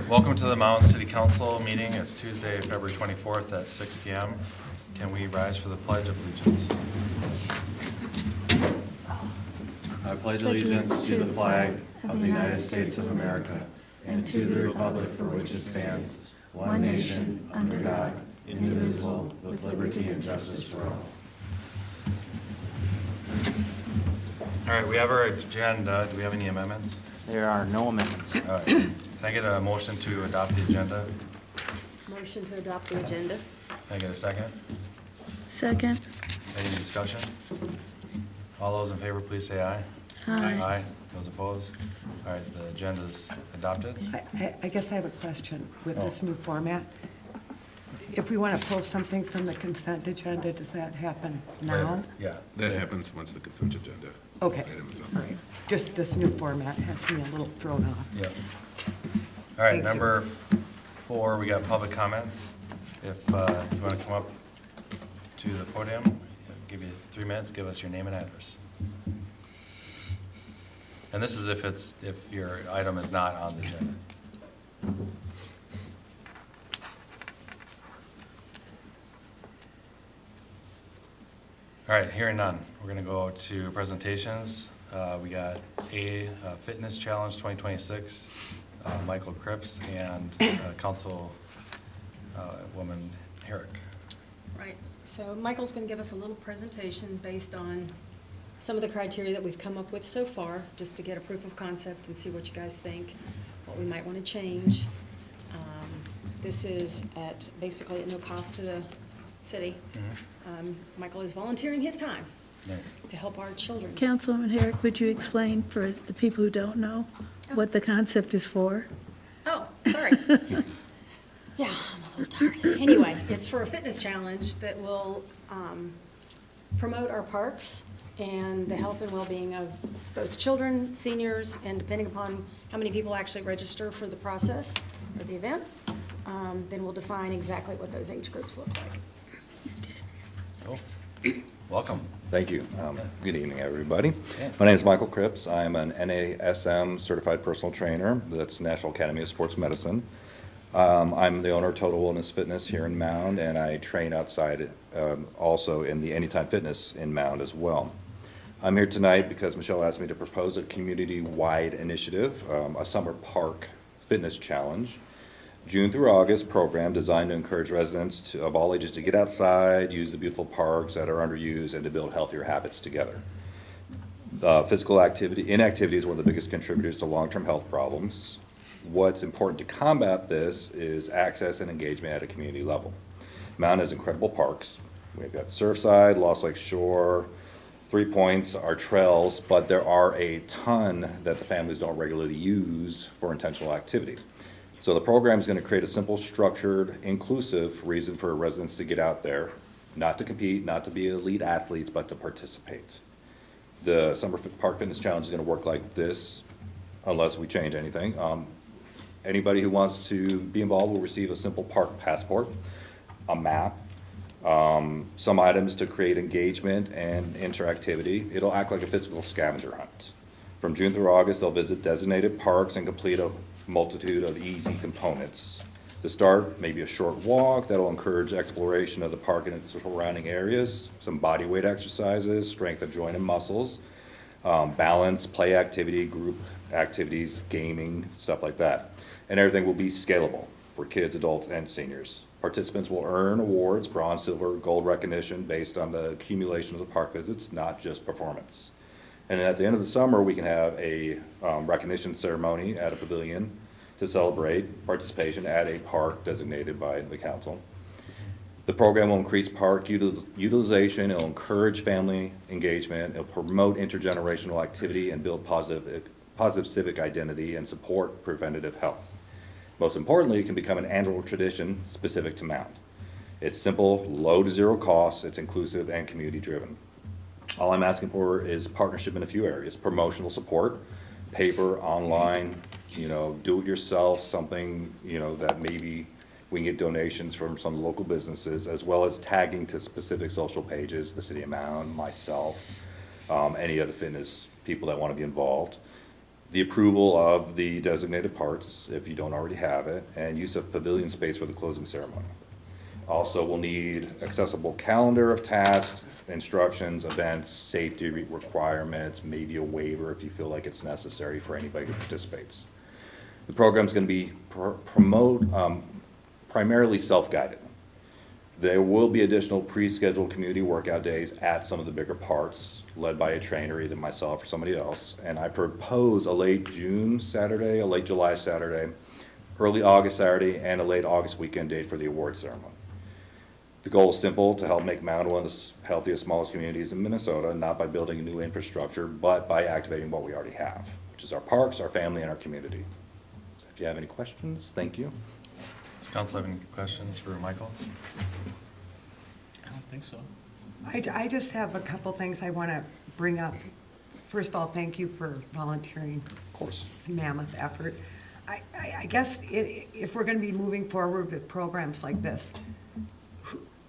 Welcome to the Mound City Council meeting. It's Tuesday, February 24th at 6 p.m. Can we rise for the Pledge of Allegiance? I pledge allegiance to the flag of the United States of America and to the republic for which it stands, one nation, under God, indivisible, with liberty and justice for all. All right, we have our agenda. Do we have any amendments? There are no amendments. All right. Can I get a motion to adopt the agenda? Motion to adopt the agenda. Can I get a second? Second. Any discussion? All those in favor, please say aye. Aye. Aye. Those opposed? All right, the agenda is adopted. I guess I have a question with this new format. If we want to pull something from the consent agenda, does that happen now? Later. Yeah. That happens once the consent agenda. Okay, item is up. all right. Just this new format has me a little thrown off. Yep. All right, Thank you. number 4, we got public comments. If you want to come up to the podium, I'll give you 3 minutes, give us your name and address. And this is if your item is not on the agenda. All right, hearing none, we're going to go to presentations. We got Fitness Challenge 2026, Michael Cripps and Council Woman Herrick. Right, so Michael's going to give us a little presentation based on some of the criteria that we've come up with so far, just to get a proof of concept and see what you guys think, what we might want to change. This is basically at no cost to the city. Michael is volunteering his time Nice. to help our children. Councilwoman Herrick, would you explain for the people who don't know what the concept is for? Oh, sorry. Yeah, I'm a little tired. Anyway, it's for a fitness challenge that will promote our parks and the health and well-being of both children, seniors, and depending upon how many people actually register for the process or the event, then we'll define exactly what those age groups look like. So, welcome. Thank you. Good evening, everybody. Yeah. My name is Michael Cripps. I'm an NASM certified personal trainer. That's National Academy of Sports Medicine. I'm the owner of Total Wellness Fitness here in Mound, and I train outside also in the Anytime Fitness in Mound as well. I'm here tonight because Michelle asked me to propose a community-wide initiative, a summer park fitness challenge. June through August program designed to encourage residents of all ages to get outside, use the beautiful parks that are underused, and to build healthier habits together. Physical inactivity is one of the biggest contributors to long-term health problems. What's important to combat this is access and engagement at a community level. Mound has incredible parks. We've got Surfside, Lost Lake Shore, 3 Points, our trails, but there are a ton that the families don't regularly use for intentional activity. So the program is going to create a simple, structured, inclusive reason for residents to get out there, not to compete, not to be elite athletes, but to participate. The Summer Park Fitness Challenge is going to work like this, unless we change anything. Anybody who wants to be involved will receive a simple park passport, a map, some items to create engagement and interactivity. It'll act like a physical scavenger hunt. From June through August, they'll visit designated parks and complete a multitude of easy components. To start, maybe a short walk that'll encourage exploration of the park and its surrounding areas, some body weight exercises, strength of joint and muscles, balance, play activity, group activities, gaming, stuff like that. And everything will be scalable for kids, adults, and seniors. Participants will earn awards, bronze, silver, gold recognition based on the accumulation of the park visits, not just performance. And at the end of the summer, we can have a recognition ceremony at a pavilion to celebrate participation at a park designated by the council. The program will increase park utilization, it'll encourage family engagement, it'll promote intergenerational activity and build positive civic identity and support preventative health. Most importantly, it can become an annual tradition specific to Mound. It's simple, low to zero cost, it's inclusive and community driven. All I'm asking for is partnership in a few areas: promotional support, paper, online, do it yourself, something, that maybe we can get donations from some local businesses, as well as tagging to specific social pages, the City of Mound, myself, any other fitness people that want to be involved. the approval of the designated parts, if you don't already have it, and use of pavilion space for the closing ceremony. Also, we'll need accessible calendar of tasks, instructions, events, safety requirements, maybe a waiver if you feel like it's necessary for anybody who participates. The program's gonna be primarily self-guided. There will be additional pre-scheduled community workout days at some of the bigger parts, led by a trainer, either myself or somebody else. And I propose a late June Saturday, a late July Saturday, early August Saturday, and a late August weekend date for the award ceremony. The goal is simple, to help make Mound one of the healthiest, smallest communities in Minnesota, not by building a new infrastructure, but by activating what we already have, which is our parks, our family, and our community. So if you have any questions, thank you. Does council have any questions for Michael? I don't think so. I just have a couple things I want to bring up. First of all, thank you for volunteering. Of course. It's a mammoth effort. I guess if we're going to be moving forward with programs like this,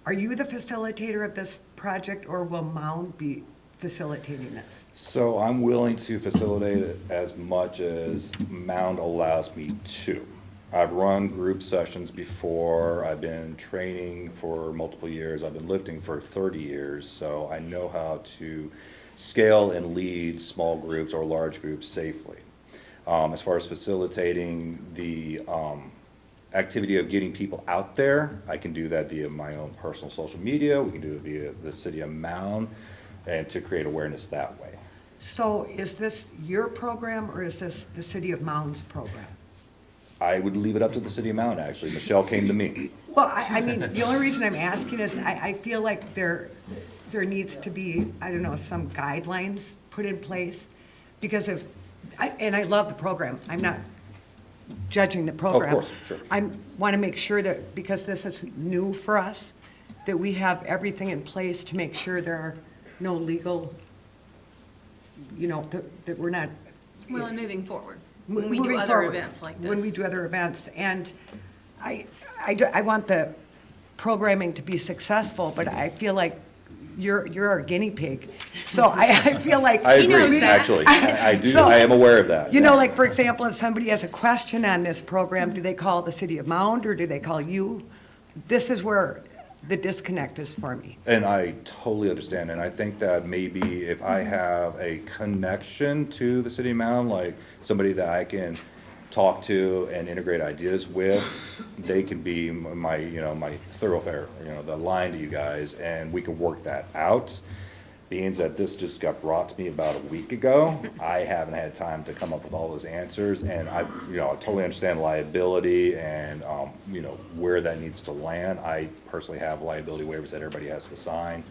are you the facilitator of this project, or will Mound be facilitating this? So I'm willing to facilitate it as much as Mound allows me to. I've run group sessions before, I've been training for multiple years, I've been lifting for 30 years, so I know how to scale and lead small groups or large groups safely. As far as facilitating the activity of getting people out there, I can do that via my own personal social media, we can do it via the city of Mound, and to create awareness that way. So is this your program, or is this the City of Mound's program? I would leave it up to the city of Mound, actually. Michelle came to me. Well, I mean, the only reason I'm asking is I feel like there needs to be, I don't know, some guidelines put in place, because and I love the program, I'm not judging the program. course, sure. I want to make sure that, because this is new for us, that we have everything in place to make sure there are no legal, that we're not. Well, and moving forward, when we do Moving other forward, events like this. When we do other events, and I want the programming to be successful, but I feel like you're our guinea pig. So I feel like. I He knows agree, that. actually. I do, So, I am aware of that. yeah. Like, for example, if somebody has a question on this program, do they call the City of Mound, or do they call you? This is where the disconnect is for me. And I totally understand, and I think that maybe if I have a connection to the city of Mound, like somebody that I can talk to and integrate ideas with, they can be my, my thoroughfare, the line to you guys, and we can work that out. Being that this just got brought to me about a week ago, I haven't had time to come up with all those answers, and I totally understand liability and, where that needs to land. I personally have liability waivers that everybody has to sign.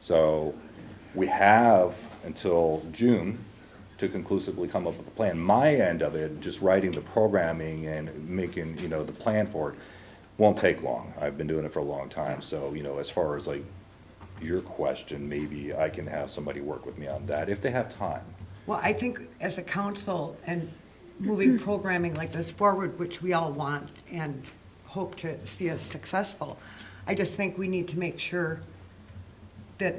So we have until June to conclusively come up with a plan. My end of it, just writing the programming and making, the plan for it, won't take long. I've been doing it for a long time, so, as far as like your question, maybe I can have somebody work with me on that if they have time. Well, I think as a council and moving programming like this forward, which we all want and hope to see as successful, I just think we need to make sure that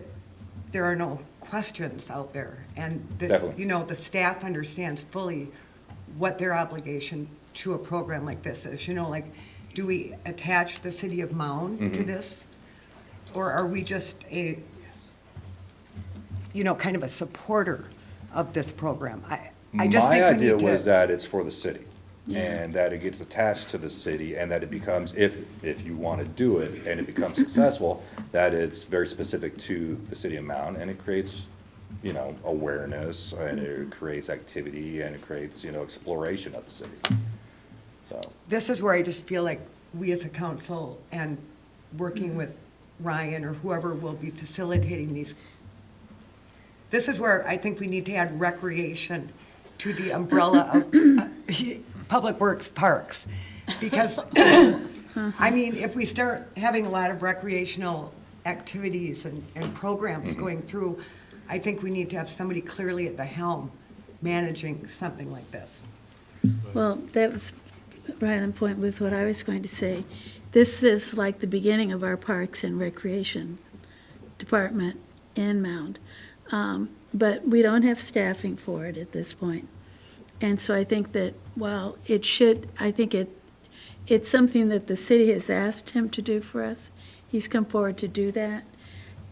there are no questions out there, and that, Definitely. The staff understands fully what their obligation to a program like this is. Like, do we attach the City of Mound to this? Or are we just a, kind of a supporter of this program? I just My think we idea need to. was that it's for the city, and that it gets attached to the city, and that it becomes, if you want to do it, and it becomes successful, that it's very specific to the city of Mound, and it creates, awareness, and it creates activity, and it creates, exploration of the city. So, This is where I just feel like we as a council and working with Ryan or whoever will be facilitating these, this is where I think we need to add recreation to the umbrella of Public Works Parks. Because, if we start having a lot of recreational activities and programs going through, I think we need to have somebody clearly at the helm managing something like this. Well, that was right on point with what I was going to say. This is like the beginning of our Parks and Recreation Department in Mound. But we don't have staffing for it at this point. And so I think that while it should, I think it's something that the city has asked him to do for us. He's come forward to do that.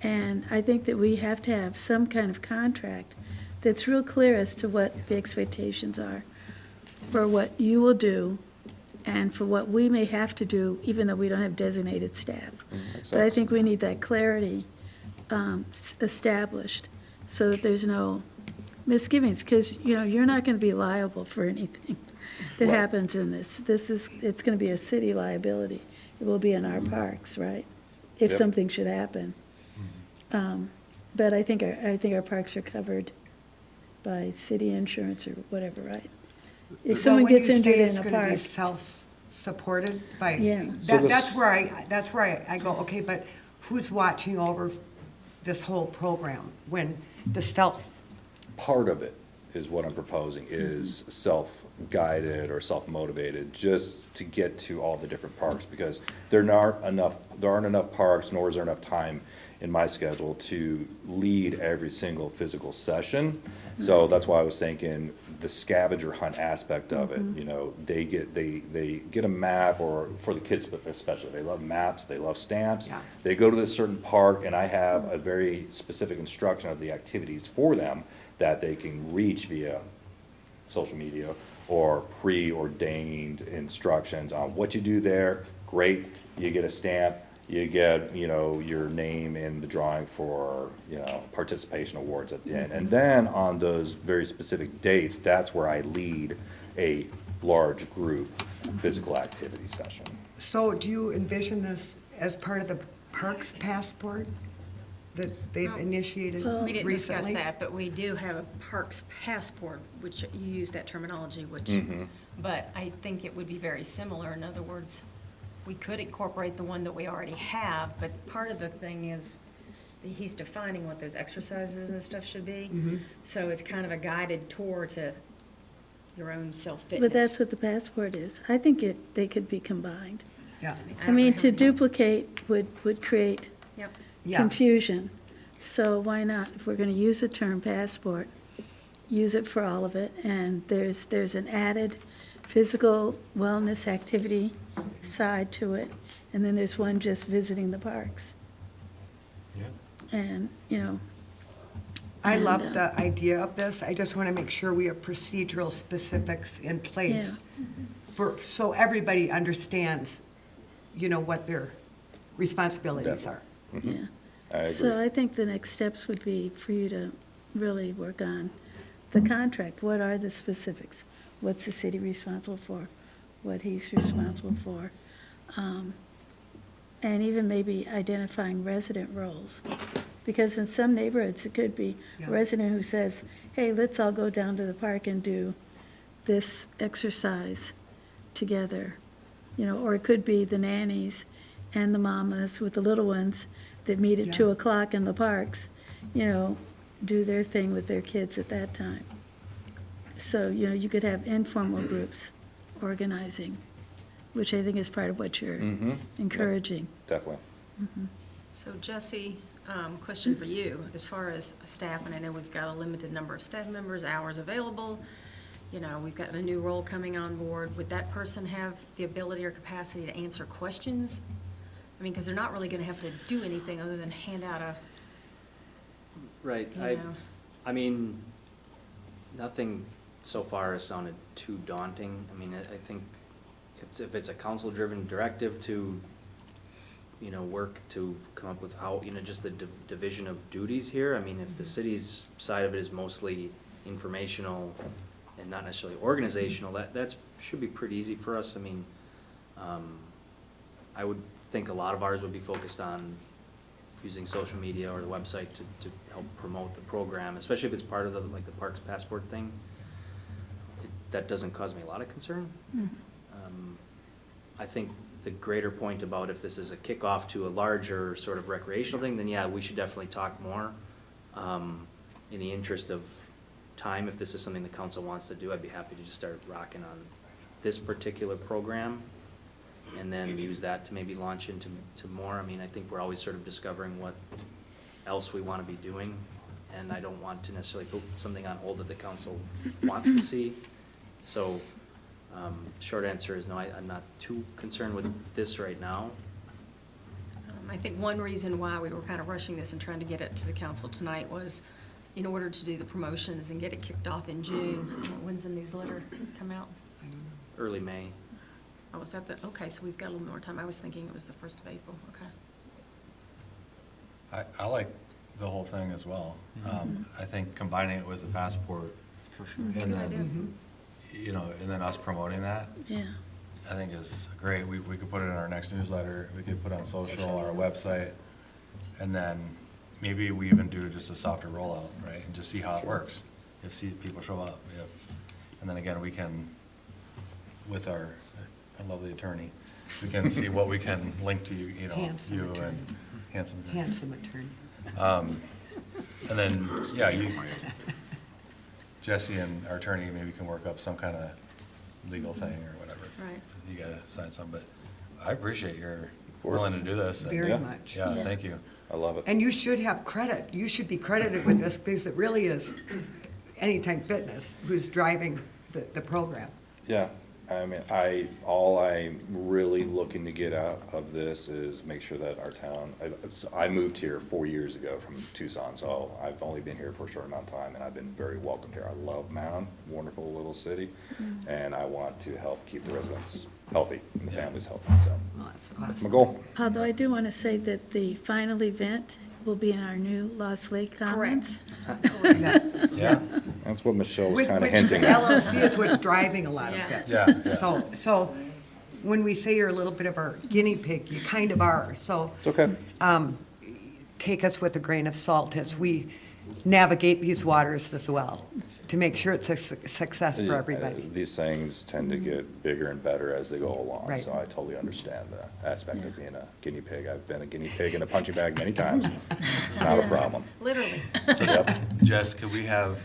And I think that we have to have some kind of contract that's real clear as to what the expectations are for what you will do and for what we may have to do, even though we don't have designated staff. Makes But I sense. think we need that clarity established so that there's no misgivings, because, you're not going to be liable for anything that Well- happens in this. It's going to be a city liability. It will be in our parks, right? If Yep. something should happen. But I think our parks are covered by city insurance or whatever, right? If So someone when you gets injured say in it's a gonna be park, self-supported by, Yeah. So this- that's where I go, okay, but who's watching over this whole program when the Part of it is what I'm proposing, is self-guided or self-motivated, just to get to all the different parks, because there aren't enough parks, nor is there enough time in my schedule to lead every single physical session. So that's why I was thinking the scavenger hunt aspect of it, they get a map, or for the kids especially, they love maps, they love stamps. Yeah. They go to this certain park, and I have a very specific instruction of the activities for them that they can reach via social media or preordained instructions on what you do there. Great, you get a stamp, you get, your name in the drawing for, participation awards at the end. And then on those very specific dates, that's where I lead a large group physical activity session. So do you envision this as part of the Parks Passport that they've No. initiated recently? We didn't discuss that, but we do have a Parks Passport, which you use that terminology, but I think it would be very similar. In other words, we could incorporate the one that we already have, but part of the thing is he's defining what those exercises and stuff should be. So it's kind of a guided tour to your own self-fitness. but that's what the passport is. I think they could be combined. Yeah, I mean, to do. duplicate would create Yep. yeah. confusion. So why not, if we're going to use the term passport, use it for all of it, and there's an added physical wellness activity side to it, and then there's one just visiting the parks. Yeah. And, I And, love the idea of this. I just want to make sure we have procedural specifics in place so everybody understands, what their responsibilities are. yeah. I agree. So I think the next steps would be for you to really work on the contract. What are the specifics? What's the city responsible for? What he's responsible for? And even maybe identifying resident roles. Because in some neighborhoods, it could be Yeah. a resident who says, hey, let's all go down to the park and do this exercise together. Or it could be the nannies and the mamas with the little ones that meet at Yeah. 2:00 in the parks, do their thing with their kids at that time. So, you could have informal groups organizing, which I think is part of what you're Mhm. encouraging. Definitely. So Jesse, question for you, as far as staff, and I know we've got a limited number of staff members, hours available, we've got a new role coming on board. Would that person have the ability or capacity to answer questions? I mean, because they're not really going to have to do anything other than hand out a, Right, you know. I mean, nothing so far has sounded too daunting. I mean, I think if it's a council-driven directive to, work to come up with how, just the division of duties here. I mean, if the city's side of it is mostly informational and not necessarily organizational, that's should be pretty easy for us. I mean, I would think a lot of ours would be focused on using social media or the website to help promote the program, especially if it's part of the Parks Passport thing. That doesn't cause me a lot of concern. I think the greater point about if this is a kickoff to a larger sort of recreational thing, then yeah, we should definitely talk more. In the interest of time, if this is something the council wants to do, I'd be happy to just start rocking on this particular program and then use that to maybe launch into more. I mean, I think we're always sort of discovering what else we want to be doing, and I don't want to necessarily put something on hold that the council wants to see. So, short answer is no, I'm not too concerned with this right now. I think one reason why we were kind of rushing this and trying to get it to the council tonight was in order to do the promotions and get it kicked off in June. When's the newsletter come out? Early May. Oh, was that okay, so we've got a little more time. I was thinking it was the 1st of April, okay. I like the whole thing as well. I think combining it with the passport. For sure. And Good idea. then, you know, and then us promoting that, Yeah. I think is great. We could put it in our next newsletter, we could put it on social, our website, and then maybe we even do just a softer rollout, right? And just see how it works. If people show up, and then again, we can, with our lovely attorney, we can see what we can link to you, you know, Handsome you attorney. and handsome. Handsome attorney. And then, yeah, Jesse and our attorney maybe can work up some kind of legal thing or whatever. Right. You gotta sign some, but I appreciate your willing to do this. and- Very Yeah. much. Yeah, Yeah. thank you. I love it. And you should have credit. You should be credited with this because it really is Anytime Fitness who's driving the program. Yeah, I mean, all I'm really looking to get out of this is make sure that our town, I moved here 4 years ago from Tucson, so I've only been here for a short amount of time, and I've been very welcomed here. I love Mound, wonderful little city, and I want to help keep the residents healthy and the families healthy, so Well, that's that's my awesome. goal. Although I do want to say that the final event will be in our new Lost Lake Commons. Yeah, That's what Michelle was Which kind of the hinting at. LLC is what's driving a lot of Yeah. this. Yeah. So when we say you're a little bit of our guinea pig, you kind of are. So It's okay. take us with a grain of salt as we navigate these waters as well, to make sure it's a success for everybody. These things tend to get bigger and better as they go along, Right. so I totally understand the aspect of being a guinea pig. I've been a guinea pig in a punching bag many times, not a problem. Literally. so Yep. Jess, could we have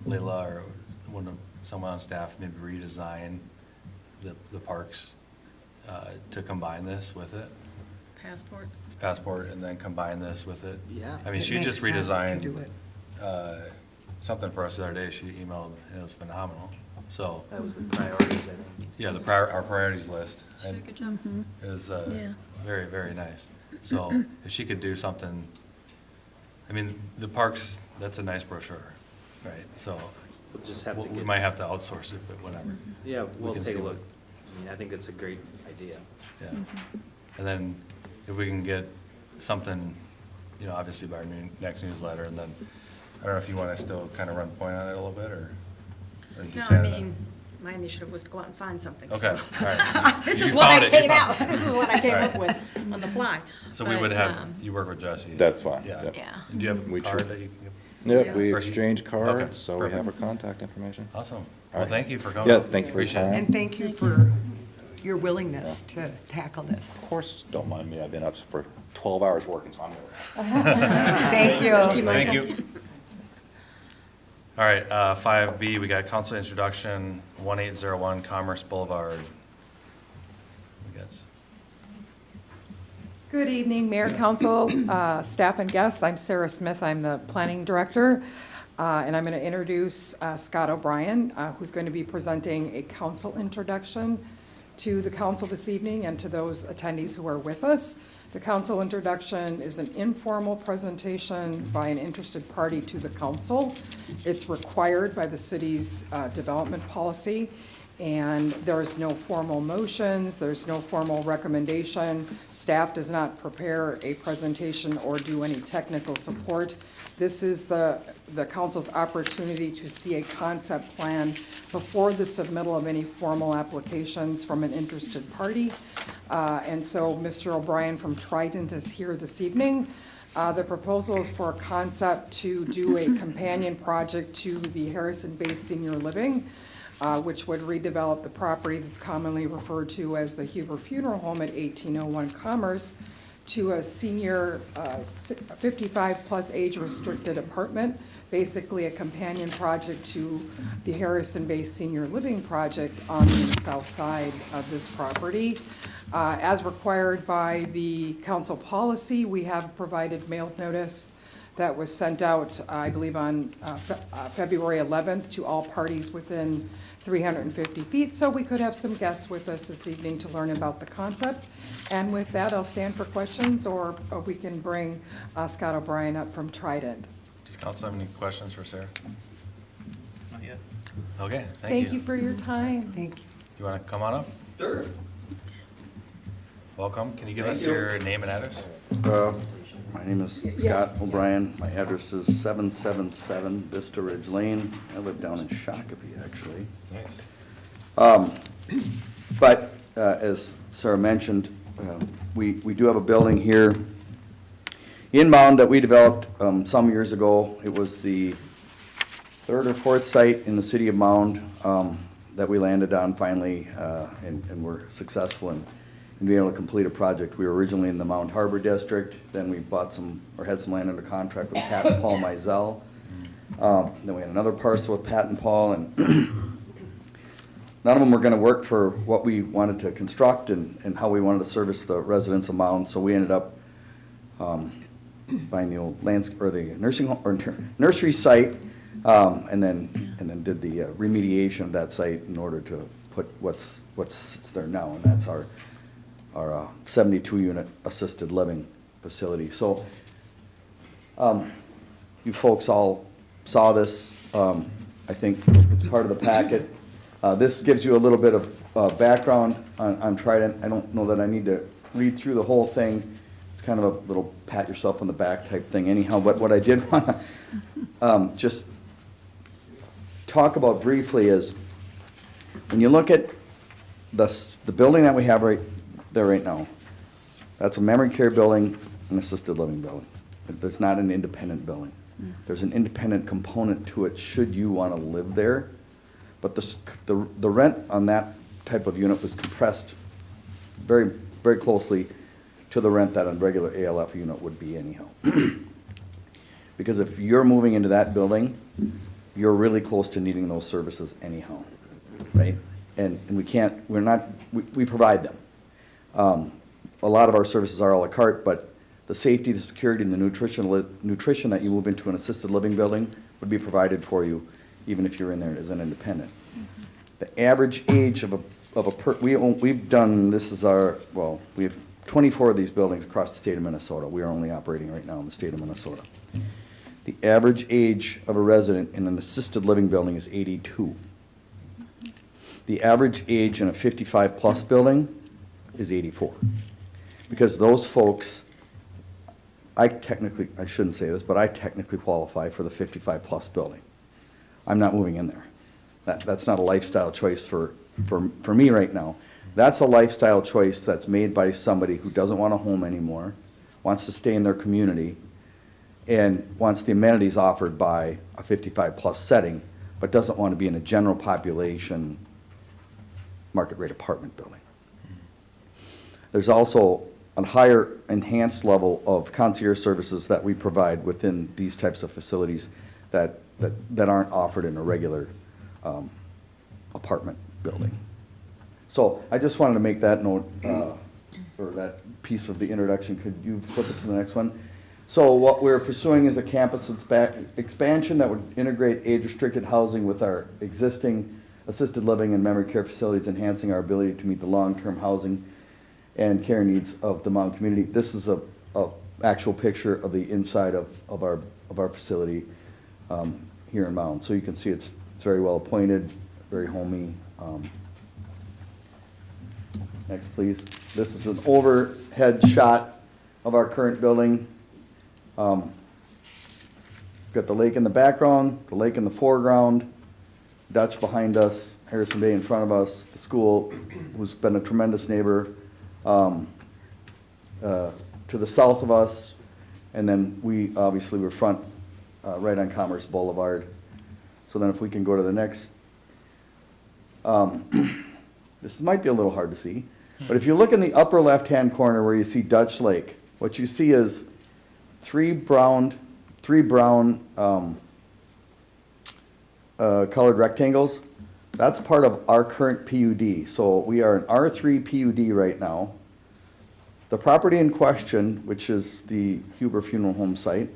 Leila or someone on staff maybe redesign the parks to combine this with it? Passport, and then combine this with it? Yeah. I mean, It she makes just sense to redesigned do it. something for us the other day. She emailed, and it was phenomenal. So, That was the priorities, I think. yeah, our priorities list. She did a good job. Is Yeah. very, very nice. So if she could do something, I mean, the parks, that's a nice brochure, right? So We'll just have to we get. might have to outsource it, but whatever. Yeah, we'll can take a see look. what- I mean, I think it's a great idea. Yeah. And then if we can get something, you know, obviously by our next newsletter, and then, I don't know if you want to still kind of run point on it a little bit, or do you No, say I that? mean, my initiative was to go out and find something. Okay, all so. right. This You is what I found it, you came found out, this is what I came All up right. with on the fly. So we would But, have, you work with Jesse? That's fine, Yeah. yep. Yeah. And do you have We a card tr- that you can give? Yep, we Or- exchange Okay, cards, so we perfect. have our contact information. Awesome. All Well, right. thank you for coming. Yeah, thank you for your Appreciate it. time. And thank you for your willingness to tackle this. Of course, don't mind me, I've been up for 12 hours working, so I'm Thank you. Thank you. All right, 5B, we got council introduction, 1801 Commerce Boulevard. I guess. Good evening, Mayor, Council, staff and guests. I'm Sarah Smith. I'm the Planning Director. And I'm going to introduce Scott O'Brien, who's going to be presenting a council introduction to the council this evening and to those attendees who are with us. The council introduction is an informal presentation by an interested party to the council. It's required by the city's development policy, and there is no formal motions, there's no formal recommendation. Staff does not prepare a presentation or do any technical support. This is the council's opportunity to see a concept plan before the submittal of any formal applications from an interested party. And so Mr. O'Brien from Trident is here this evening. The proposal is for a concept to do a companion project to the Harrison Bay Senior Living, which would redevelop the property that's commonly referred to as the Huber Funeral Home at 1801 Commerce to a senior 55-plus age-restricted apartment, basically a companion project to the Harrison Bay Senior Living Project on the south side of this property. As required by the council policy, we have provided mailed notice that was sent out, I believe, on February 11th to all parties within 350 feet. So we could have some guests with us this evening to learn about the concept. And with that, I'll stand for questions, or we can bring Scott O'Brien up from Trident. Does council have any questions for Sarah? Not yet. Okay, Thank you for your time. Thank you. You want to come on up? Sure. Welcome. Can you give Thank us you. your name and address? My name is Scott O'Brien. My address is 777 Vista Ridge Lane. I live down in Shakopee, actually. Nice. But as Sarah mentioned, we do have a building here in Mound that we developed some years ago. It was the third or fourth site in the city of Mound that we landed on finally, and were successful in being able to complete a project. We were originally in the Mound Harbor District, then we bought some, or had some land under contract with Pat and Paul Mizell. Then we had another parcel with Pat and Paul, and none of them were gonna work for what we wanted to construct and how we wanted to service the residents of Mound, so we ended up buying the old or the nursing home, or nursery site, and then did the remediation of that site in order to put what's there now, and that's our 72-unit assisted living facility. So, you folks all saw this. I think it's part of the packet. This gives you a little bit of background on Trident. I don't know that I need to read through the whole thing. It's kind of a little pat yourself on the back type thing anyhow, but what I did want to just talk about briefly is, when you look at the building that we have right there right now, that's a memory care building, an assisted living building. There's not an independent building. There's an independent component to it should you want to live there, but the rent on that type of unit was compressed very, very closely to the rent that a regular ALF unit would be anyhow. Because if you're moving into that building, you're really close to needing those services anyhow, right? And we provide them. A lot of our services are a la carte, but the safety, the security, and the nutrition that you move into an assisted living building would be provided for you, even if you're in there as an independent. The average age of we've done, this is we have 24 of these buildings across the state of Minnesota. We are only operating right now in the state of Minnesota. The average age of a resident in an assisted living building is 82. The average age in a 55-plus building is 84. Because those folks, I shouldn't say this, but I technically qualify for the 55-plus building. I'm not moving in there. That's not a lifestyle choice for me right now. That's a lifestyle choice that's made by somebody who doesn't want a home anymore, wants to stay in their community, and wants the amenities offered by a 55-plus setting, but doesn't want to be in a general population market rate apartment building. There's also a higher enhanced level of concierge services that we provide within these types of facilities that aren't offered in a regular apartment building. So I just wanted to make that note, or that piece of the introduction. Could you flip it to the next one? So what we're pursuing is a campus expansion that would integrate age-restricted housing with our existing assisted living and memory care facilities, enhancing our ability to meet the long-term housing and care needs of the Mound community. This is a actual picture of the inside of our facility here in Mound. So you can see it's very well appointed, very homey. Next, please. This is an overhead shot of our current building. Got the lake in the background, the lake in the foreground, Dutch behind us, Harrison Bay in front of us, the school, who's been a tremendous neighbor, to the south of us, and then we're front right on Commerce Boulevard. So then if we can go to the next, this might be a little hard to see, but if you look in the upper left-hand corner where you see Dutch Lake, what you see is three brown colored rectangles. That's part of our current PUD. So we are an R3 PUD right now. The property in question, which is the Huber Funeral Home site,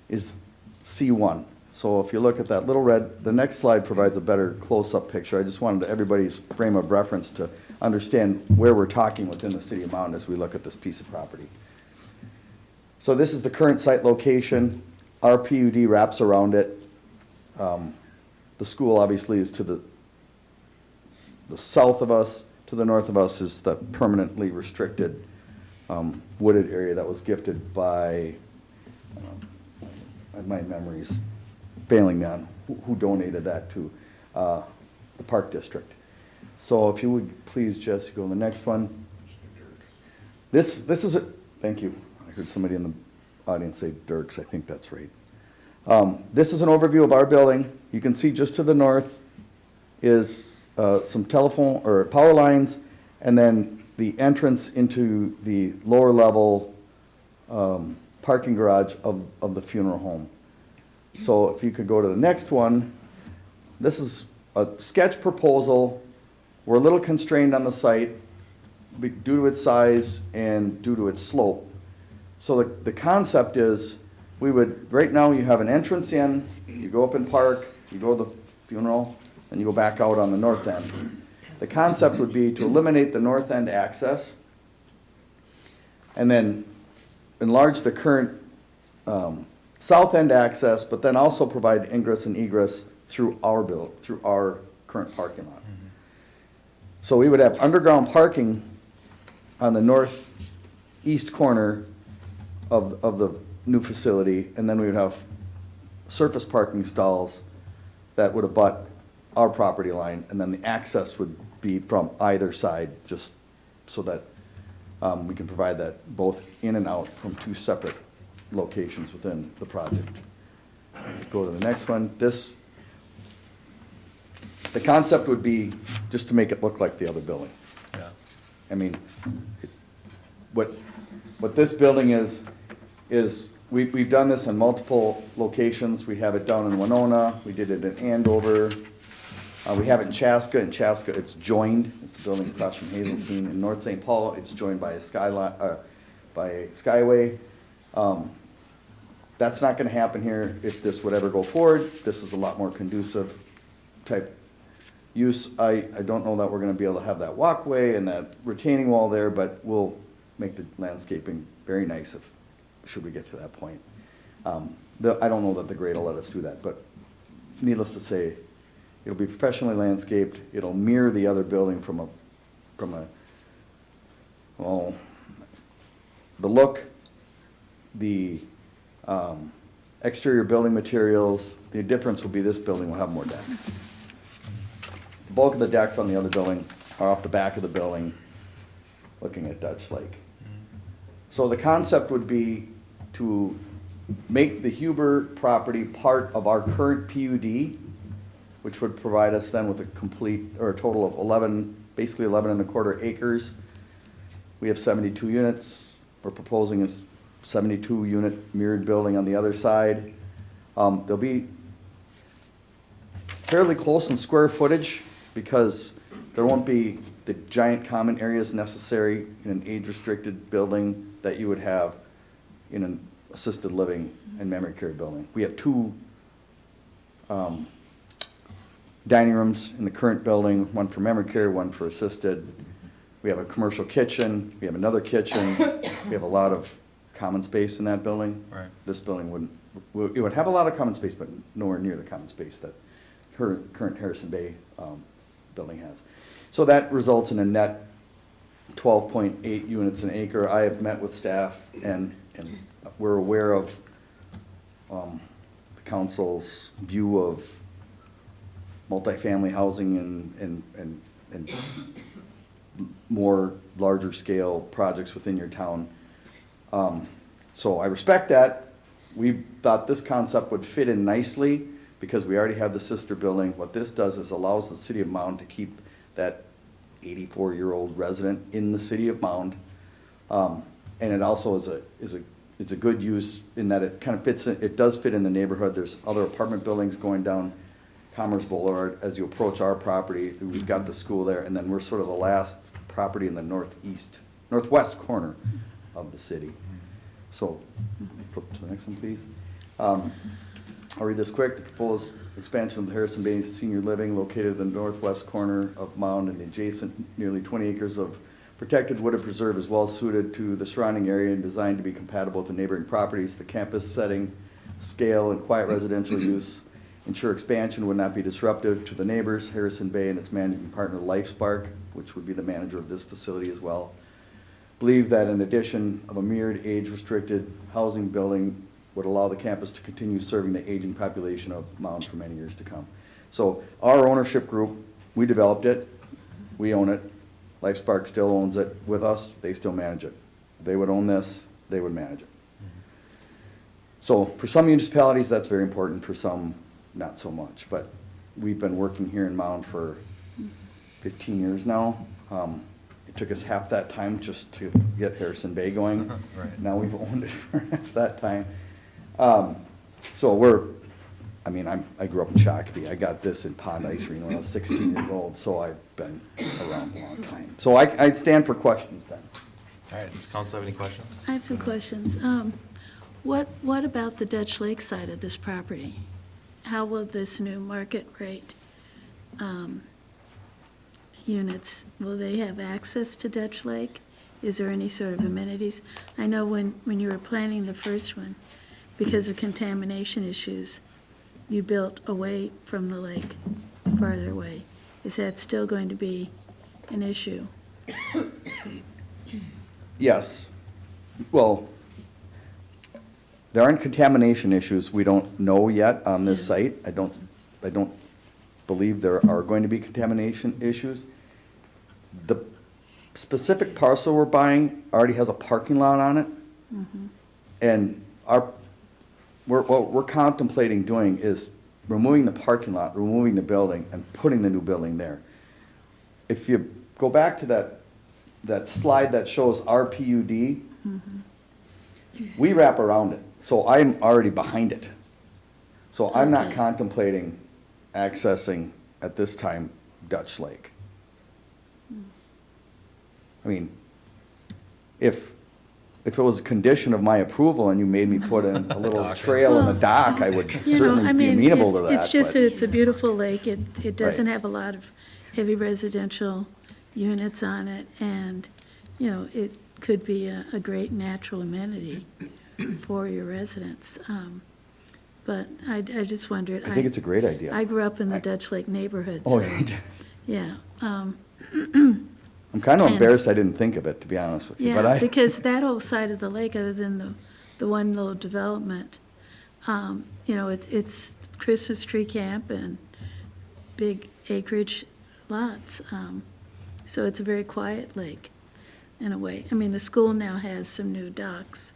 is C1. So if you look at that little red, the next slide provides a better close-up picture. I just wanted everybody's frame of reference to understand where we're talking within the city of Mound as we look at this piece of property. So this is the current site location. Our PUD wraps around it. The school obviously is to the south of us. To the north of us is the permanently restricted wooded area that was gifted by, my memory's failing me on who donated that to the Park District. So if you would please, Jess, go to the next one. This is a, thank you. I heard somebody in the audience say Dirks. I think that's right. This is an overview of our building. You can see just to the north is some telephone or power lines, and then the entrance into the lower level parking garage of the funeral home. So if you could go to the next one, this is a sketch proposal. We're a little constrained on the site due to its size and due to its slope. So the concept is, we would, right now you have an entrance in, you go up and park, you go to the funeral, and you go back out on the north end. The concept would be to eliminate the north end access and then enlarge the current south end access, but then also provide ingress and egress through our current parking lot. So we would have underground parking on the northeast corner of the new facility, and then we would have surface parking stalls that would abut our property line, and then the access would be from either side, just so that we can provide that both in and out from two separate locations within the project. Go to the next one. The concept would be just to make it look like the other building. Yeah. I mean, what this building is we've done this in multiple locations. We have it down in Winona, we did it in Andover, we have it in Chaska. In Chaska, it's joined. It's a building across from Hazeltine. In North St. Paul, it's joined by a skyway. That's not gonna happen here if this would ever go forward. This is a lot more conducive type use. I don't know that we're gonna be able to have that walkway and that retaining wall there, but we'll make the landscaping very nice should we get to that point. I don't know that the grade will let us do that, but needless to say, it'll be professionally landscaped. It'll mirror the other building the look, the exterior building materials. The difference will be this building will have more decks. The bulk of the decks on the other building are off the back of the building, looking at Dutch Lake. So the concept would be to make the Huber property part of our current PUD, which would provide us then with a total of 11, basically 11 and a quarter acres. We have 72 units. We're proposing a 72 unit mirrored building on the other side. They'll be fairly close in square footage because there won't be the giant common areas necessary in an age-restricted building that you would have in an assisted living and memory care building. We have two dining rooms in the current building, one for memory care, one for assisted. We have a commercial kitchen, we have another kitchen, we have a lot of common space in that building. Right. This building it would have a lot of common space, but nowhere near the common space that current Harrison Bay building has. So that results in a net 12.8 units an acre. I have met with staff and we're aware of the council's view of multifamily housing and more larger scale projects within your town. So I respect that. We thought this concept would fit in nicely because we already have the sister building. What this does is allows the city of Mound to keep that 84-year-old resident in the city of Mound. And it also is a good use in that it kind of fits in, it does fit in the neighborhood. There's other apartment buildings going down Commerce Boulevard as you approach our property. We've got the school there, and then we're sort of the last property in the northwest corner of the city. So flip to the next one, please. I'll read this quick. The proposed expansion of the Harrison Bay Senior Living located in the northwest corner of Mound and the adjacent nearly 20 acres of protected wooded preserve is well suited to the surrounding area and designed to be compatible with the neighboring properties. The campus setting, scale, and quiet residential use ensure expansion would not be disruptive to the neighbors. Harrison Bay and its managing partner LifeSpark, which would be the manager of this facility as well, believe that in addition of a mirrored age-restricted housing building would allow the campus to continue serving the aging population of Mound for many years to come. So our ownership group, we developed it, we own it. LifeSpark still owns it with us, they still manage it. They would own this, they would manage it. So for some municipalities, that's very important, for some, not so much. But we've been working here in Mound for 15 years now. It took us half that time just to get Harrison Bay going. Right. Now we've owned it for half that time. So I grew up in Shakopee. I got this in Pond Ice Arena when I was 16 years old, so I've been around a long time. So I'd stand for questions then. All right, does council have any questions? I have some questions. What about the Dutch Lake side of this property? How will this new market rate units, will they have access to Dutch Lake? Is there any sort of amenities? I know when you were planning the first one, because of contamination issues, you built away from the lake, farther away. Is that still going to be an issue? Yes. Well, there aren't contamination issues, we don't know yet on this site. I don't believe there are going to be contamination issues. The specific parcel we're buying already has a parking lot on it. And what we're contemplating doing is removing the parking lot, removing the building, and putting the new building there. If you go back to that slide that shows our PUD, we wrap around it, so I'm already behind it. So I'm not Okay. contemplating accessing, at this time, Dutch Lake. I mean, if it was a condition of my approval and you made me put in a little trail in the dock, I would You know, certainly I be mean, amenable to that. it's just but- that it's a beautiful lake. It doesn't Right. have a lot of heavy residential units on it, and, you know, it could be a great natural amenity for your residents. But I just wondered. I think it's a great idea. I grew up in the Dutch Lake neighborhood, Oh, so, you did. yeah. I'm kind of And- embarrassed I didn't think of it, to be honest with you, but Yeah, I. because that whole side of the lake, other than the one little development, you know, it's Christmas tree camp and big acreage lots. So it's a very quiet lake, in a way. I mean, the school now has some new docks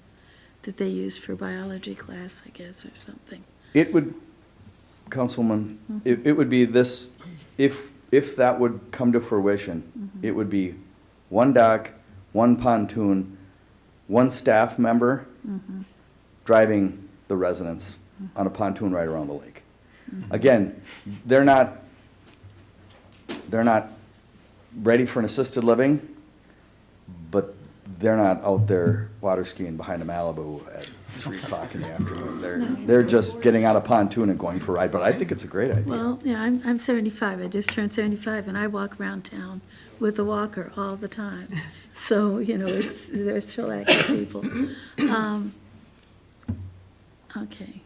that they use for biology class, I guess, or something. It would, Councilwoman, it would be this, if that would come to fruition, it would be one dock, one pontoon, one staff member driving the residents on a pontoon right around the lake. Again, they're not ready for an assisted living, but they're not out there water skiing behind a Malibu at 3 o'clock in the afternoon. They're just getting on a pontoon and going for a ride, but I think it's a great idea. Well, yeah, I'm 75, I just turned 75, and I walk around town with a walker all the time. So, you know, they're still active people. Okay,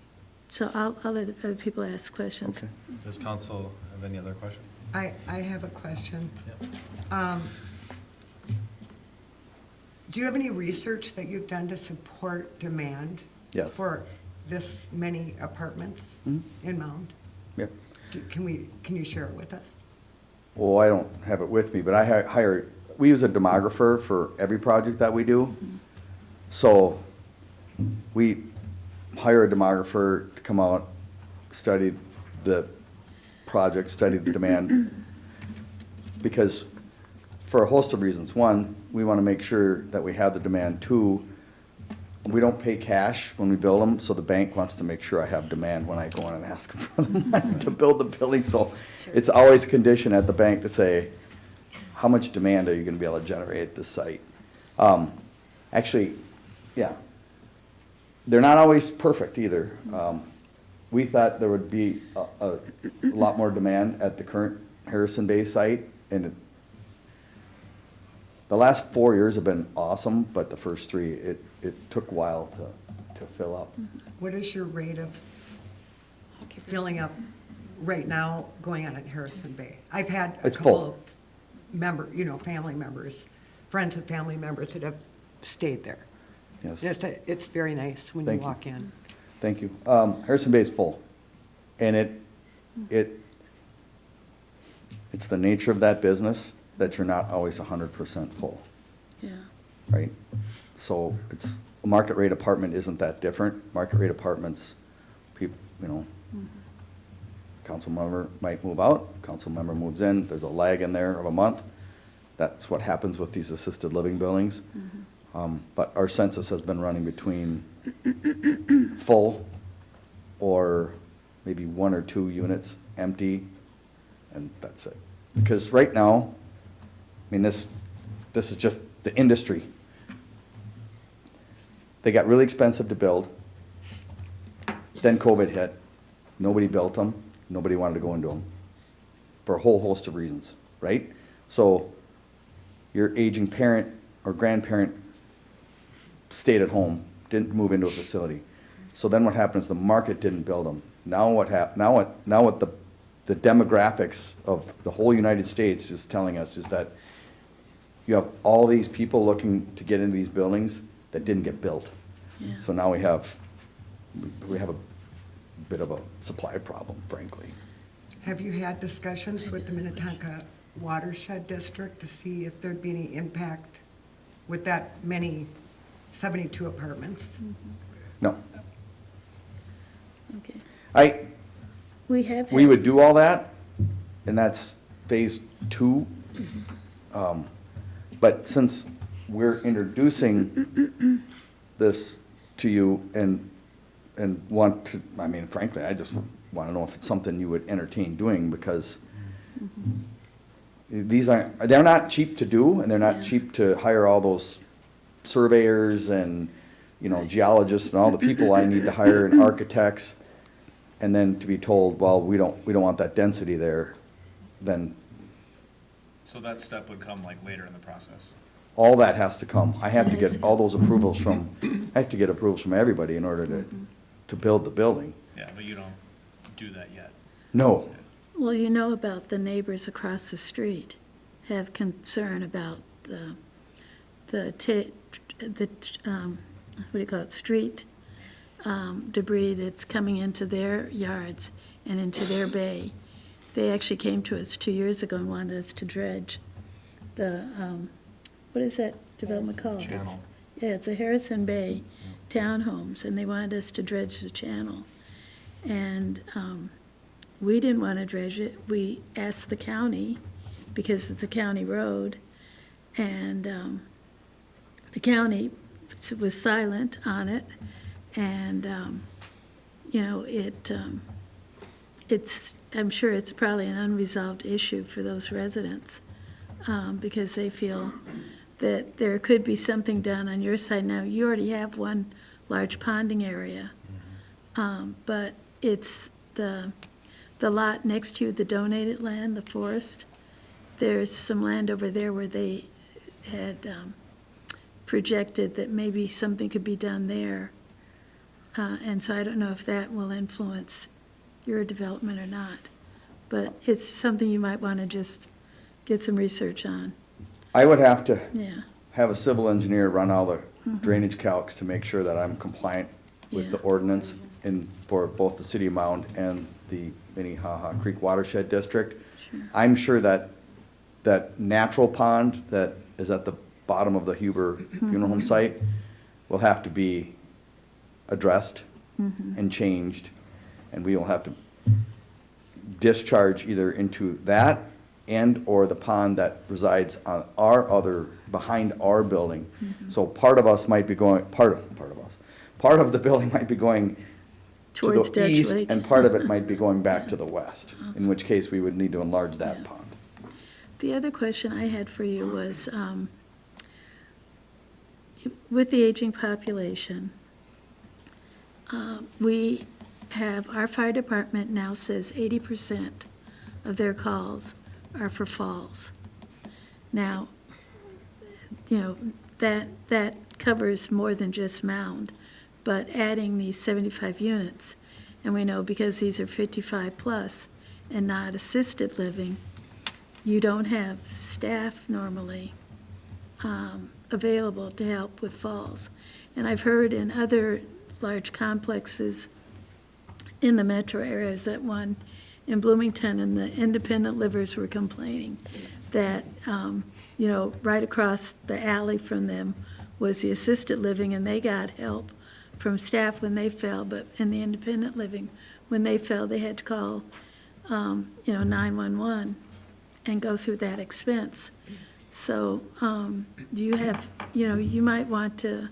so I'll let other people ask questions. Okay. Does council have any other questions? I have a question. Yep. Do you have any research that you've done to support demand? Yes. For this many apartments in Mound? Yep. Can you share it with us? Well, I don't have it with me, but I hire, we use a demographer for every project that we do. So we hire a demographer to come out, study the project, study the demand. Because for a host of reasons. One, we want to make sure that we have the demand. Two, we don't pay cash when we build them, so the bank wants to make sure I have demand when I go in and ask them for the money to build the building. So it's always a condition at the bank to say, how much demand are you going to be able to generate at this site? Actually, yeah. they're not always perfect either. We thought there would be a lot more demand at the current Harrison Bay site, and the last 4 years have been awesome, but the first 3, it took a while to fill up. What is your rate of filling up right now going on at Harrison Bay? I've had a It's couple full. of family members, friends of family members that have stayed there. Yes. It's very nice when you Thank you. walk in. Thank you. Harrison Bay is full, and it's the nature of that business that you're not always 100% full, Yeah. right? So it's, a market rate apartment isn't that different. Market rate apartments, people, council member might move out, council member moves in, there's a lag in there of a month. That's what happens with these assisted living buildings. But our census has been running between full or maybe 1 or 2 units empty, and that's it. Because right now, I mean, this is just the industry. They got really expensive to build. Then COVID hit. Nobody built them. Nobody wanted to go into them for a whole host of reasons, right? So your aging parent or grandparent stayed at home, didn't move into a facility. So then what happens? The market didn't build them. Now what the demographics of the whole United States is telling us is that you have all these people looking to get into these buildings that didn't get built. Yeah. So now we have a bit of a supply problem, frankly. Have you had discussions with the Minnetonka Watershed District to see if there'd be any impact with that many 72 apartments? No. Okay. We have. We had- would do all that, and that's phase 2. But since we're introducing this to you and want to, I mean, frankly, I just want to know if it's something you would entertain doing, because they're not cheap to do, and they're not Yeah. cheap to hire all those surveyors and, geologists and all the people I need to hire, and architects, and then to be told, well, we don't want that density there, then So that step would come like later in the process. all that has to come. I have to get all those approvals I have to get approvals from everybody in order to build the building. Yeah, but you don't do that yet. No, Well, about the neighbors across the street have concern about street debris that's coming into their yards and into their bay. They actually came to us 2 years ago and wanted us to dredge the, what is that development called? Channel. Yeah, it's a Harrison Bay townhomes, and they wanted us to dredge the channel. And we didn't want to dredge it. We asked the county, because it's a county road, and the county was silent on it. And, I'm sure it's probably an unresolved issue for those residents, because they feel that there could be something done on your side. Now, you already have one large ponding area, but it's the lot next to the donated land, the forest. There's some land over there where they had projected that maybe something could be done there. And so I don't know if that will influence your development or not, but it's something you might want to just get some research on. I would have to Yeah, have a civil engineer run all the drainage calcs to make sure that I'm compliant with the Yeah. ordinance for both the city of Mound and the Minnehaha Creek Watershed District. Sure. I'm sure that natural pond that is at the bottom of the Huber Funeral Home site will have to be addressed and changed, and we will have to discharge either into that and/or the pond that resides on behind our building. So part of us might be going, part of the building might be going to Towards the Dutch east, Lake. and part of it might be going back to the west, in which case we would need to enlarge that Yeah. pond. The other question I had for you was, with the aging population, We have, our fire department now says 80% of their calls are for falls. Now, you know, that covers more than just Mound, but adding these 75 units, and we know because these are 55 plus and not assisted living, you don't have staff normally available to help with falls. And I've heard in other large complexes in the metro areas, that one in Bloomington, and the independent livers were complaining that, you know, right across the alley from them was the assisted living, and they got help from staff when they fell, but in the independent living, when they fell, they had to call, you know, 911 and go through that expense. So, do you have, you know, you might want to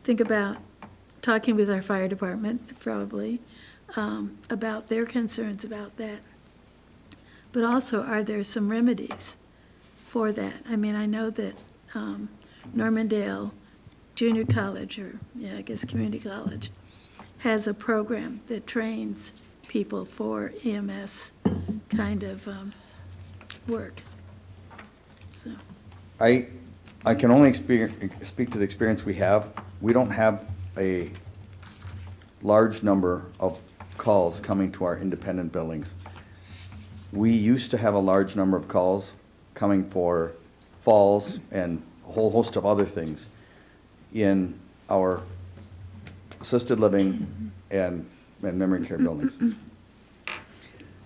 think about talking with our fire department, probably, about their concerns about that. But also, are there some remedies for that? I mean, I know that Normandale Junior College, or, yeah, I guess community college, has a program that trains people for EMS kind of work. So, I can only speak to the experience we have. We don't have a large number of calls coming to our independent buildings. We used to have a large number of calls coming for falls and a whole host of other things in our assisted living and memory care buildings.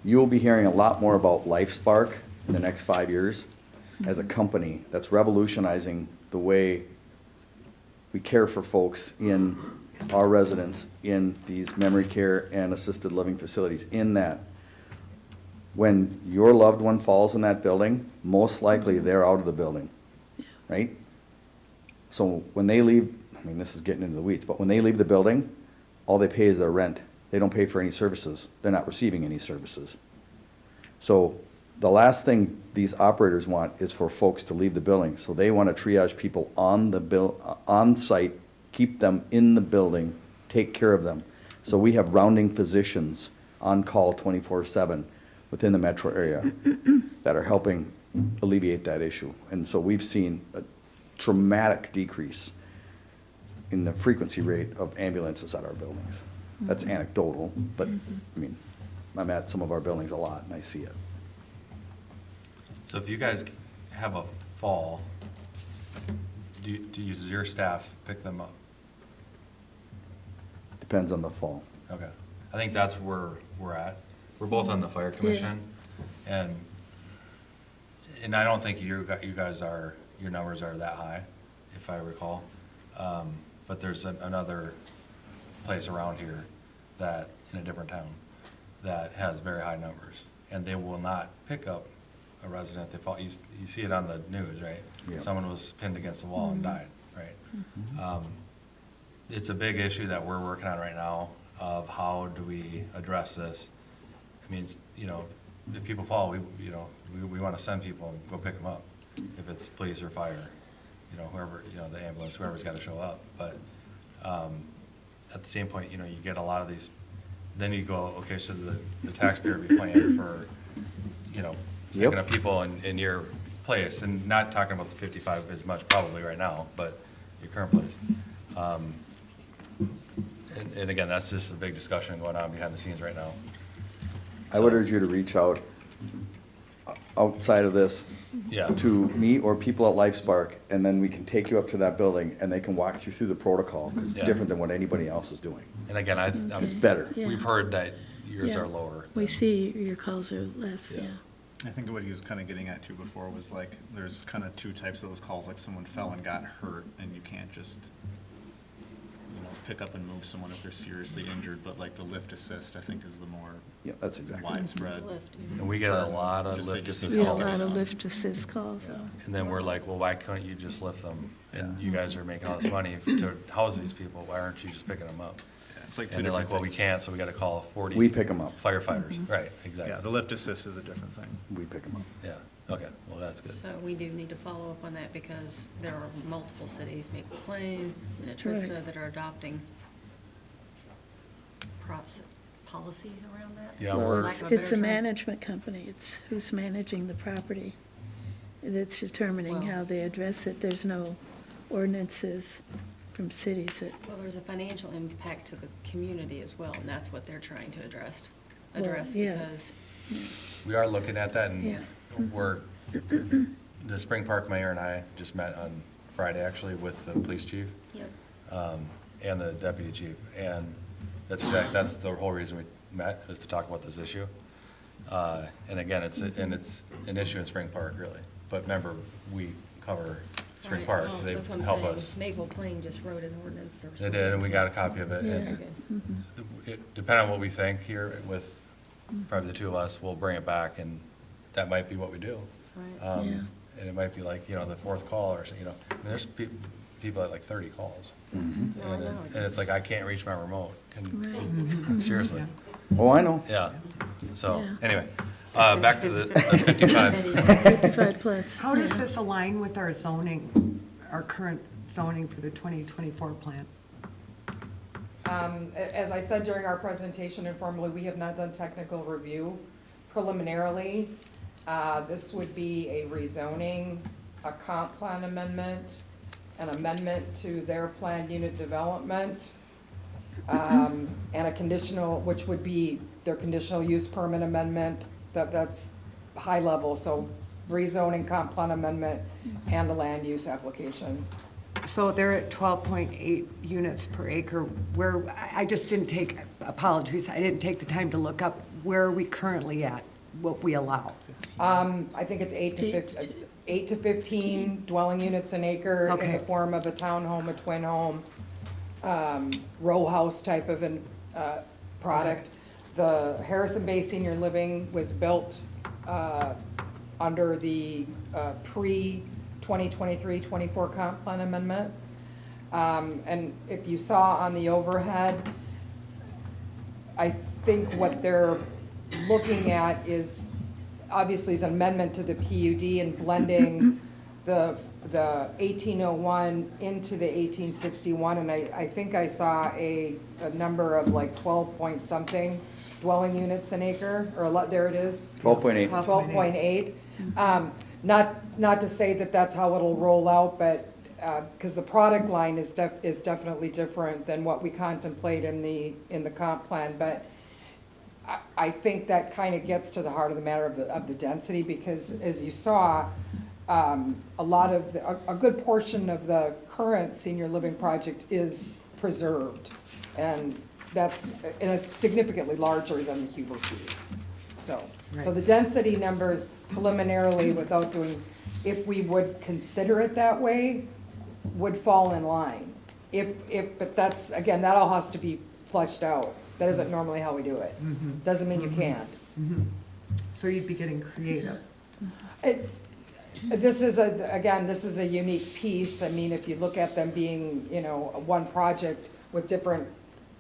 You'll be hearing a lot more about LifeSpark in the next 5 years as a company that's revolutionizing the way we care for folks in our residents in these memory care and assisted living facilities. In that, when your loved one falls in that building, most likely they're out of the building, right? So when they leave, I mean, this is getting into the weeds, but when they leave the building, all they pay is their rent. They don't pay for any services. They're not receiving any services. So the last thing these operators want is for folks to leave the building. So they want to triage people on site, keep them in the building, take care of them. So we have rounding physicians on call 24/7 within the metro area that are helping alleviate that issue. And so we've seen a dramatic decrease in the frequency rate of ambulances at our buildings. That's anecdotal, but, I mean, I'm at some of our buildings a lot, and I see it. So if you guys have a fall, do your staff pick them up? Depends on the fall. Okay. I think that's where we're at. We're both on the fire commission, and I don't think you guys are, your numbers are that high, if I recall. But there's another place around here that, in a different town, that has very high numbers, and they will not pick up a resident. They fall, you see it on the news, right? Yeah. Someone was pinned against the wall and died, right? It's a big issue that we're working on right now of how do we address this. I mean, you know, if people fall, we want to send people and go pick them up. If it's police or fire, you know, whoever, you know, the ambulance, whoever's got to show up. But at the same point, you know, you get a lot of these, then you go, okay, so the taxpayer be paying for, you know, picking up people in your place, and not talking about the 55 as much probably right now, but your current place. And again, that's just a big discussion going on behind the scenes right now. I would urge you to reach out outside of this Yeah. to me or people at LifeSpark, and then we can take you up to that building and they can walk you through the protocol, because it's Yeah. different than what anybody else is doing. And again, It's better. Yeah. we've heard that yours Yeah. are lower. We see your calls are less, Yeah. yeah. I think what he was kind of getting at too before was like, there's kind of two types of those calls, like someone fell and got hurt, and you can't just, you know, pick up and move someone if they're seriously injured, but like the lift assist, I think, is the more Yeah, that's exactly. widespread. And we get a lot of Just- lift just assist We these have a calls. lot of lift assist calls, so. And then we're like, well, why couldn't you just lift them? And Yeah. you guys are making all this money to house these people, why aren't you just picking them up? Yeah, It's like two And they're different like, well, we things. can't, so we gotta call 40. We pick 'em up. Firefighters, right, exactly. Yeah, the lift assist is a different thing. We pick them up. Yeah, okay, well, that's good. So we do need to follow up on that because there are multiple cities, Maple Plain, Minnetrista, Right. that are adopting policies around that? Yeah, For we're- lack It's of a it's better a term? management company. It's who's managing the property. That's determining Well- how they address it. There's no ordinances from cities that, Well, there's a financial impact to the community as well, and that's what they're trying to address Well, yeah. because, We are looking at that, Yeah. and we're, the Spring Park mayor and I just met on Friday, actually, with the police chief and the deputy chief, and that's the whole reason we met, is to talk about this issue. And again, it's an issue in Spring Park, really, but remember, we cover Spring Right, Park, well, they that's what I'm help saying. us. Maple Plain just wrote an ordinance or They something. did, and we got a copy of it, Yeah. Very and good. depending on what we think here with probably the two of us, we'll bring it back, and that might be what we do. Right. Yeah. And it might be like, the fourth call, or, I mean, there's people at like 30 calls. No, I And know. and it's like, I can't reach my remote. Right. Seriously, Oh, I know. yeah. So, Yeah. anyway, back to the 55. 55 plus. How does yeah. this align with our zoning, our current zoning for the 2024 plan? As I said during our presentation informally, we have not done technical review preliminarily. This would be a rezoning, a comp plan amendment, an amendment to their planned unit development, and a conditional, which would be their conditional use permit amendment, that's high level, so rezoning, comp plan amendment, and the land use application. So they're at 12.8 units per acre, where, I just didn't take, apologies, I didn't take the time to look up, where are we currently at, what we allow? I think it's 8 to 15 dwelling units an acre in Okay. the form of a townhome, a twin home, row house type of an, product. The Harrison Bay Senior Living was built, under the, pre-2023-24 comp plan amendment. And if you saw on the overhead, I think what they're looking at is, obviously, is an amendment to the PUD and blending the 1801 into the 1861, and I think I saw a number of like 12 point something dwelling units an acre, or a lot, there it is. 12.8. 12.8. Not to say that that's how it'll roll out, but, because the product line is definitely different than what we contemplate in the comp plan, but I think that kind of gets to the heart of the matter of the density, because as you saw, a good portion of the current senior living project is preserved, and it's significantly larger than the Huber piece. So the density numbers preliminarily, without doing, if we would consider it that way, would fall in line. But that's, again, that all has to be fleshed out. That isn't normally how we do it. Doesn't mean you can't. So you'd be getting creative. This is a unique piece. I mean, if you look at them being, one project with different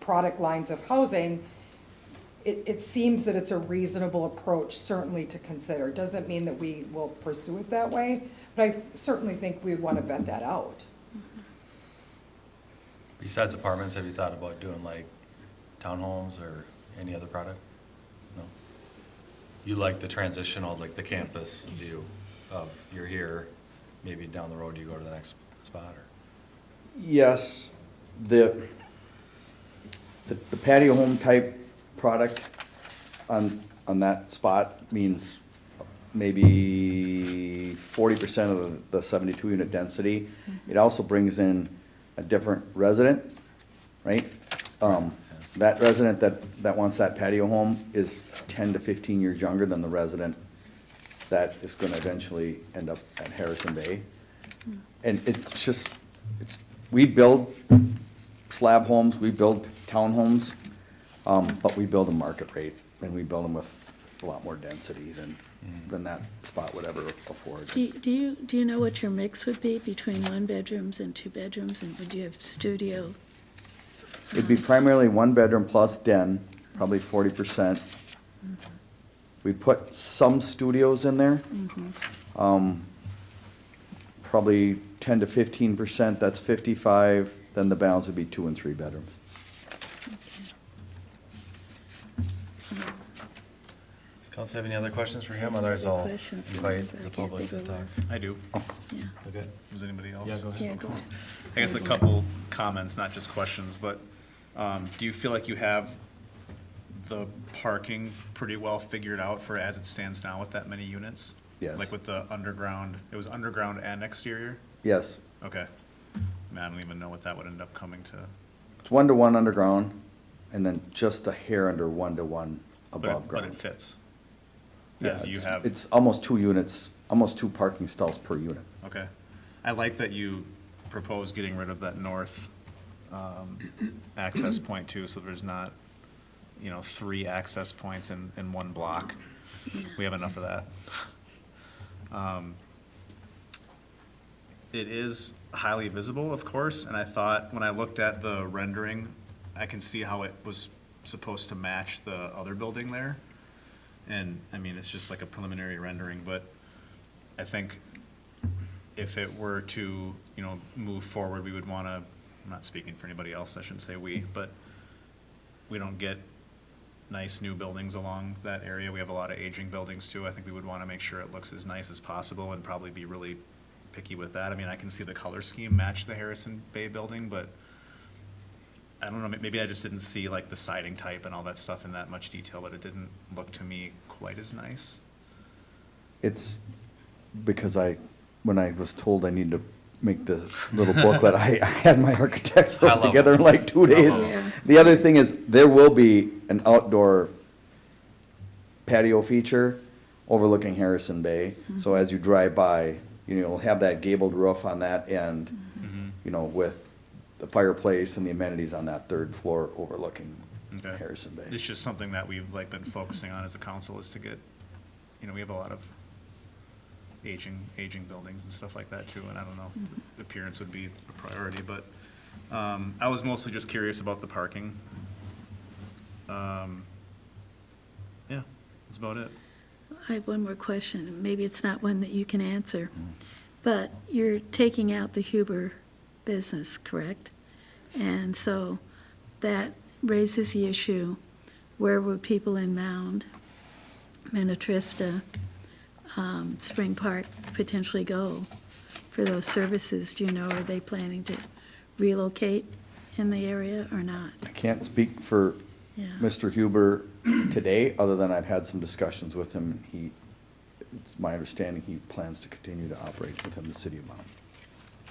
product lines of housing, it seems that it's a reasonable approach, certainly, to consider. Doesn't mean that we will pursue it that way, but I certainly think we want to vet that out. Besides apartments, have you thought about doing like townhomes or any other product? No? You like the transitional, like the campus view of you're here, maybe down the road you go to the next spot, or? Yes, the patio home type product on that spot means maybe 40% of the 72-unit density. It also brings in a different resident, right? That resident that wants that patio home is 10 to 15 years younger than the resident that is gonna eventually end up at Harrison Bay. And we build slab homes, we build townhomes, but we build them market rate, and we build them with a lot more density than that spot would ever afford. Do you know what your mix would be between 1 bedrooms and 2 bedrooms, and would you have studio? It'd be primarily 1 bedroom plus den, probably 40%. We put some studios in there. Probably 10 to 15%, that's 55, then the balance would be 2 and 3 bedrooms. Council have any other questions for him? Otherwise, I'll Questions for him, invite but I the can't public to think talk. of what I do. Yeah, Okay. Does anybody else? Yeah, go ahead. yeah, go ahead. I guess a couple comments, not just questions, but do you feel like you have the parking pretty well figured out for as it stands now with that many units? Yes. Like with the underground, it was underground and exterior? Yes, Okay. Man, I don't even know what that would end up coming to. it's 1-to-1 underground, and then just a hair under 1-to-1 above But it ground. fits. Yeah, As you it's- have. It's almost 2 units, almost 2 parking stalls per unit. Okay. I like that you propose getting rid of that north access point too, so there's not, 3 access points in one block. We have enough of that. It is highly visible, of course, and I thought, when I looked at the rendering, I can see how it was supposed to match the other building there. And, I mean, it's just like a preliminary rendering, but I think if it were to, move forward, we would want to, I'm not speaking for anybody else, I shouldn't say we, but we don't get nice new buildings along that area. We have a lot of aging buildings too. I think we would want to make sure it looks as nice as possible and probably be really picky with that. I mean, I can see the color scheme match the Harrison Bay building, but I don't know, maybe I just didn't see like the siding type and all that stuff in that much detail, but it didn't look to me quite as nice. It's because when I was told I needed to make the little booklet, I had my architect High put it level. together in like 2 days. Yeah. The other thing is, there will be an outdoor patio feature overlooking Harrison Bay. So as you drive by, you'll have that gabled roof on that end, with the fireplace and the amenities on that 3rd floor overlooking Okay. Harrison Bay. It's just something that we've like been focusing on as a council is to get, we have a lot of aging buildings and stuff like that too, and I don't know, the appearance would be a priority, but, I was mostly just curious about the parking. Yeah, that's about it. I have one more question. Maybe it's not one that you can answer, but you're taking out the Huber business, correct? And so that raises the issue, where would people in Mound, Minnetrista, Spring Park potentially go for those services? Do you know, are they planning to relocate in the area or not? I can't speak for Yeah. Mr. Huber today, other than I've had some discussions with him. It's my understanding he plans to continue to operate within the city of Mound.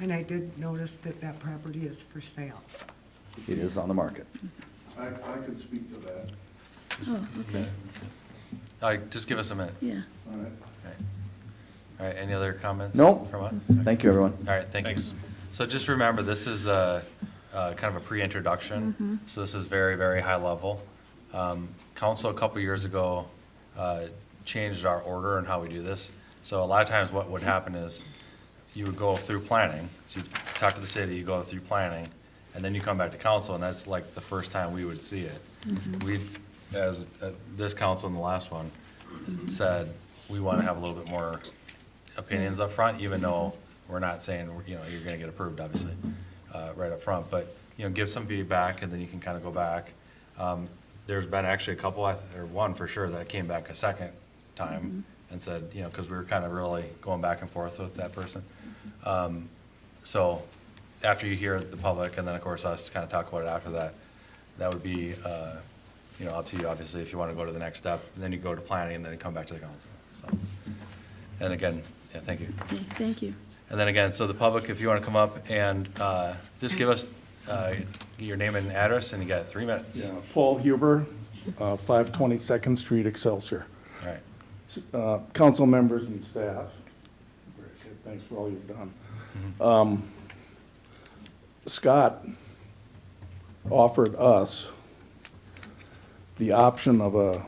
And I did notice that that property is for sale. It is on the market. I could speak to that. Oh, okay, Just give us a minute. yeah. All right. All right, any other comments? No. From us? Thank you, everyone. All right, thank you. Thanks. So just remember, this is kind of a pre-introduction, so this is very, very high level. Council a couple years ago changed our order and how we do this. So a lot of times what would happen is you would go through planning, so you talk to the city, you go through planning, and then you come back to council, and that's like the first time we would see it. We've, as this council and the last one, said we want to have a little bit more opinions up front, even though we're not saying, you're gonna get approved, obviously, right up front, but, give some feedback, and then you can kind of go back. There's been actually a couple, or one for sure, that came back a second time and said, because we were kind of really going back and forth with that person. So after you hear the public, and then of course us kind of talk about it after that, that would be, up to you, obviously, if you want to go to the next step, and then you go to planning, and then come back to the council, so. And again, yeah, thank you. Okay, thank you. And then again, so the public, if you want to come up and just give us your name and address, and you got 3 minutes. Yeah, Paul Huber, 522nd Street, Excelsior. All right. Council members and staff, thanks for all you've done. Scott offered us the option of a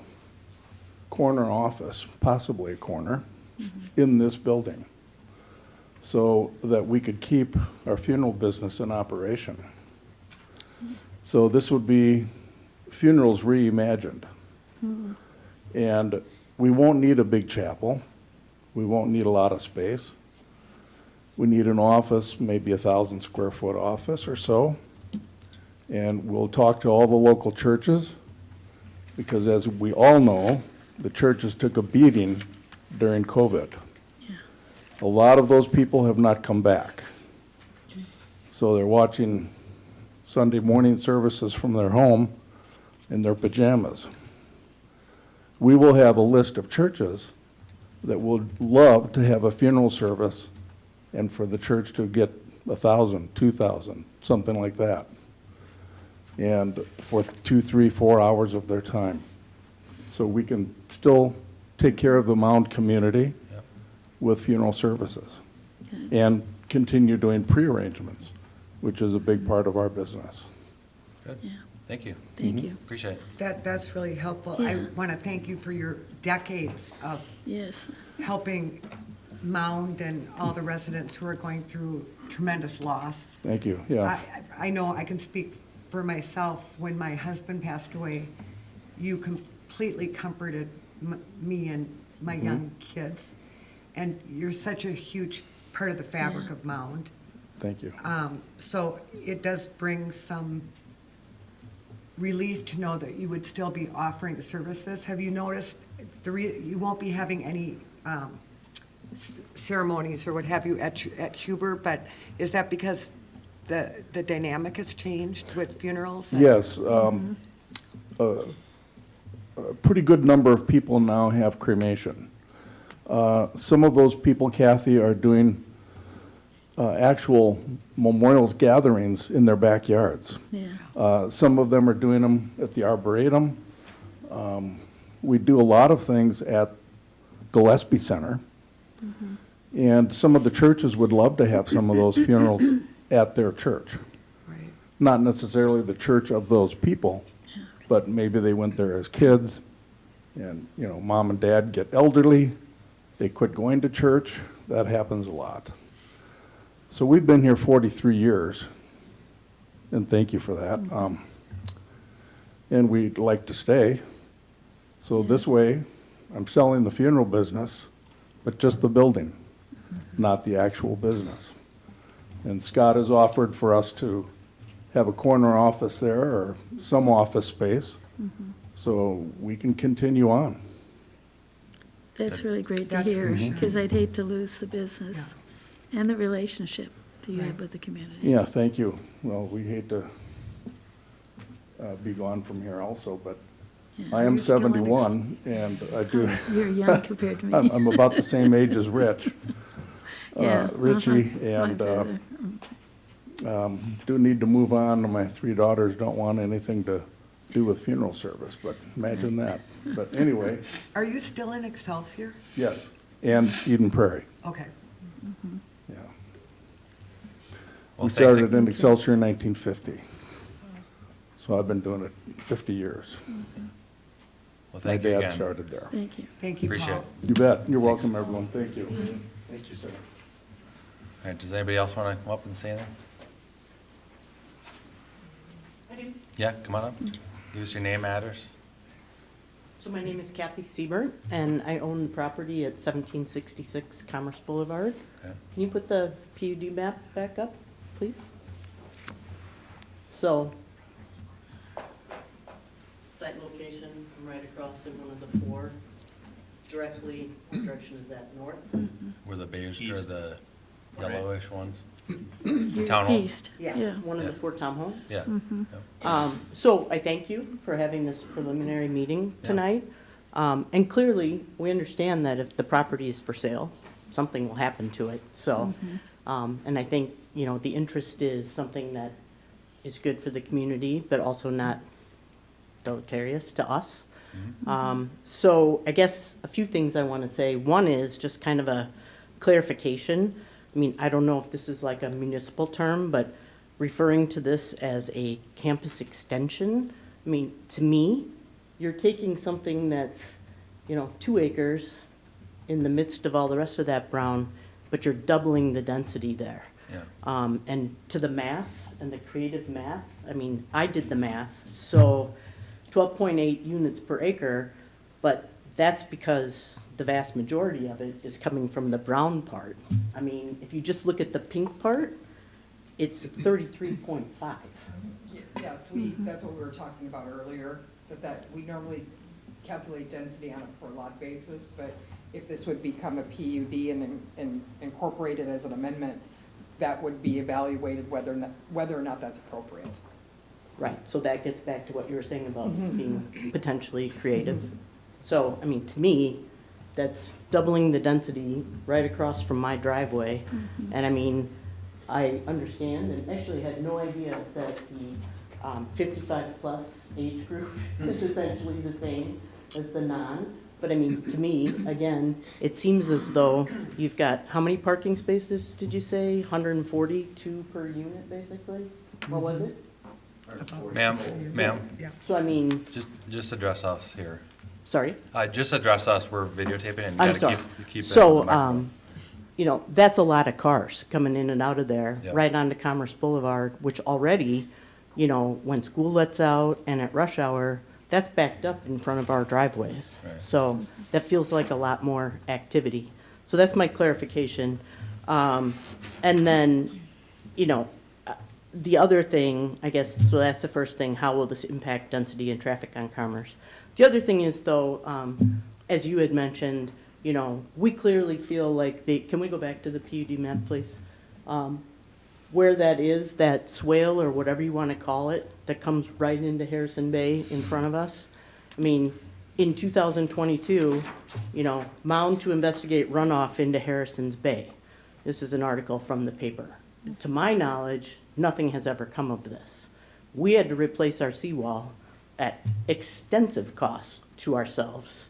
corner office, possibly a corner, in this building, so that we could keep our funeral business in operation. So this would be funerals reimagined. And we won't need a big chapel. We won't need a lot of space. We need an office, maybe 1,000 square foot office or so. And we'll talk to all the local churches, because as we all know, the churches took a beating during COVID. A lot of those people have not come back. So they're watching Sunday morning services from their home in their pajamas. We will have a list of churches that would love to have a funeral service and for the church to get 1,000, 2,000, something like that. And for 2, 3, 4 hours of their time. So we can still take care of the Mound community Yep. with funeral services and continue doing pre-arrangements, which is a big part of our business. Good. Yeah. Thank you. Thank you. Appreciate it. That's really helpful. I Yeah. want to thank you for your decades of Yes, helping Mound and all the residents who are going through tremendous loss. Thank you, yeah. I know I can speak for myself. When my husband passed away, you completely comforted me and my young kids. And you're such a huge part of the fabric Yeah. of Mound. Thank you. So it does bring some relief to know that you would still be offering services. Have you noticed you won't be having any ceremonies or what have you at Huber, but is that because the dynamic has changed with funerals? Yes, a pretty good number of people now have cremation. Some of those people, Kathy, are doing actual memorials gatherings in their backyards. yeah, Some of them are doing them at the Arboretum. We do a lot of things at Gillespie Center. And some of the churches would love to have some of those funerals at their church. Right. Not necessarily the church of those people, but maybe they went there as kids. And, you know, mom and dad get elderly, they quit going to church. That happens a lot. So we've been here 43 years, and thank you for that. And we'd like to stay. So this way, I'm selling the funeral business, but just the building, not the actual business. And Scott has offered for us to have a corner office there or some office space, so we can continue on. that's really great to That's hear, reassuring. because I'd hate to lose the business and the relationship that you have Right. with the community. Yeah, thank you. Well, we hate to be gone from here also, but Yeah. I am You're still in 71, and I do, You're young compared to me. I'm about the same age as Rich, Yeah, Richie, my and brother. do need to move on. My 3 daughters don't want anything to do with funeral service, but imagine that. But anyway, Are you still in Excelsior? yes, and Eden Prairie, Okay. yeah. Well, We thanks started in Excelsior in 1950, so I've been doing it 50 years. Well, My thank you dad again. started there. Thank you. Thank you, Appreciate Paul. it. You bet. You're welcome, everyone. Thank you. Thank you, sir. All right, does anybody else want to come up and say anything? I do. Yeah, come on up. Give us your name, address. So my name is Kathy Siebert, and I own property at 1766 Commerce Boulevard. Okay. Can you put the PUD map back up, please? So, site location, I'm right across in one of the 4. Directly, what direction is that, north? Were the beige or East. the Right. yellowish ones? You're Town hall? east. Yeah. One of the Yeah. 4 townhomes. Yeah. So I thank you for having this preliminary meeting Yeah. tonight. And clearly, we understand that if the property is for sale, something will happen to it. So, and I think, you know, the interest is something that is good for the community, but also not deleterious to us. So I guess a few things I want to say. One is just kind of a clarification. I mean, I don't know if this is like a municipal term, but referring to this as a campus extension, I mean, to me, you're taking something that's, you know, 2 acres in the midst of all the rest of that brown, but you're doubling the density there. Yeah. And to the math and the creative math, I mean, I did the math, so 12.8 units per acre, but that's because the vast majority of it is coming from the brown part. I mean, if you just look at the pink part, it's 33.5. Yes, that's what we were talking about earlier, that we normally calculate density on a per lot basis, but if this would become a PUD and incorporated as an amendment, that would be evaluated whether or not that's appropriate. Right, so that gets back to what you were saying about being potentially creative. So, I mean, to me, that's doubling the density right across from my driveway. And I mean, I understand and actually had no idea that the 55-plus age group is essentially the same as the non. But I mean, to me, again, it seems as though you've got, how many parking spaces did you say? 142 per unit, basically? What was it? Ma'am, Yeah. So I mean, just address us here. sorry? Just address us, we're videotaping and you I'm gotta sorry. keep it. So, on the microphone. you know, that's a lot of cars coming in and out of there, Yeah. right onto Commerce Boulevard, which already, you know, when school lets out and at rush hour, that's backed up in front of our driveways. Right. So that feels like a lot more activity. So that's my clarification. And then, you know, the other thing, I guess, so that's the first thing, how will this impact density and traffic on Commerce? The other thing is though, as you had mentioned, you know, we clearly feel like can we go back to the PUD map, please? Where that is, that swale or whatever you want to call it, that comes right into Harrison Bay in front of us. I mean, in 2022, you know, Mound to investigate runoff into Harrison's Bay. This is an article from the paper. To my knowledge, nothing has ever come of this. We had to replace our seawall at extensive cost to ourselves.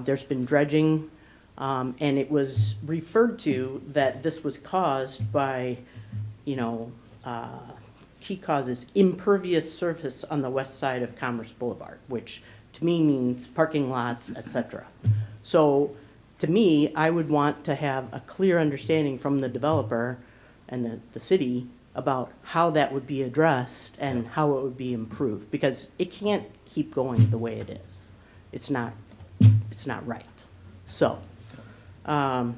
There's been dredging, and it was referred to that this was caused by, you know, key causes, impervious surface on the west side of Commerce Boulevard, which to me means parking lots, et cetera. So to me, I would want to have a clear understanding from the developer and the city about how that would be addressed and how it would be improved, because it can't keep going the way it is. It's not right. So, and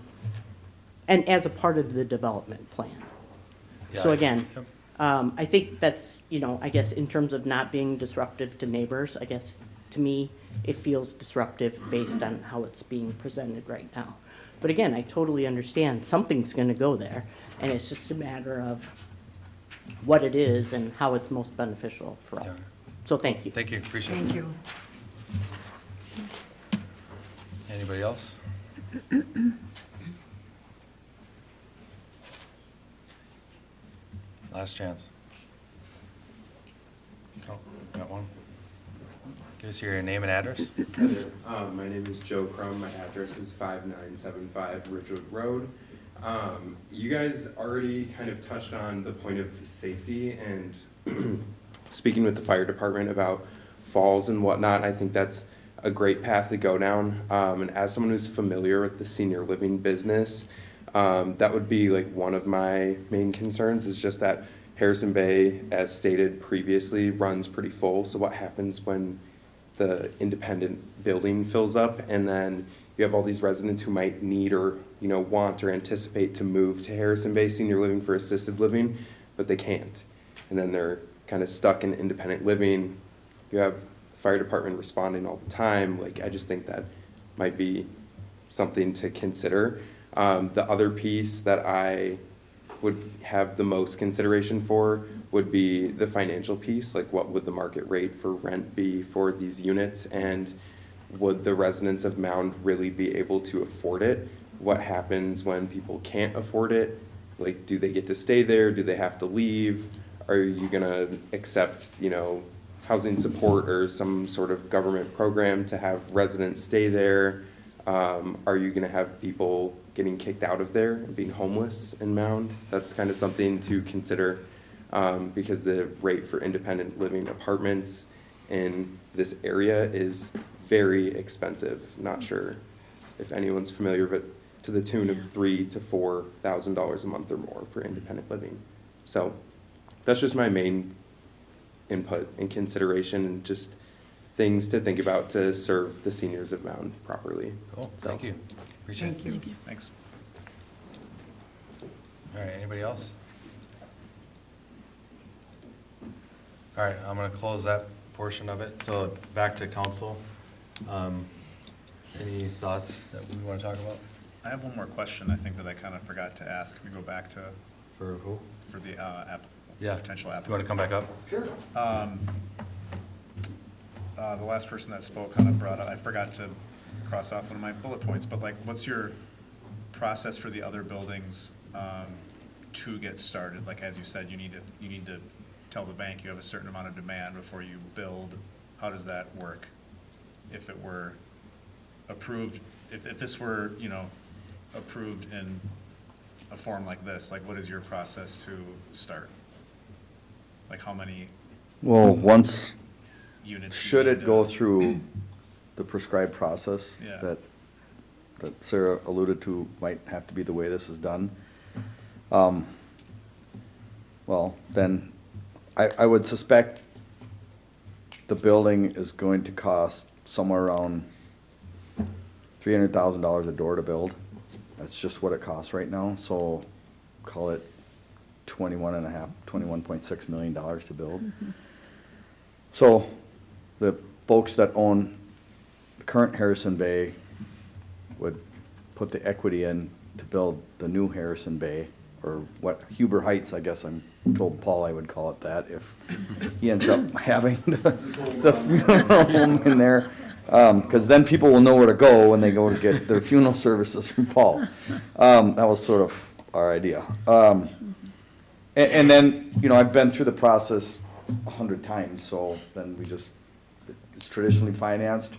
as a part of the development plan. So Yeah, again, yep. I think that's, you know, I guess in terms of not being disruptive to neighbors, I guess to me, it feels disruptive based on how it's being presented right now. But again, I totally understand something's gonna go there, and it's just a matter of what it is and how it's most beneficial for all. Yeah. So thank you. Thank you, appreciate it. Thank you. Anybody else? Last chance. Oh, got one. Give us your name and address. Hi there. My name is Joe Crum. My address is 5975 Ridgewood Road. You guys already kind of touched on the point of safety and speaking with the fire department about falls and whatnot. I think that's a great path to go down. And as someone who's familiar with the senior living business, that would be like one of my main concerns is just that Harrison Bay, as stated previously, runs pretty full. So what happens when the independent building fills up and then you have all these residents who might need or, you know, want or anticipate to move to Harrison Bay Senior Living for assisted living, but they can't. And then they're kind of stuck in independent living. You have the fire department responding all the time. Like, I just think that might be something to consider. The other piece that I would have the most consideration for would be the financial piece, like what would the market rate for rent be for these units, and would the residents of Mound really be able to afford it? What happens when people can't afford it? Like, do they get to stay there? Do they have to leave? Are you gonna accept, you know, housing support or some sort of government program to have residents stay there? Are you gonna have people getting kicked out of there and being homeless in Mound? That's kind of something to consider, because the rate for independent living apartments in this area is very expensive. Not sure if anyone's familiar, but to the tune of $3,000 to $4,000 a month or more for independent living. So that's just my main input and consideration, and just things to think about to serve the seniors of Mound properly. Cool, So- thank you. Appreciate it. Thank you. Thanks. All right, anybody else? All right, I'm gonna close that portion of it. So back to council. Any thoughts that we want to talk about? I have one more question, I think, that I kind of forgot to ask. Can we go back to, For who? for the Yeah. potential You want applicant? to come back up? Sure. The last person that spoke kind of brought up, I forgot to cross off one of my bullet points, but like, what's your process for the other buildings to get started? Like, as you said, you need to tell the bank you have a certain amount of demand before you build. How does that work? If it were approved, if this were, you know, approved in a form like this, like, what is your process to start? Like, how many Well, once, units? you should need it to- go through the prescribed process Yeah. that Sarah alluded to might have to be the way this is done, well, then I would suspect the building is going to cost somewhere around $300,000 a door to build. That's just what it costs right now, so call it $21.6 million to build. So the folks that own the current Harrison Bay would put the equity in to build the new Harrison Bay, or what, Huber Heights, I guess I'm told Paul I would call it that, if he ends up having the funeral home in there. Because then people will know where to go when they go to get their funeral services from Paul. That was sort of our idea. And then, you know, I've been through the process 100 times, so then it's traditionally financed.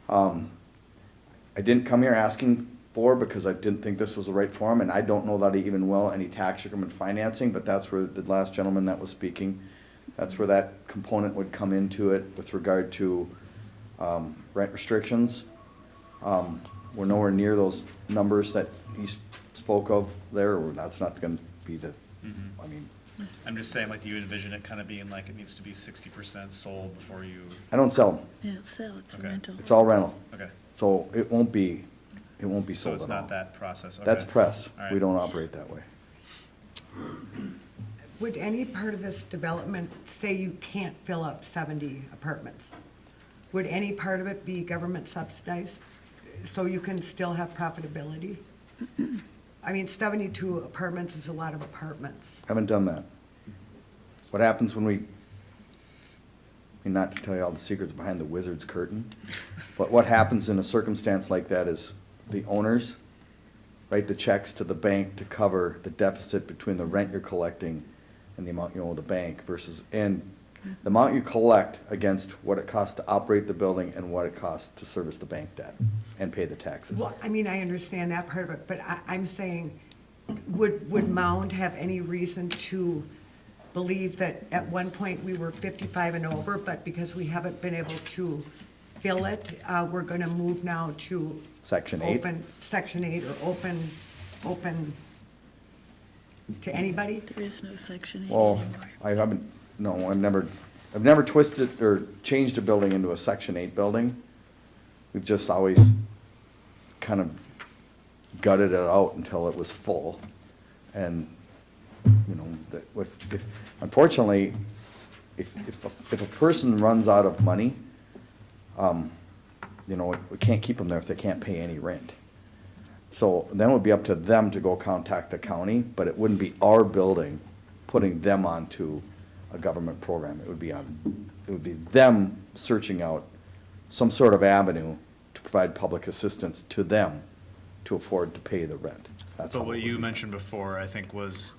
I didn't come here asking for, because I didn't think this was the right forum, and I don't know that I even will any tax increment financing, but that's where the last gentleman that was speaking, that's where that component would come into it with regard to rent restrictions. We're nowhere near those numbers that he spoke of there, or that's not gonna be the, I mean, I'm just saying, like, do you envision it kind of being like it needs to be 60% sold before you, I don't sell them. Yeah, sell, it's a Okay. rental. It's all rental. okay, So it won't be so sold it's at all. not that process, okay. That's press. All We right. don't operate that way. Would any part of this development, say you can't fill up 70 apartments, would any part of it be government subsidized, so you can still have profitability? I mean, 72 apartments is a lot of apartments. Haven't done that. What happens when I mean, not to tell you all the secrets behind the wizard's curtain, but what happens in a circumstance like that is the owners write the checks to the bank to cover the deficit between the rent you're collecting and the amount you owe the bank and the amount you collect against what it costs to operate the building and what it costs to service the bank debt and pay the taxes. Well, I mean, I understand that part of it, but I'm saying, would Mound have any reason to believe that at one point we were 55 and over, but because we haven't been able to fill it, we're gonna move now to Section 8? open, Section 8, or open to anybody? There is no Section 8 Well, anymore. I haven't, no, I've never twisted or changed a building into a Section 8 building. We've just always kind of gutted it out until it was full. And, you know, unfortunately, if a person runs out of money, you know, we can't keep them there if they can't pay any rent. So then it would be up to them to go contact the county, but it wouldn't be our building putting them onto a government program. It would be them searching out some sort of avenue to provide public assistance to them to afford to pay the rent. That's But how what it you would be. mentioned before, I think, was,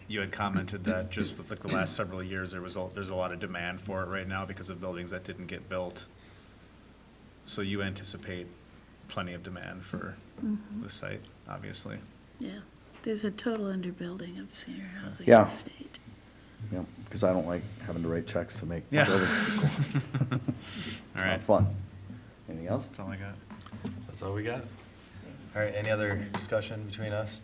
you had commented that just with like the last several years, there's a lot of demand for it right now because of buildings that didn't get built. So you anticipate plenty of demand for the site, obviously. Yeah, there's a total underbuilding of senior housing in Yeah. the state. Yeah, because I don't like having to write checks to make my Yeah. buildings look cool. All It's right. not fun. Anything else? That's all I got. That's all we got. All right, any other discussion between us?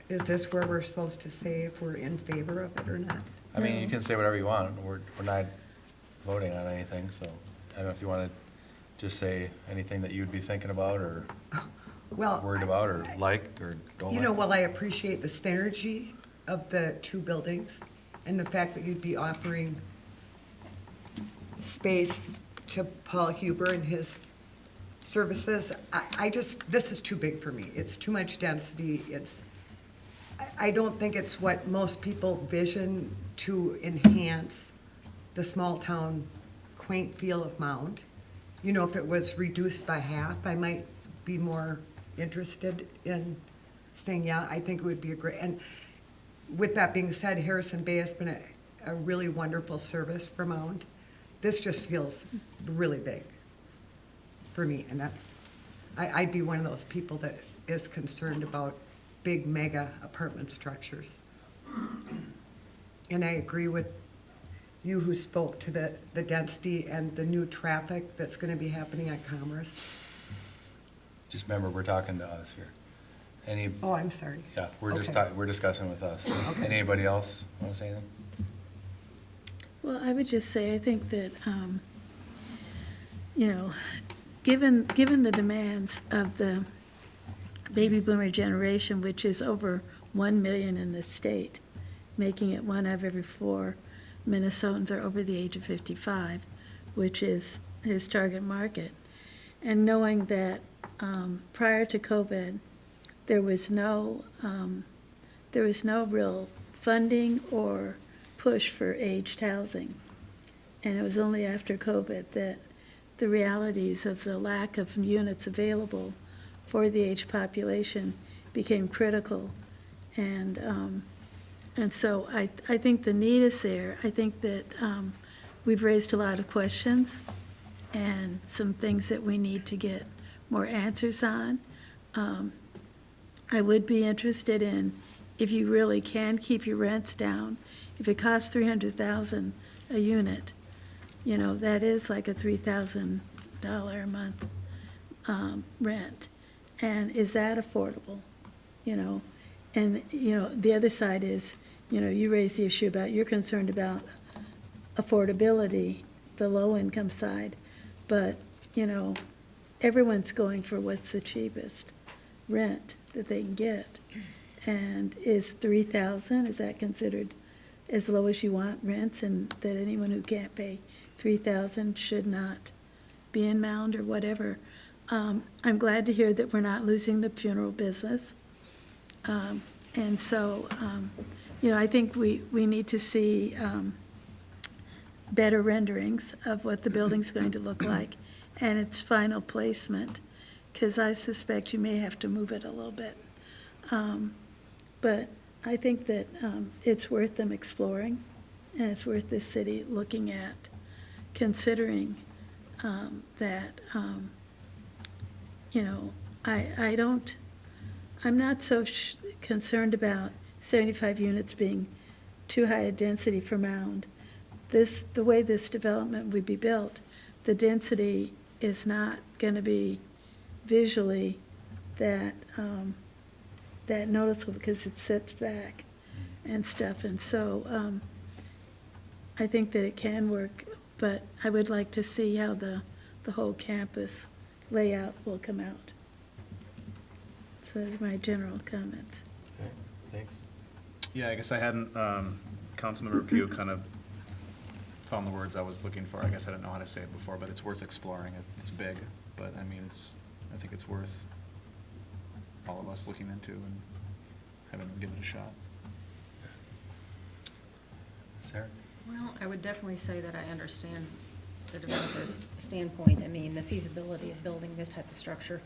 Is this where we're supposed to say if we're in favor of it or not? I mean, you can say whatever you want. We're not voting on anything, so I don't know if you want to just say anything that you'd be thinking about or Well, worried about or like or don't like. you know, while I appreciate the synergy of the two buildings and the fact that you'd be offering space to Paul Huber and his services. This is too big for me. It's too much density. I don't think it's what most people vision to enhance the small town quaint feel of Mound. You know, if it was reduced by half, I might be more interested in saying, yeah, I think it would be a great, and with that being said, Harrison Bay has been a really wonderful service for Mound. This just feels really big for me, and I'd be one of those people that is concerned about big mega apartment structures. And I agree with you who spoke to the density and the new traffic that's gonna be happening at Commerce. Just remember, we're talking to us here. Any, Oh, I'm sorry. yeah, we're just Okay. we're discussing with us. Okay. Anybody else want to say anything? Well, I would just say, I think that, you know, given the demands of the baby boomer generation, which is over 1 million in the state, making it 1 out of every 4 Minnesotans are over the age of 55, which is his target market. And knowing that prior to COVID, there was no real funding or push for aged housing. And it was only after COVID that the realities of the lack of units available for the aged population became critical. And so I think the need is there. I think that we've raised a lot of questions and some things that we need to get more answers on. I would be interested in, if you really can keep your rents down, if it costs $300,000 a unit, you know, that is like a $3,000 a month rent. And is that affordable, you know? And, you know, the other side is, you know, you raised the issue about, you're concerned about affordability, the low-income side, but, you know, everyone's going for what's the cheapest rent that they can get. And is 3,000, is that considered as low as you want rents, and that anyone who can't pay 3,000 should not be in Mound or whatever? I'm glad to hear that we're not losing the funeral business. And so, you know, I think we need to see better renderings of what the building's going to look like and its final placement, because I suspect you may have to move it a little bit. But I think that it's worth them exploring, and it's worth this city looking at, considering that, you know, I'm not so concerned about 75 units being too high a density for Mound. The way this development would be built, the density is not going to be visually that noticeable, because it sits back and stuff. And so I think that it can work, but I would like to see how the whole campus layout will come out. So those are my general comments. Okay, thanks. Yeah, I guess I hadn't, Councilmember Pugh kind of found the words I was looking for. I guess I didn't know how to say it before, but it's worth exploring. It's big, but I mean, I think it's worth all of us looking into and having them give it a shot. Sarah? Well, I would definitely say that I understand the developer's standpoint. I mean, the feasibility of building this type of structure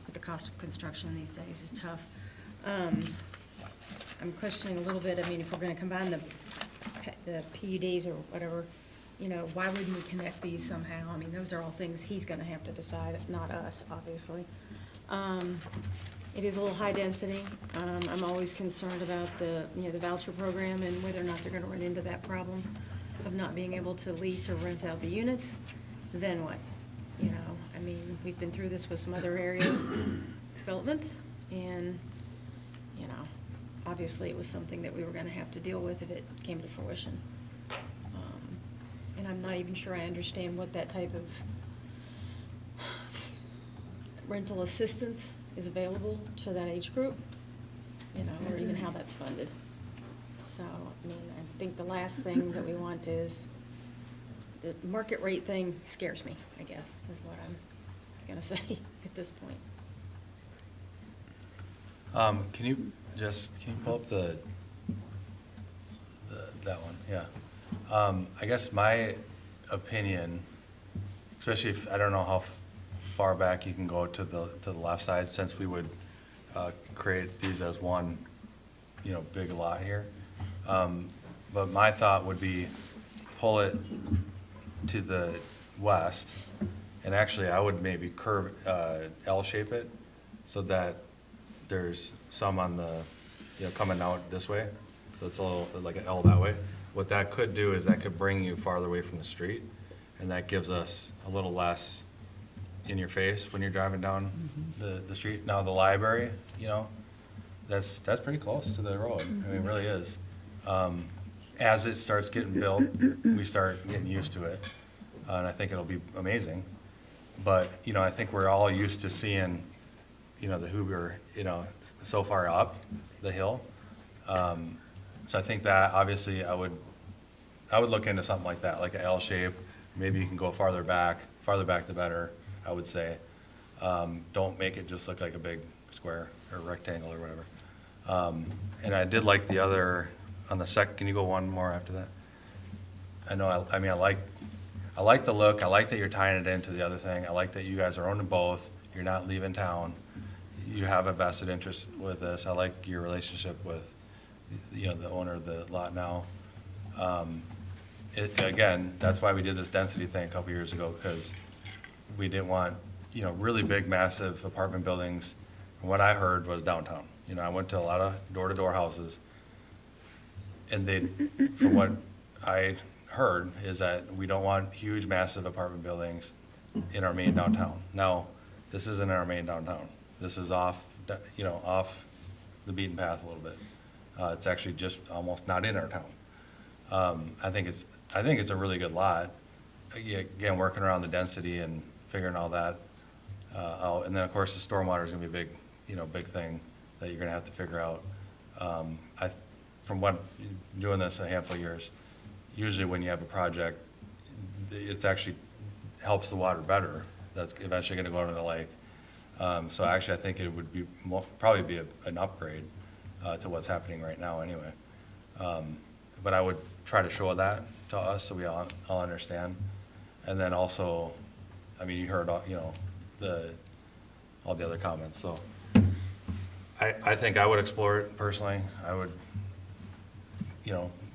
with the cost of construction these days is tough. I'm questioning a little bit, I mean, if we're gonna combine the PUDs or whatever, you know, why wouldn't we connect these somehow? I mean, those are all things he's gonna have to decide, not us, obviously. It is a little high density. I'm always concerned about the voucher program and whether or not they're gonna run into that problem of not being able to lease or rent out the units. Then what? You know, I mean, we've been through this with some other area developments, and, you know, obviously it was something that we were gonna have to deal with if it came to fruition. And I'm not even sure I understand what that type of rental assistance is available to that age group, you know, or even how that's funded. So, I mean, I think the last thing that we want is the market rate thing scares me, I guess, is what I'm gonna say at this point. Can you pull up that one, yeah. I guess my opinion, especially if, I don't know how far back you can go to the left side, since we would, create these as one, big lot here. But my thought would be pull it to the west, and actually I would maybe curve, L-shape it, so that there's some on the, coming out this way, so it's a little, like an L that way. What that could do is that could bring you farther away from the street, and that gives us a little less in your face when you're driving down the street. Now, the library, that's pretty close to the road, I mean, it really is. As it starts getting built, we start getting used to it, and I think it'll be amazing. But, I think we're all used to seeing, the Huber, so far up the hill. So I think that, obviously, I would look into something like that, like an L shape. Maybe you can go farther back the better, I would say. Don't make it just look like a big square or rectangle or whatever. And I did like the other, on the can you go one more after that? I know, I like the look, I like that you're tying it into the other thing, I like that you guys are owning both, you're not leaving town, you have a vested interest with this, I like your relationship with, the owner of the lot now. Again, that's why we did this density thing a couple years ago, because we didn't want, really big, massive apartment buildings. And what I heard was downtown. I went to a lot of door-to-door houses, and from what I heard, is that we don't want huge, massive apartment buildings in our main downtown. Now, this isn't in our main downtown. This is off the beaten path a little bit. It's actually just almost not in our town. I think it's a really good lot. Again, working around the density and figuring all that out. And then, of course, the stormwater is gonna be a big thing that you're gonna have to figure out. From doing this a handful of years, usually when you have a project, it's actually helps the water better. That's eventually gonna go into the lake. So actually, I think it would be probably be an upgrade to what's happening right now anyway. But I would try to show that to us so we all understand. And then also, I mean, you heard all the other comments, so I think I would explore it personally. I would,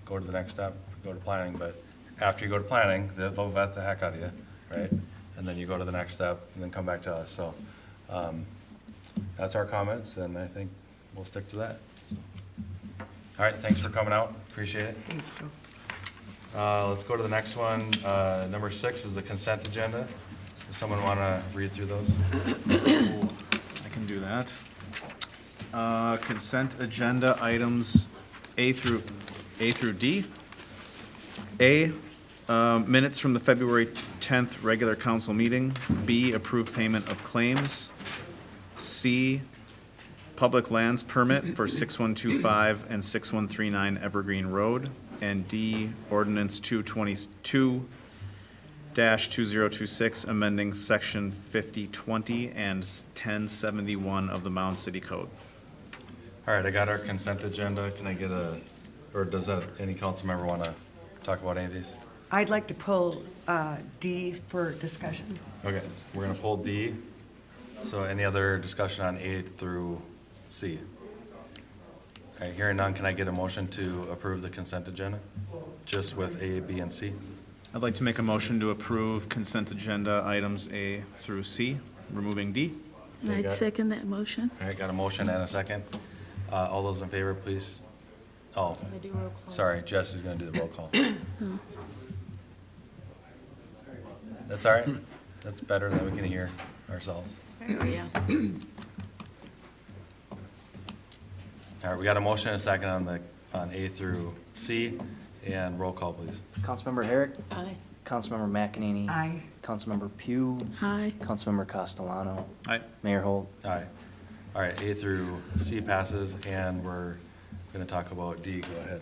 go to the next step, go to planning, but after you go to planning, they'll vet the heck out of you, right? And then you go to the next step and then come back to us, so that's our comments, and I think we'll stick to that. All right, thanks for coming out, appreciate it. Thank you. Let's go to the next one. Number 6 is the consent agenda. Does someone want to read through those? I can do that. Consent agenda items A through D. A, minutes from the February 10th regular council meeting. B, approved payment of claims. C, public lands permit for 6125 and 6139 Evergreen Road. And D, ordinance 222-2026, amending section 5020 and 1071 of the Mound City Code. All right, I got our consent agenda. Can I get or does any council member want to talk about any of these? I'd like to pull D for discussion. Okay, we're going to pull D. So any other discussion on A through C? All right, hearing none, can I get a motion to approve the consent agenda, just with A, B, and C? I'd like to make a motion to approve consent agenda items A through C, removing D. And I'd second that motion. All right, got a motion and a second. All those in favor, please. Oh, Can I do roll call? sorry, Jesse's going to do the roll call. That's all right. That's better than we can hear ourselves. There we go. All right, we got a motion and a second on A through C, and roll call, please. Councilmember Herrick, Aye. Councilmember McEnany. Aye. Councilmember Pugh, Aye. Councilmember Castellano, Aye. Mayor Holt. Aye. All right, A through C passes, and we're going to talk about D. Go ahead.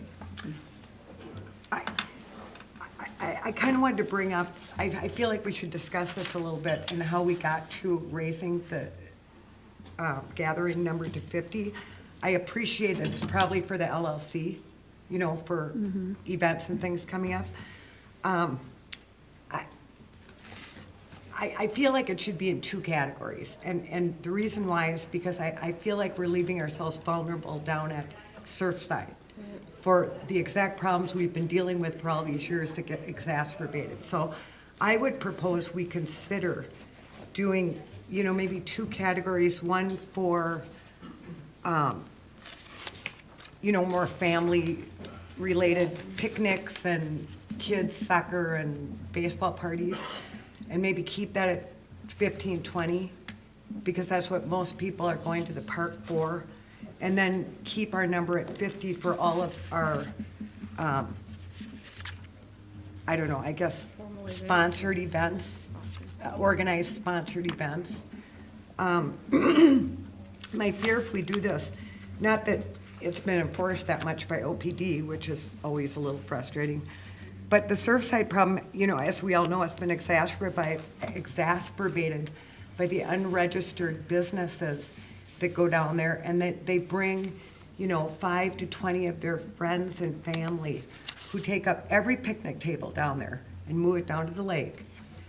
I kind of wanted to bring up, I feel like we should discuss this a little bit and how we got to raising the gathering number to 50. I appreciate that it's probably for the LLC, you know, for events and things coming up. I feel like it should be in two categories. And the reason why is because I feel like we're leaving ourselves vulnerable down at Surfside for the exact problems we've been dealing with for all these years that get exacerbated. So I would propose we consider doing, you know, maybe two categories, one for, you know, more family-related picnics and kids' soccer and baseball parties, and maybe keep that at 15, 20, because that's what most people are going to the park for. And then keep our number at 50 for all of our, I don't know, I guess, Formal events. sponsored events, organized sponsored events. My fear if we do this, not that it's been enforced that much by OPD, which is always a little frustrating, but the Surfside problem, you know, as we all know, it's been exacerbated by the unregistered businesses that go down there, and they bring, you know, 5 to 20 of their friends and family who take up every picnic table down there and move it down to the lake.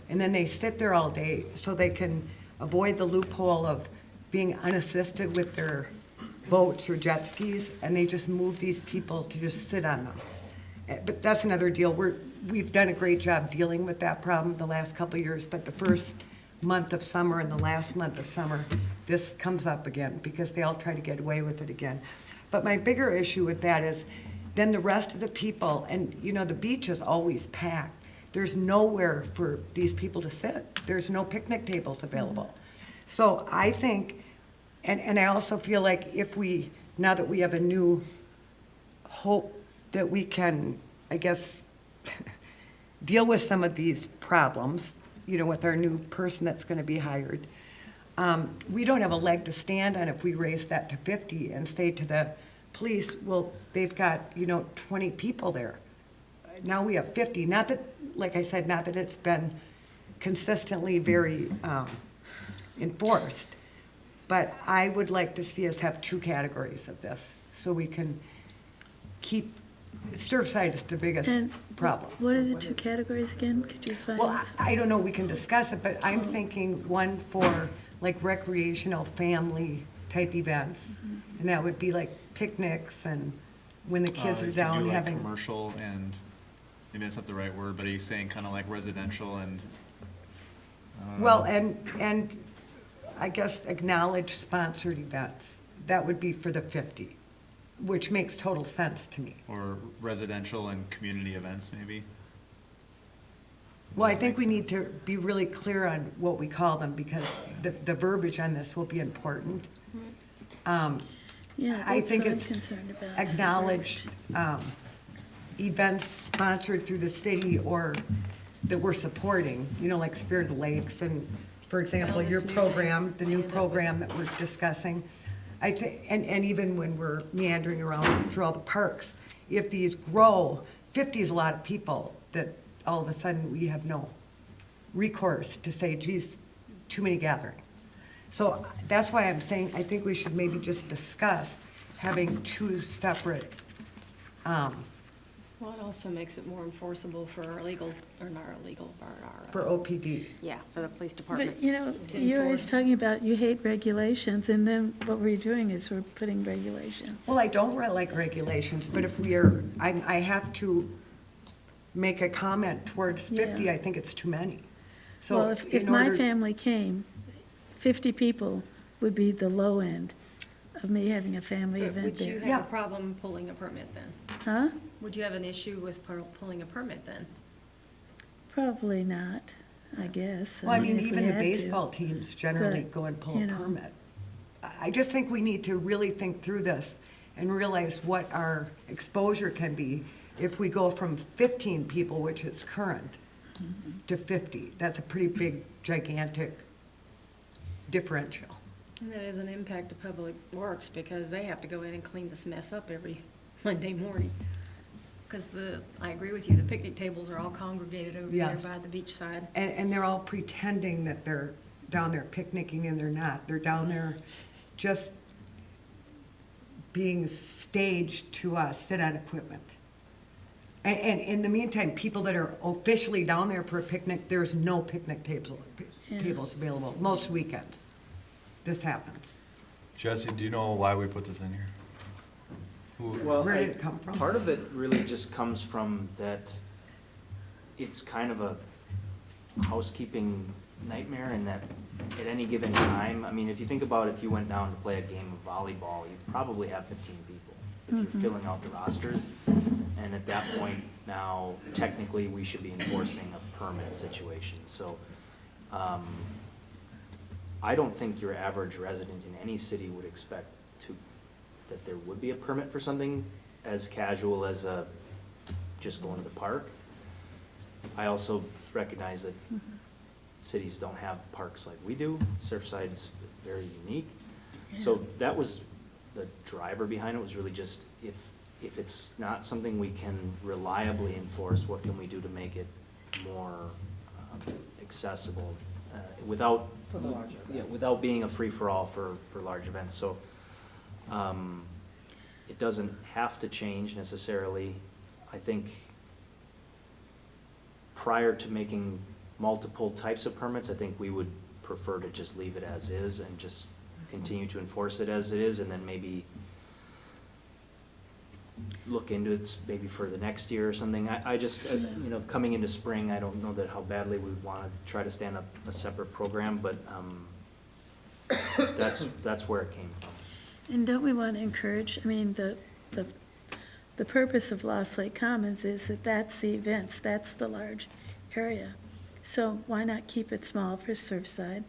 And then they sit there all day so they can avoid the loophole of being unassisted with their boats or jet skis, and they just move these people to just sit on them. But that's another deal. We've done a great job dealing with that problem the last couple of years, but the first month of summer and the last month of summer, this comes up again because they all try to get away with it again. But my bigger issue with that is then the rest of the people, and you know, the beach is always packed. There's nowhere for these people to sit. There's no picnic tables available. So I think, and I also feel like if we, now that we have a new hope that we can, I guess, deal with some of these problems, you know, with our new person that's going to be hired. We don't have a leg to stand on if we raise that to 50 and say to the police, well, they've got, you know, 20 people there. Now we have 50. Not that, like I said, not that it's been consistently very enforced, but I would like to see us have two categories of this so we can keep, Surfside is the biggest And problem. What are the two categories again? Could you find Well, us? I don't know, we can discuss it, but I'm thinking one for like recreational family type events. And that would be like picnics and when the kids are You could down do, like, having. commercial and, maybe that's not the right word, but are you saying kind of like residential and? I don't Well, know. and I guess acknowledged sponsored events. That would be for the 50, which makes total sense to me. Or residential and community events, maybe? Well, I That think we makes need sense. to be really clear on what we call them because the verbiage on this will be important. Yeah, I that's think what I'm it's concerned about. acknowledged events sponsored through the city or that we're supporting, you know, like Spirit of the Lakes and, for example, your Wellness New program, the new Day. program that we're discussing. I think, and even when we're meandering around through all the parks, if these grow, 50 is a lot of people that all of a sudden we have no recourse to say, geez, too many gathering. So that's why I'm saying, I think we should maybe just discuss having two separate, Well, it also makes it more enforceable for our legal, or not our legal, our. for OPD. Yeah, for the police department. But, you know, to you're always enforce. talking about you hate regulations, and then what we're doing is we're putting regulations. Well, I don't like regulations, but if we are, I have to make a comment towards 50, Yeah. I think it's too many. So Well, if in my order- family came, 50 people would be the low end of me having a family But event would you there. Yeah. have a problem pulling a permit then? Huh? Would you have an issue with pulling a permit then? Probably not, I guess. Well, I mean, if we even the had to. baseball teams generally But, go and pull you a know. permit. I just think we need to really think through this and realize what our exposure can be if we go from 15 people, which is current, to 50. That's a pretty big, gigantic differential. And that is an impact to Public Works because they have to go in and clean this mess up every Monday morning. because I agree with you, the picnic tables are all congregated over there Yes. by the beach side. And they're all pretending that they're down there picnicking, and they're not. They're down there just being staged to sit on equipment. And in the meantime, people that are officially down there for a picnic, there's no picnic tables available, most weekends. This happens. Jesse, do you know why we put this in here? Well, Where did it come from? Part of it really just comes from that it's kind of a housekeeping nightmare in that at any given time, I mean, if you think about if you went down to play a game of volleyball, you'd probably have 15 people if you're filling out the rosters. And at that point now, technically, we should be enforcing a permit situation. So I don't think your average resident in any city would expect that there would be a permit for something as casual as just going to the park. I also recognize that cities don't have parks like we do. Surfside's very unique. So that was the driver behind it, was really just if it's not something we can reliably enforce, what can we do to make it more accessible without For the larger events. without being a free-for-all for large events. So it doesn't have to change necessarily. I think prior to making multiple types of permits, I think we would prefer to just leave it as is and just continue to enforce it as it is, and then maybe look into it maybe for the next year or something. I just, you know, coming into spring, I don't know that how badly we would want to try to stand up a separate program, but that's where it came from. And don't we want to encourage, I mean, the purpose of Lost Lake Commons is that that's the events, that's the large area. So why not keep it small for Surfside?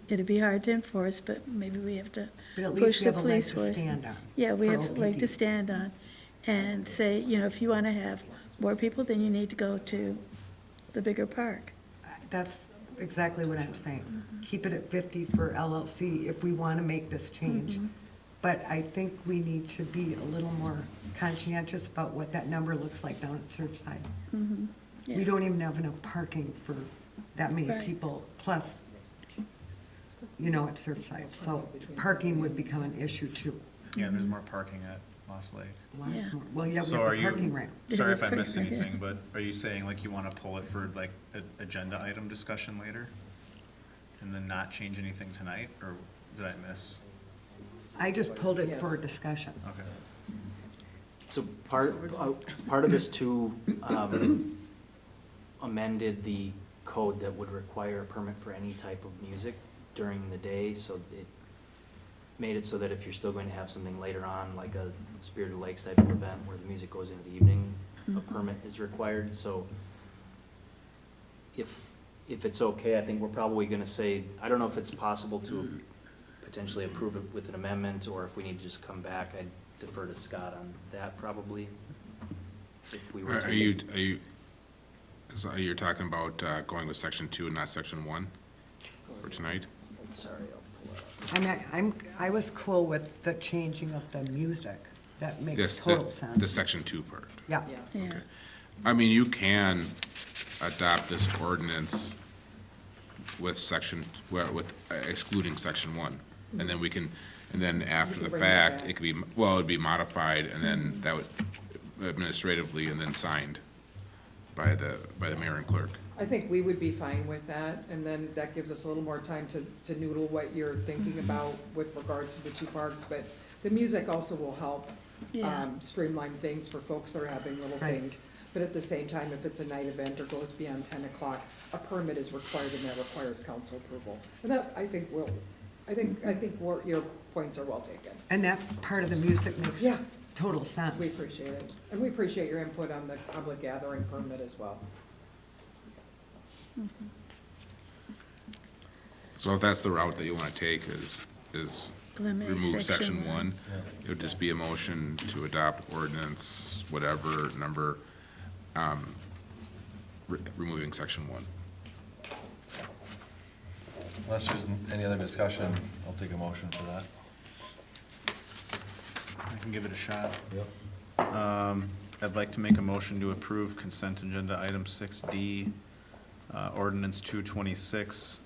It'd be hard to enforce, but maybe we have to But at push least we the have a leg police to force. stand on. Yeah, we for have a leg to OPD. stand on and say, you know, if you want to have more people, then you need to go to the bigger park. That's exactly what I'm saying. Keep it at 50 for LLC if we want to make this change. But I think we need to be a little more conscientious about what that number looks like down at Surfside. Yeah. We don't even have enough parking for that many Right. people, plus, you know, at Surfside. So parking would become an issue too. Yeah, there's more parking at Lost Lake. Lots Yeah. more. Well, yeah, we So have are the you, parking ramp. sorry if I Parking missed ramp, yeah. anything, but are you saying like you want to pull it for like an agenda item discussion later? And then not change anything tonight, or did I miss? I just pulled it for Yes. discussion. Okay. So part of this too amended the code that would require a permit for any type of music during the day, so it made it so that if you're still going to have something later on, like a Spirit of the Lakes type of event where the music goes into the evening, a permit is required. So if it's okay, I think we're probably gonna say, I don't know if it's possible to potentially approve it with an amendment, or if we need to just come back. I'd defer to Scott on that probably. If we were to. So you're talking about going with section 2 and not section 1 for tonight? Sorry, I'll pull it up. I was cool with the changing of the music. That makes Yes, total the sense. section 2 part. Yeah. Yeah. I mean, you can adopt this ordinance with with excluding section 1. And then and then after the bring it fact, back. it could be, well, it'd be modified and then that would administratively and then signed by the mayor and clerk. I think we would be fine with that, and then that gives us a little more time to noodle what you're thinking about with regards to the two parks, but the music also will help Yeah. streamline things for folks that are having little Right. things. But at the same time, if it's a night event or goes beyond 10 o'clock, a permit is required, and that requires council approval. And that, I think your points are well taken. And that part of the music makes Yeah. total sense. We appreciate it, and we appreciate your input on the public gathering permit as well. So if that's the route that you want to take is Eliminate remove section section 1, it would just be a motion to adopt ordinance, whatever number, removing section 1. Unless there's any other discussion, I'll take a motion for that. I can give it a shot. Yep. I'd like to make a motion to approve consent agenda item 6D, ordinance 226,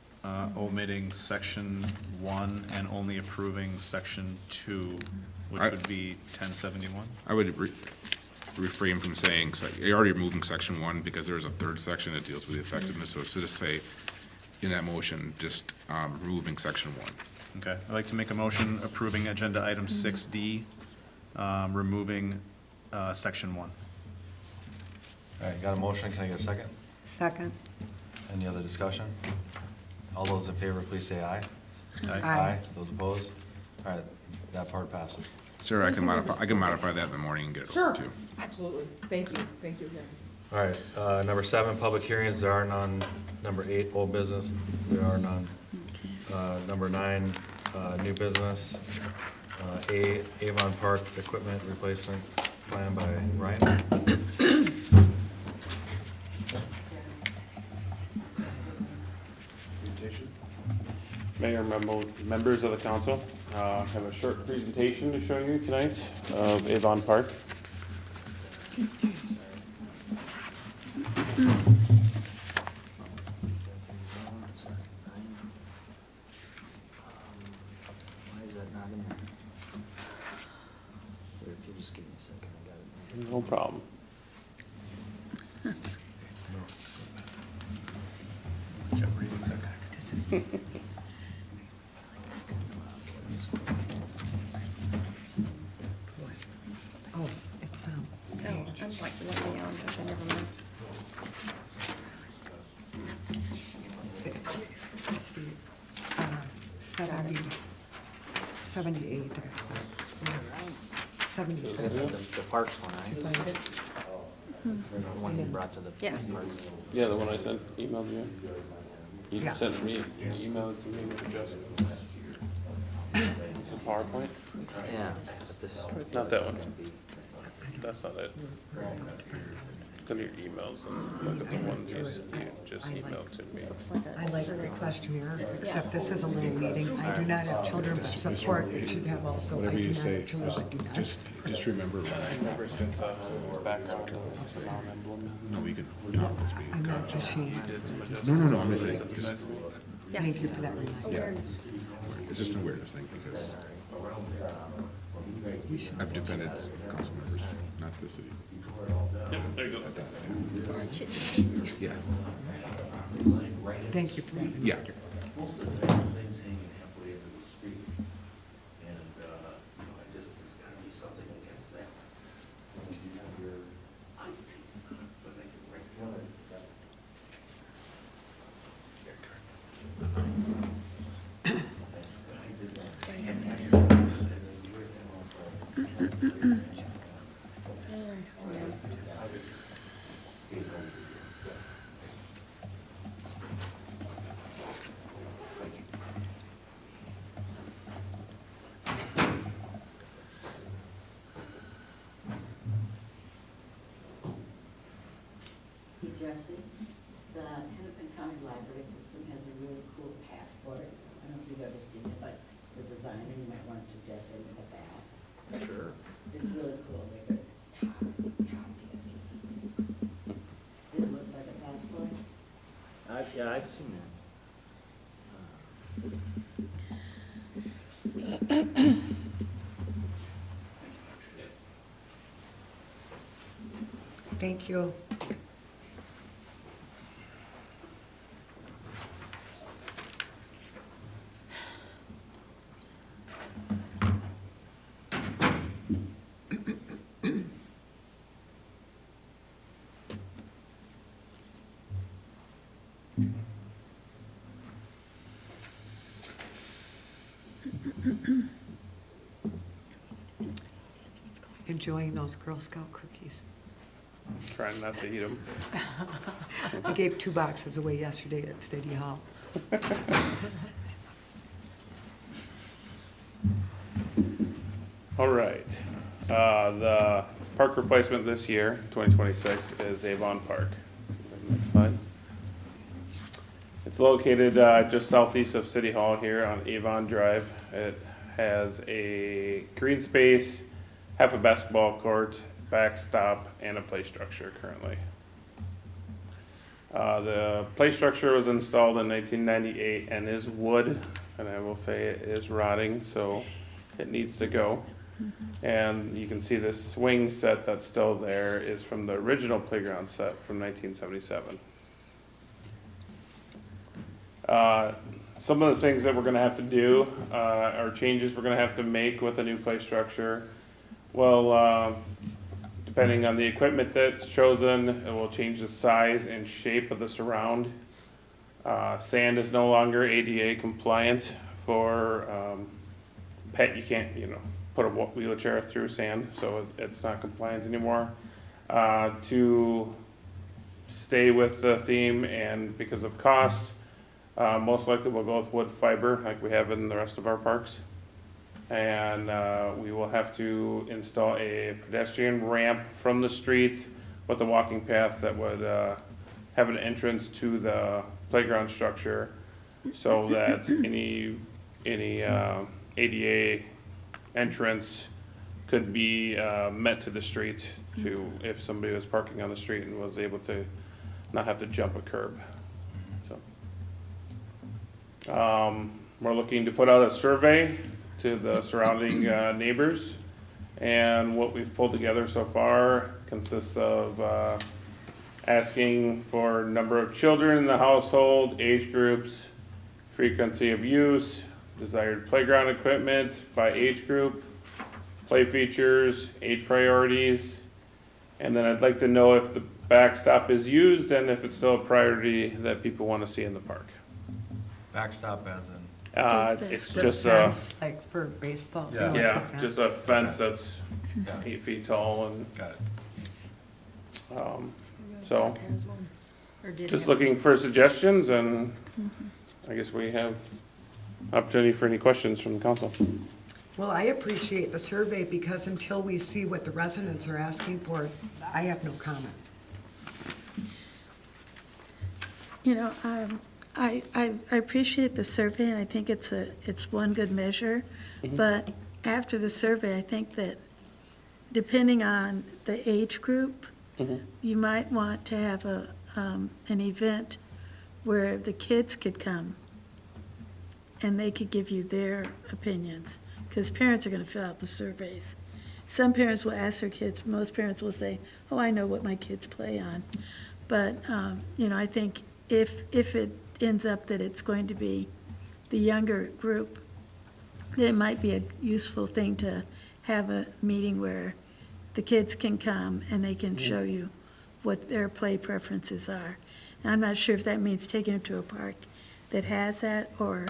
omitting section 1 and only approving section 2, which would be 1071. I would refrain from saying, you're already removing section 1 because there's a third section that deals with the effectiveness, so instead of say, in that motion, just removing section 1. Okay, I'd like to make a motion approving agenda item 6D, removing section 1. All right, got a motion, can I get a second? Second. Any other discussion? All those in favor, please say aye. Aye. Those opposed? All right, that part passes. Sarah, I can modify that in the morning and get it over to you. Absolutely. Thank you again. All right, number 7, public hearings, there are none. Number 8, old business, there are none. Number 9, new business. Avon Park equipment replacement plan by Ryan. Mayor, members of the council, have a short presentation to show you tonight of Avon Park. Why is that not in there? Or if you just give me a second, I got it. No problem. Oh, it's, Oh, I'm like, let me on, okay, never mind. let's see, 78, 77. The parks one, right? Find it? The one you brought to the Yeah. parks. Yeah, the one I emailed you. You Yeah. sent me, you emailed it to me with Jessica. It's a PowerPoint? Yeah, but this. Not that this is one. gonna be- That's not it. Go to your emails and look at the ones you just emailed to me. This looks like I a like the questionnaire, except this is a little meeting. I do not have children with support. It should have also, I Whatever do you not say, have children that do not. just remember, Remember it's got the background of the Mound emblem. No, we could, I'm not just she. You did some adjustments. no, I'm You just saying, sent just- that to me. Thank you for that reminder. awareness. it's just an awareness thing because I've defended council members, not the city. Yep, there you go. Yeah, Thank you for that. yeah. Most of the things hanging halfway into the street, and, I just, there's gotta be something against that. When you have your, but they can break down it. Hey Jesse, the Hennepin County Library System has a really cool passport. I don't know if you've ever seen it, but the designer, you might want to suggest it with that. Sure. It's really cool, they could copy it. It looks like a passport. Yeah, I've seen that. Thank you. Enjoying those Girl Scout cookies. Trying not to eat them. I gave 2 boxes away yesterday at City Hall. All right. The park replacement this year, 2026, is Avon Park. Next slide. It's located just southeast of City Hall here on Avon Drive. It has a green space, half a basketball court, backstop, and a play structure currently. The play structure was installed in 1998 and is wood, and I will say it is rotting, so it needs to go. And you can see this swing set that's still there is from the original playground set from 1977. Some of the things that we're gonna have to do, or changes we're gonna have to make with a new play structure, well, depending on the equipment that's chosen, it will change the size and shape of the surround. Sand is no longer ADA compliant for, you can't, put a wheelchair through sand, so it's not compliant anymore. To stay with the theme and because of cost, most likely we'll go with wood fiber like we have in the rest of our parks. And we will have to install a pedestrian ramp from the street with a walking path that would have an entrance to the playground structure so that any ADA entrance could be met to the street to, if somebody was parking on the street and was able to not have to jump a curb. So we're looking to put out a survey to the surrounding neighbors, and what we've pulled together so far consists of asking for number of children in the household, age groups, frequency of use, desired playground equipment by age group, play features, age priorities, and then I'd like to know if the backstop is used and if it's still a priority that people want to see in the park. Backstop as in? It's The just fence, like for baseball. Yeah. like yeah, the fence. just a fence that's Yeah. 8 feet tall and, Got it. so, Has one, or did just have. looking for suggestions, and I guess we have opportunity for any questions from the council. Well, I appreciate the survey because until we see what the residents are asking for, I have no comment. I appreciate the survey, and I think it's one good measure. But after the survey, I think that depending on the age group, you might want to have an event where the kids could come and they could give you their opinions, because parents are going to fill out the surveys. Some parents will ask their kids, most parents will say, oh, I know what my kids play on. But, I think if it ends up that it's going to be the younger group, then it might be a useful thing to have a meeting where the kids can come and they can show you what their play preferences are. And I'm not sure if that means taking them to a park that has that, or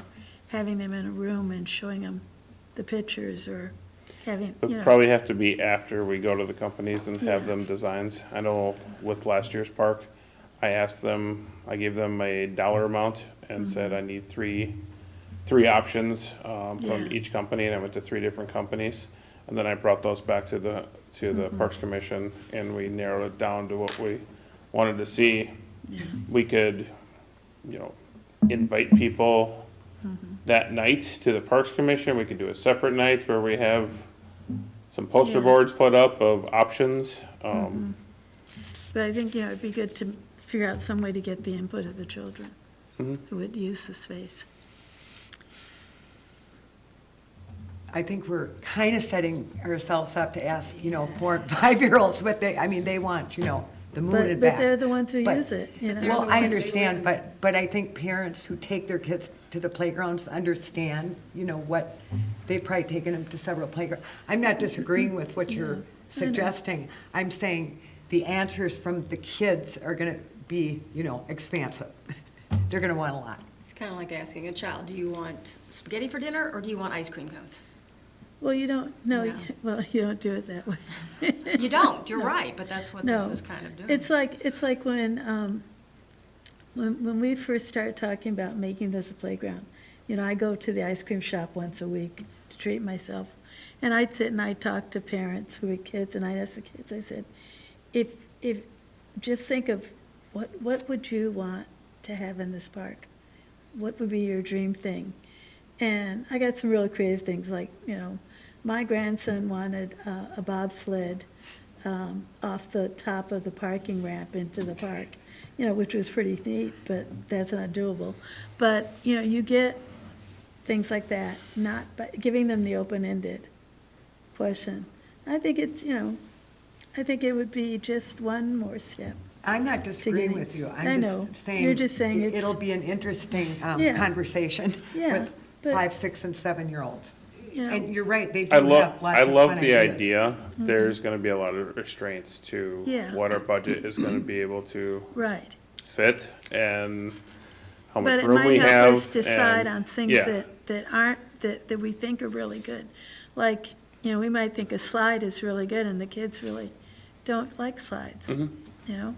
having them in a room and showing them the pictures, or having, It would probably have to be after we go to the companies and have them designs. I know with last year's park, I gave them a dollar amount and said I need three options from each company, and I went to 3 different companies. And then I brought those back to the Parks Commission, and we narrowed it down to what we wanted to see. We could, invite people that night to the Parks Commission. We could do a separate night where we have some poster boards put up of options. But I think, it'd be good to figure out some way to get the input of the children who would use the space. I think we're kind of setting ourselves up to ask, 4 and 5-year-olds what they want, the moon and back. But they're the ones who But- use it, Well, I understand, but I think parents who take their kids to the playgrounds understand, what, they've probably taken them to several playgrounds. I'm not disagreeing with what you're suggesting. I'm saying the answers from the kids are gonna be, expansive. They're gonna want a lot. It's kind of like asking a child, do you want spaghetti for dinner, or do you want ice cream cones? Well, you don't, no, No. well, you don't do it that way. You don't, you're No. right, but that's what No. this is kind of doing. It's like when we first started talking about making this a playground, I go to the ice cream shop once a week to treat myself. And I'd sit and I'd talk to parents who had kids, and I'd ask the kids, I said, if just think of what would you want to have in this park? What would be your dream thing? And I got some really creative things, like, my grandson wanted a bobsled off the top of the parking ramp into the park, you know, which was pretty neat, but that's not doable. But, you know, you get things like that, not by giving them the open-ended question. I think it's, you know, I think it would be just one more step. I'm not disagreeing getting- with you. I I'm know. just saying. You're just saying it's- It'll be an interesting Yeah. conversation Yeah, with but- 5, 6, and 7-year-olds. You know, And you're right, they do I have love, lots I of fun love the ideas. idea. There's gonna be a lot of restraints to Yeah. what our budget is gonna be able to right. fit and how But much it room might we have. help us decide and- on things yeah. that aren't, that we think are really good. Like, you know, we might think a slide is really good and the kids really don't like slides, Mhm. you know?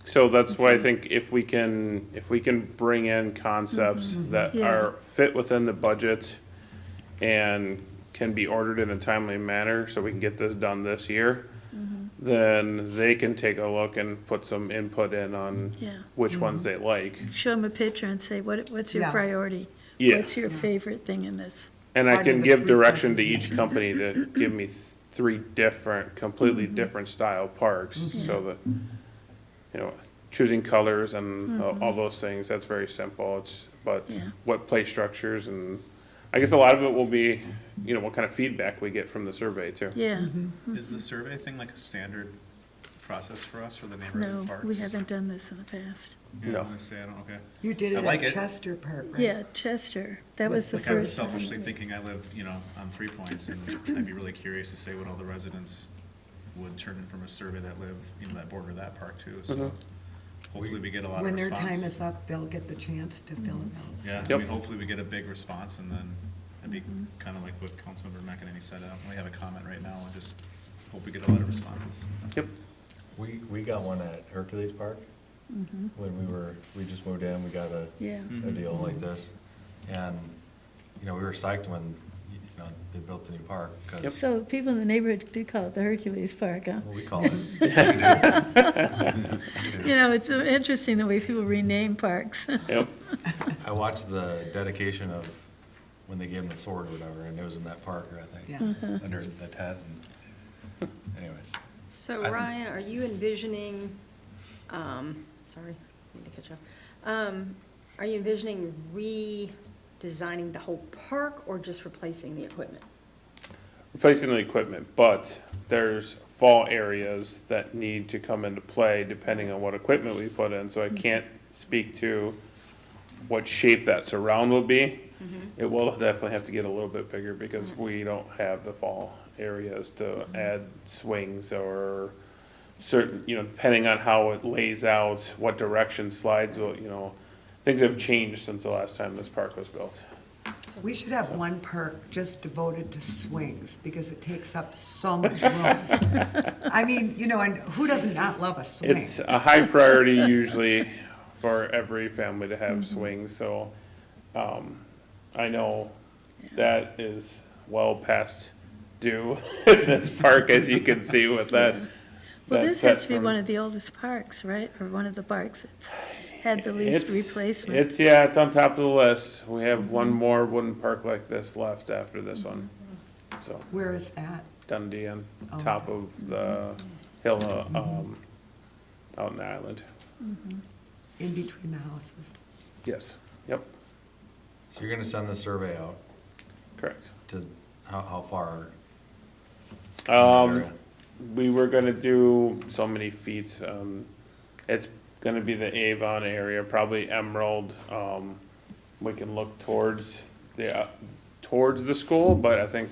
So that's why I think if we can bring in concepts that Yeah. are fit within the budget and can be ordered in a timely manner, so we can get this done this year, then they can take a look and put some input in on Yeah. which ones they like. Show them a picture and say, what's your Yeah. priority? Yeah. What's your favorite thing in this? And I Part of can the give three direction to presentation. each company to give me 3 different, completely different style parks, so that, you know, choosing colors and all those things, that's very simple. But Yeah. what play structures, and I guess a lot of it will be, you know, what kind of feedback we get from the survey too. Yeah, Is the survey thing like a standard process for us for the neighborhood no, parks? we haven't done this in the past. Yeah, I No. was gonna say, I don't, okay. You did I it like at it. Chester Park, right? Yeah, Chester, that was the Like, I was first time. selfishly thinking I live, you know, on 3 Points, and I'd be really curious to say what all the residents would turn in from a survey that live, you know, that border that park too, so hopefully we get a lot of When their response. time is up, they'll get the chance to fill it out. Yeah, I Yep. mean, hopefully we get a big response, and then it'd be kind of like what Councilmember McEnany said, I don't really have a comment right now, I just hope we get a lot of responses. Yep. We got one at Hercules Park when we just moved in, we got Yeah. a deal like this. And, you know, we were psyched when, you know, they built the new park, because So people in the neighborhood do call it the Hercules Park, huh? we call it. You know, it's interesting the way people rename parks. Yep. I watched the dedication of when they gave him the sword or whatever, and it was in that park, I think, Yeah. under the tent, and, anyway. So I- Ryan, are you envisioning, sorry, I need to catch up. Are you envisioning redesigning the whole park or just replacing the equipment? Replacing the equipment, but there's fall areas that need to come into play depending on what equipment we put in, so I can't speak to what shape that surround will be. It will definitely have to get a little bit bigger because we don't have the fall areas to add swings or certain, you know, depending on how it lays out, what direction slides will, you know, things have changed since the last time this park was built. We should have one park just devoted to swings, because it takes up so much room. I mean, you know, and who does not love a swing? It's a high priority usually for every family to have swings, so, I know that is well past due in this park, as you can see with that. Well, that this set has to be from- one of the oldest parks, right? Or one of the parks that's had the least It's- replacement. it's on top of the list. We have one more wooden park like this left after this one, so. Where is that? Dundee on Oh, top of the hill, out in the island. In between the houses. Yes, yep, So you're gonna send the survey out correct. to, how far? We were gonna do so many feet, it's gonna be the Avon area, probably Emerald, we can look towards the school, but I think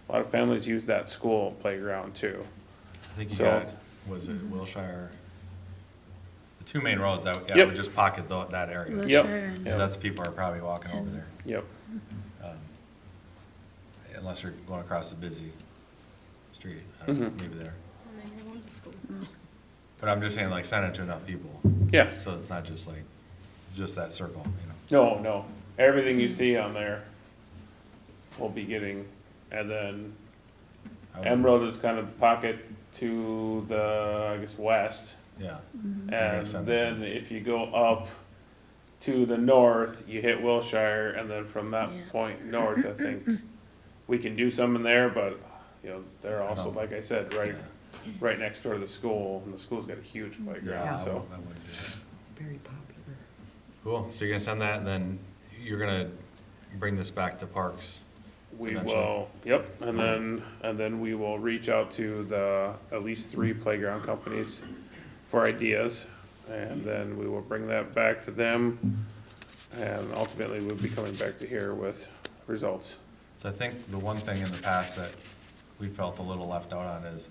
a lot of families use that school playground too. I think you So- got, was it Wilshire? The two main roads, I Yep. would just pocket that area. Yep. Wilshire and- Yeah, that's, people are probably walking over there, Yep, unless you're going across a busy street, I don't know, maybe there. But I'm just saying, like, send it to enough people, yeah, so it's not just like, just that circle, you know? no, everything you see on there will be getting, and then I would- Emerald is kind of the pocket to the, I guess, west. Yeah. And Makes sense. then if you go up to the north, you hit Wilshire, and then from that Yeah. point north, I think we can do some in there, but, you know, they're also, know. like I said, right, right next door to the school, and the school's got a huge playground, so. Very popular. Cool, so you're gonna send that, and then you're gonna bring this back to Parks? We eventually? will, yep, and then we will reach out to at least 3 playground companies for ideas, and then we will bring that back to them, and ultimately we'll be coming back to here with results. So I think the one thing in the past that we felt a little left out on is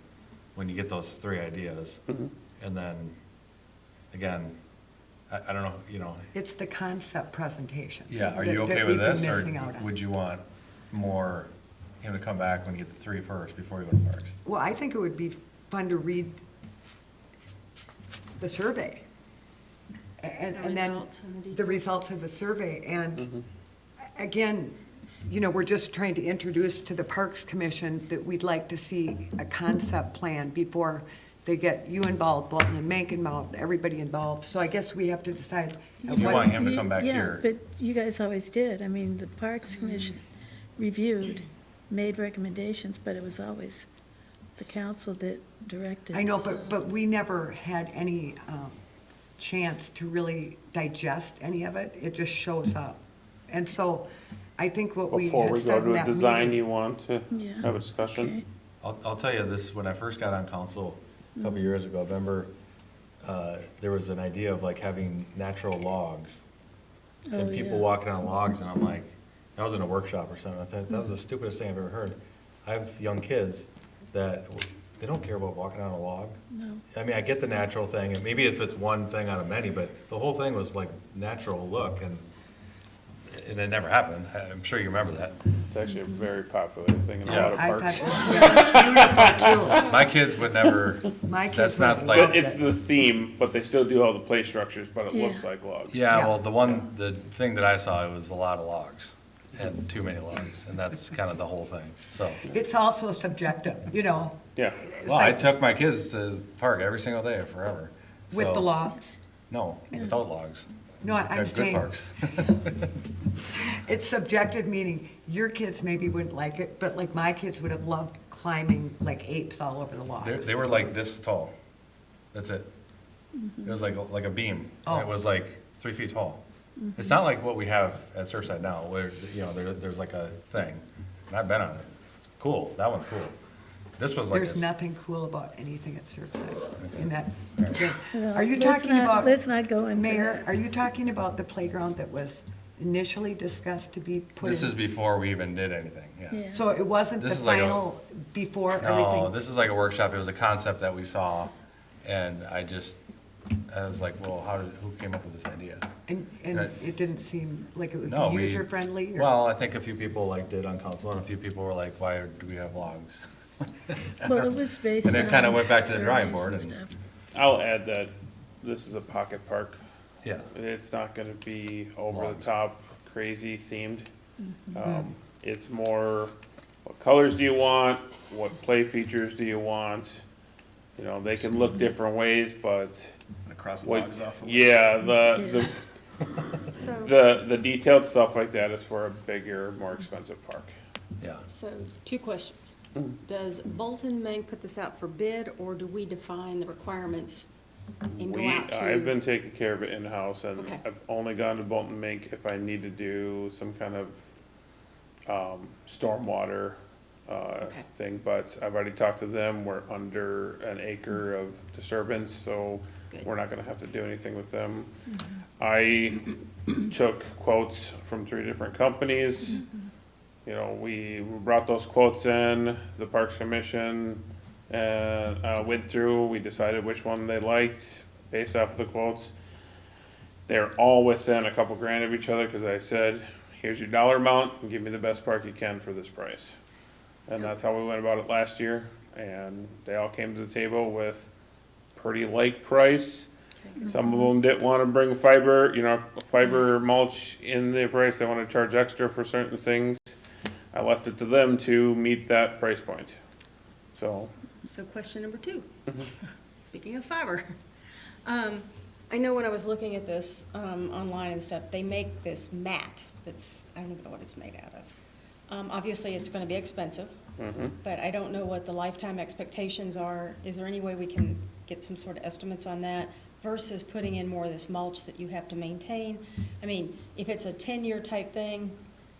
when you get those 3 ideas, and then, again, I don't know, you know. It's the concept presentation. Yeah, are that- you that okay we've with been this, or missing out on. would you want more, him to come back when you get the 3 first before you go to Parks? Well, I think it would be fun to read the survey. And then results and the the details. results of the survey. And again, you know, we're just trying to introduce to the Parks Commission that we'd like to see a concept plan before they get you involved, Bolton and Mank involved, everybody involved. So I guess we have to decide. So you want him to come back here? Yeah, but you guys always did. I mean, the Parks Commission reviewed, made recommendations, but it was always the council that directed. I know, but we never had any chance to really digest any of it. It just shows up. And so I think what we Before had we go said in to a that design, meeting. you want to Yeah. have a discussion? Okay. I'll tell you this, when I first got on council a couple years ago, I remember there was an idea of like having natural logs. And Oh, people yeah. walking on logs, and I'm like, I was in a workshop or something, I thought, that was the stupidest thing I've ever heard. I have young kids that, they don't care about walking on a log. No. I mean, I get the natural thing, and maybe if it's one thing out of many, but the whole thing was like natural look, and it never happened. I'm sure you remember that. It's actually a very popular thing in a Yeah. lot of I parks. thought it was beautiful, too. My kids would never, My kids that's would not have like. loved It's the theme, but they still do all the play structures, but it Yeah. looks like logs. Yeah, Yeah. well, the thing that I saw, it was a lot of logs, and too many logs, and that's kind of the whole thing, so. It's also subjective, you know. Yeah. It's Well, I like took my kids to the park every single day forever. with so- the logs. No, without logs. No, I'm They're good saying, parks. it's subjective, meaning your kids maybe wouldn't like it, but like my kids would have loved climbing like apes all over the logs. They were like this tall. That's it. It was like a beam. And it Oh. was like 3 feet tall. It's not like what we have at Surfside now, where, you know, there's like a thing. And I've been on it. It's cool. That one's cool. This was like There's this. nothing cool about anything at Surfside in that. Well, Are you let's talking not- about? let's not go into Mayor, that. are you talking about the playground that was initially discussed to be put in? This is before we even did anything, yeah. Yeah. So it wasn't the This is like a- final before No, everything? this is like a workshop. It was a concept that we saw, and I was like, well, who came up with this idea? And Right. it didn't seem like it would No, be we. user-friendly? or- Well, I think a few people liked it on council, and a few people were like, why do we have logs? Well, it was based on. And it kind of went back to the drawing surveys board, and and, stuff. I'll add that this is a pocket park. yeah. It's not gonna be over the Logs. top, crazy themed. It's more, what colors do you want? What play features do you want? You know, they can look different ways, but Cross what, logs off the list. yeah, So, the detailed stuff like that is for a bigger, more expensive park. Yeah. so 2 questions. Does Bolton Mank put this out for bid, or do we define the requirements and go out to? I've been taking care of it in-house, and Okay. I've only gone to Bolton Mink if I need to do some kind of stormwater Okay. thing, but I've already talked to them, we're under an acre of disturbance, so Good. we're not gonna have to do anything with them. I took quotes from 3 different companies. You know, we brought those quotes in, the Parks Commission, and went through, we decided which one they liked based off of the quotes. They're all within a couple grand of each other, cause I said, here's your dollar amount, and give me the best park you can for this price. And that's how we went about it last year, and they all came to the table with pretty like price. Some of them didn't wanna bring fiber mulch in their price, they wanna charge extra for certain things. I left it to them to meet that price point, so. So question number 2. Speaking of fiber, I know when I was looking at this online and stuff, they make this mat that's, I don't even know what it's made out of. Obviously, it's gonna be expensive. but I don't know what the lifetime expectations are. Is there any way we can get some sort of estimates on that versus putting in more of this mulch that you have to maintain? I mean, if it's a 10-year type thing,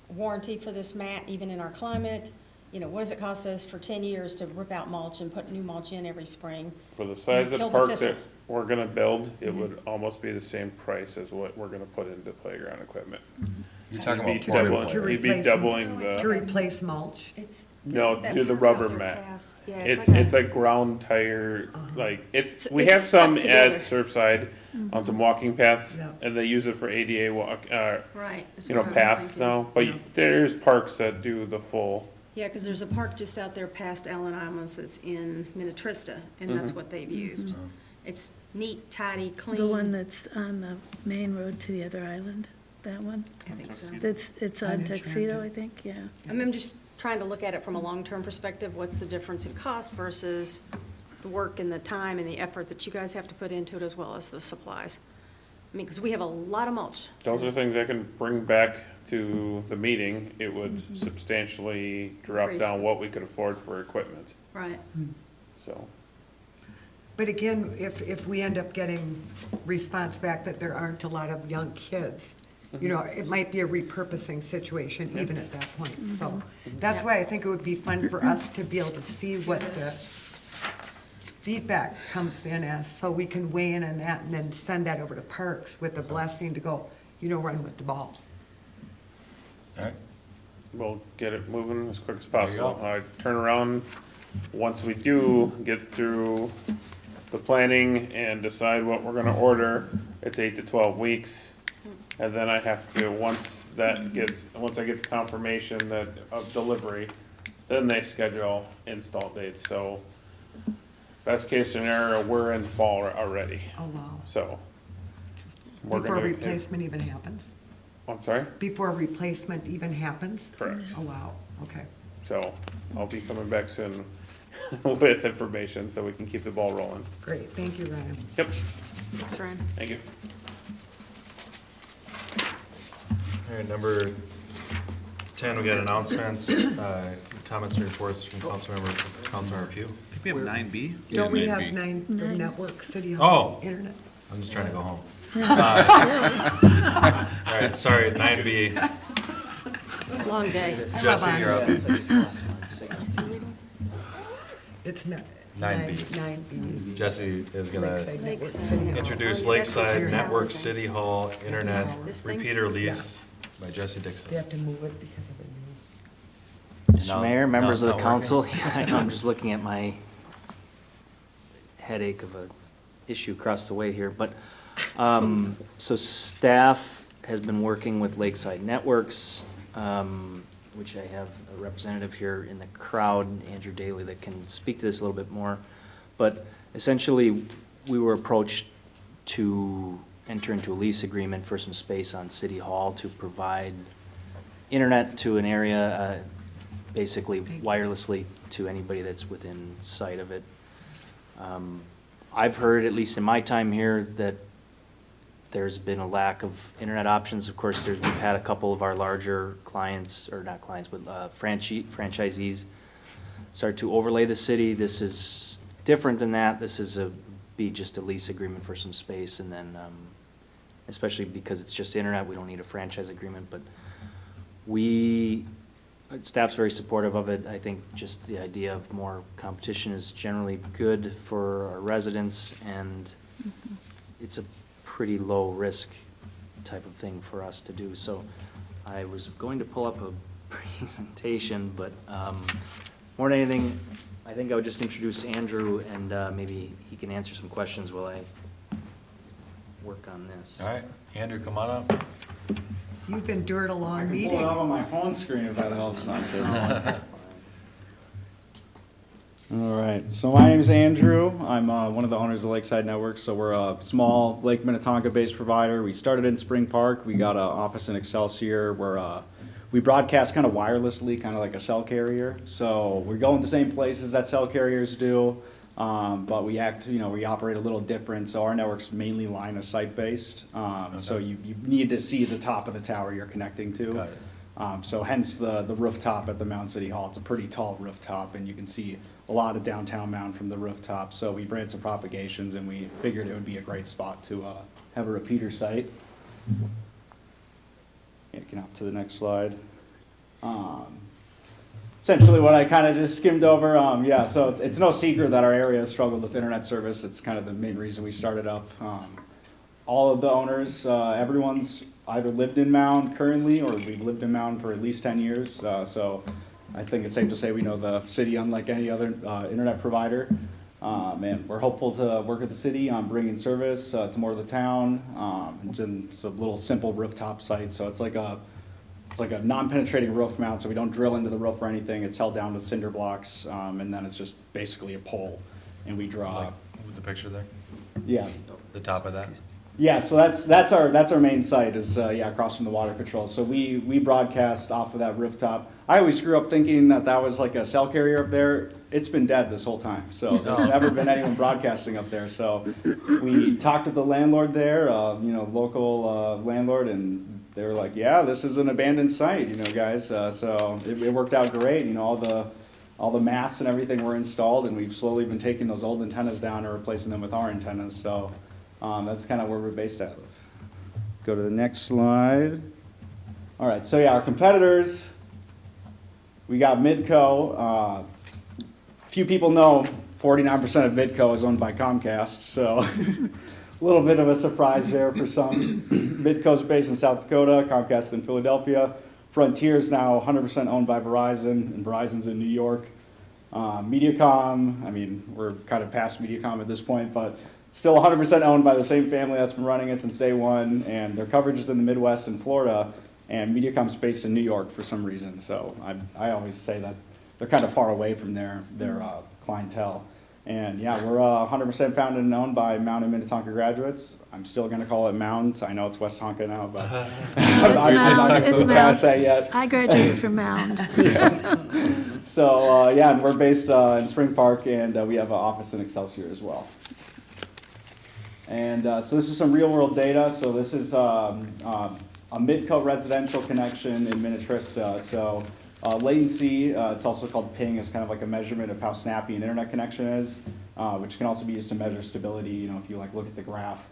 warranty for this mat, even in our climate, you know, what does it cost us for 10 years to rip out mulch and put new mulch in every spring? For the size of Kill the the park thistle. that we're gonna build, it would almost be the same price as what we're gonna put into playground equipment. You're talking You'd about be portable. doubling- To You'd be replace- doubling To the, replace mulch. It's. no, that do the mat rubber out there mat. past- Yeah, It's a ground tire, like, it's, we It's have some stuck together. at Surfside on some walking paths, Yeah. and they use it for ADA walk, Right. that's you know, what I was paths thinking. now, but there's parks that do the full. Yeah, because there's a park just out there past Allen Islands that's in Minnetrista, and that's what they've used. It's neat, tidy, clean. The one that's on the main road to the other island, that one? I think so. It's on Tuxedo, I think, yeah. I mean, I'm just trying to look at it from a long-term perspective. What's the difference in cost versus the work and the time and the effort that you guys have to put into it, as well as the supplies? I mean, because we have a lot of mulch. Those are things I can bring back to the meeting. It would substantially drop Increase. down what we could afford for equipment, Right. so. But again, if we end up getting response back that there aren't a lot of young kids, you know, it might be a repurposing situation even at that point. So that's why I think it would be fun for us to be able to see what the feedback comes in as, so we can weigh in on that and then send that over to Parks with the blessing to go, you know, run with the ball. All right, We'll get it moving as quick as There you possible. go. Turn around, once we do get through the planning and decide what we're gonna order, it's 8 to 12 weeks. And then I have to, once I get confirmation that, of delivery, then they schedule install dates, so best case scenario, we're in fall already, Oh, wow. so. we're Before gonna- replacement even happens? I'm sorry? Before replacement even happens? Correct. Oh, wow, okay. So I'll be coming back soon with information so we can keep the ball rolling. Great, thank you, Ryan. Yep, Thanks, Ryan. thank you. all right, number 10, we got announcements, comments and reports from Councilmember Pugh. I think we have 9B. Don't we maybe. have the network, City Hall, Oh. internet? I'm just trying to go home. All right, sorry, 9B. Long day. Jesse, you're up. It's not. 9B. 9B. Jesse is gonna Lakeside Network Lakeside. City Hall. introduce Oh, yeah, that's Lakeside your Network network. City Hall Internet This thing? repeater lease by Jesse Dixon. They have to move it because of the new. Mr. Now- Mayor, now members it's of the not council, working. I know, I'm just looking at my headache of a issue across the way here, but, so staff has been working with Lakeside Networks, which I have a representative here in the crowd, Andrew Daly, that can speak to this a little bit more. But essentially, we were approached to enter into a lease agreement for some space on City Hall to provide internet to an area, basically wirelessly to anybody that's within sight of it. I've heard, at least in my time here, that there's been a lack of internet options. Of course, we've had a couple of our larger clients, or not clients, but franchisees start to overlay the city. This is different than that. This is be just a lease agreement for some space, and then, especially because it's just internet, we don't need a franchise agreement, but staff's very supportive of it. I think just the idea of more competition is generally good for our residents, and it's a pretty low-risk type of thing for us to do. So I was going to pull up a presentation, but more than anything, I think I would just introduce Andrew, and maybe he can answer some questions while I work on this. All right, Andrew, come on up. You've endured a long meeting. Pull it up on my phone screen if that helps. All right, so my name's Andrew. I'm one of the owners of Lakeside Networks. So we're a small Lake Minnetonka-based provider. We started in Spring Park. We got an office in Excelsior where we broadcast kind of wirelessly, kind of like a cell carrier. So we're going the same places that cell carriers do, but we operate a little different. So our network's mainly line of sight based. So you need to see the top of the tower you're connecting to. Got it. So hence the rooftop at the Mound City Hall. It's a pretty tall rooftop, and you can see a lot of downtown Mound from the rooftop. So we ran some propagations, and we figured it would be a great spot to have a repeater site. Yeah, get up to the next slide. Essentially what I kind of just skimmed over, yeah, so it's no secret that our area has struggled with internet service. It's kind of the main reason we started up. All of the owners, everyone's either lived in Mound currently, or we've lived in Mound for at least 10 years. So I think it's safe to say we know the city unlike any other internet provider. And we're hopeful to work with the city on bringing service to more of the town. It's a little simple rooftop site, so it's like a non-penetrating roof mount, so we don't drill into the roof or anything. It's held down with cinder blocks, and then it's just basically a pole, and we draw. Like with the picture there? Yeah. The top of that? Yeah, so that's our main site is yeah, across from the water patrol. So we broadcast off of that rooftop. I always grew up thinking that was like a cell carrier up there. It's been dead this whole time, so there's never been anyone broadcasting up there. So we talked to the landlord there, local landlord, and they were like, yeah, this is an abandoned site, guys. So it worked out great. All the masts and everything were installed, and we've slowly been taking those old antennas down and replacing them with our antennas. So that's kind of where we're based at. Go to the next slide. All right, so yeah, our competitors, we got Midco. Few people know 49% of Midco is owned by Comcast, so a little bit of a surprise there for some. Midco's based in South Dakota, Comcast in Philadelphia. Frontier's now 100% owned by Verizon, and Verizon's in New York. Mediacom, I mean, we're kind of past Mediacom at this point, but still 100% owned by the same family that's been running it since day one, and their coverage is in the Midwest and Florida, and Mediacom's based in New York for some reason, so I always say that they're kind of far away from their clientele. And yeah, we're 100% founded and owned by Mound and Minnetonka graduates. I'm still going to call it Mound. I know it's West Tonka now, but It's Mound, it's past Mound. that yet. I graduated from Mound. So yeah, and we're based in Spring Park, and we have an office in Excelsior as well. And so this is some real world data. So this is a Midco residential connection in Minnetrista. So latency, it's also called ping, is kind of like a measurement of how snappy an internet connection is, which can also be used to measure stability. If you look at the graph,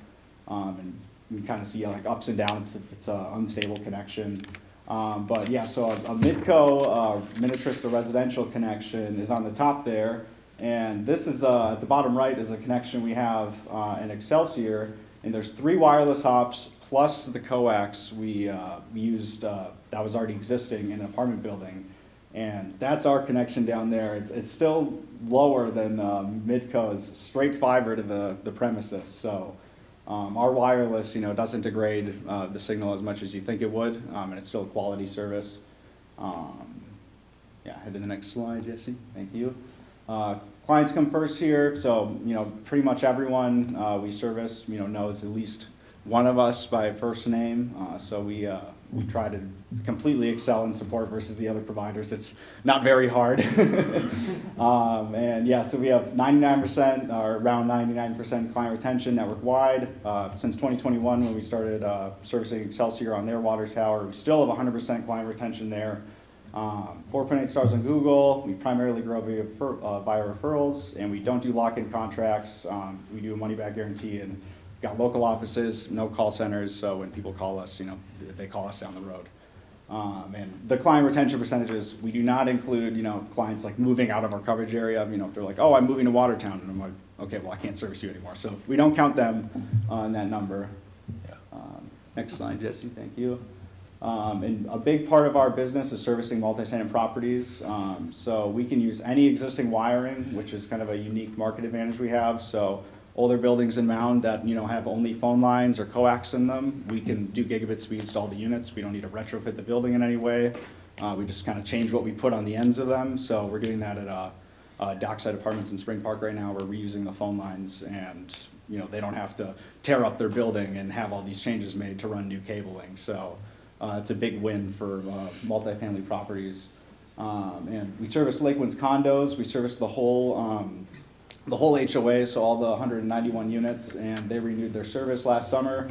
and you can kind of see ups and downs if it's an unstable connection. But yeah, so a Midco Minnetrista residential connection is on the top there, and this is at the bottom right is a connection we have in Excelsior, and there's 3 wireless hops plus the coax we used that was already existing in an apartment building, and that's our connection down there. It's still lower than Midco's straight fiber to the premises, so our wireless doesn't degrade the signal as much as you think it would, and it's still a quality service. Yeah, head to the next slide, Jesse. Thank you. Clients come first here, so pretty much everyone we service knows at least one of us by first name, so we try to completely excel in support versus the other providers. It's not very hard. And yeah, so we have 99% or around 99% client retention network-wide. Since 2021, when we started servicing Excelsior on their water tower, we still have 100% client retention there. 4.8 stars on Google. We primarily grow via referrals, and we don't do lock-in contracts. We do a money-back guarantee, and we've got local offices, no call centers, so when people call us, they call us down the road. And the client retention percentages, we do not include, clients like moving out of our coverage area. If they're like, oh, I'm moving to Watertown, and I'm like, okay, well, I can't service you anymore. So we don't count them on that number. Next slide, Jesse, thank you. And a big part of our business is servicing multi-tenant properties. So we can use any existing wiring, which is kind of a unique market advantage we have. So older buildings in Mound that have only phone lines or coax in them, we can do gigabit speeds to all the units. We don't need to retrofit the building in any way. We just kind of change what we put on the ends of them. So we're doing that at Dockside Apartments in Spring Park right now. We're reusing the phone lines, and they don't have to tear up their building and have all these changes made to run new cabling. So it's a big win for multifamily properties. And we service Lakewinds condos. We service the whole HOA, so all the 191 units, and they renewed their service last summer.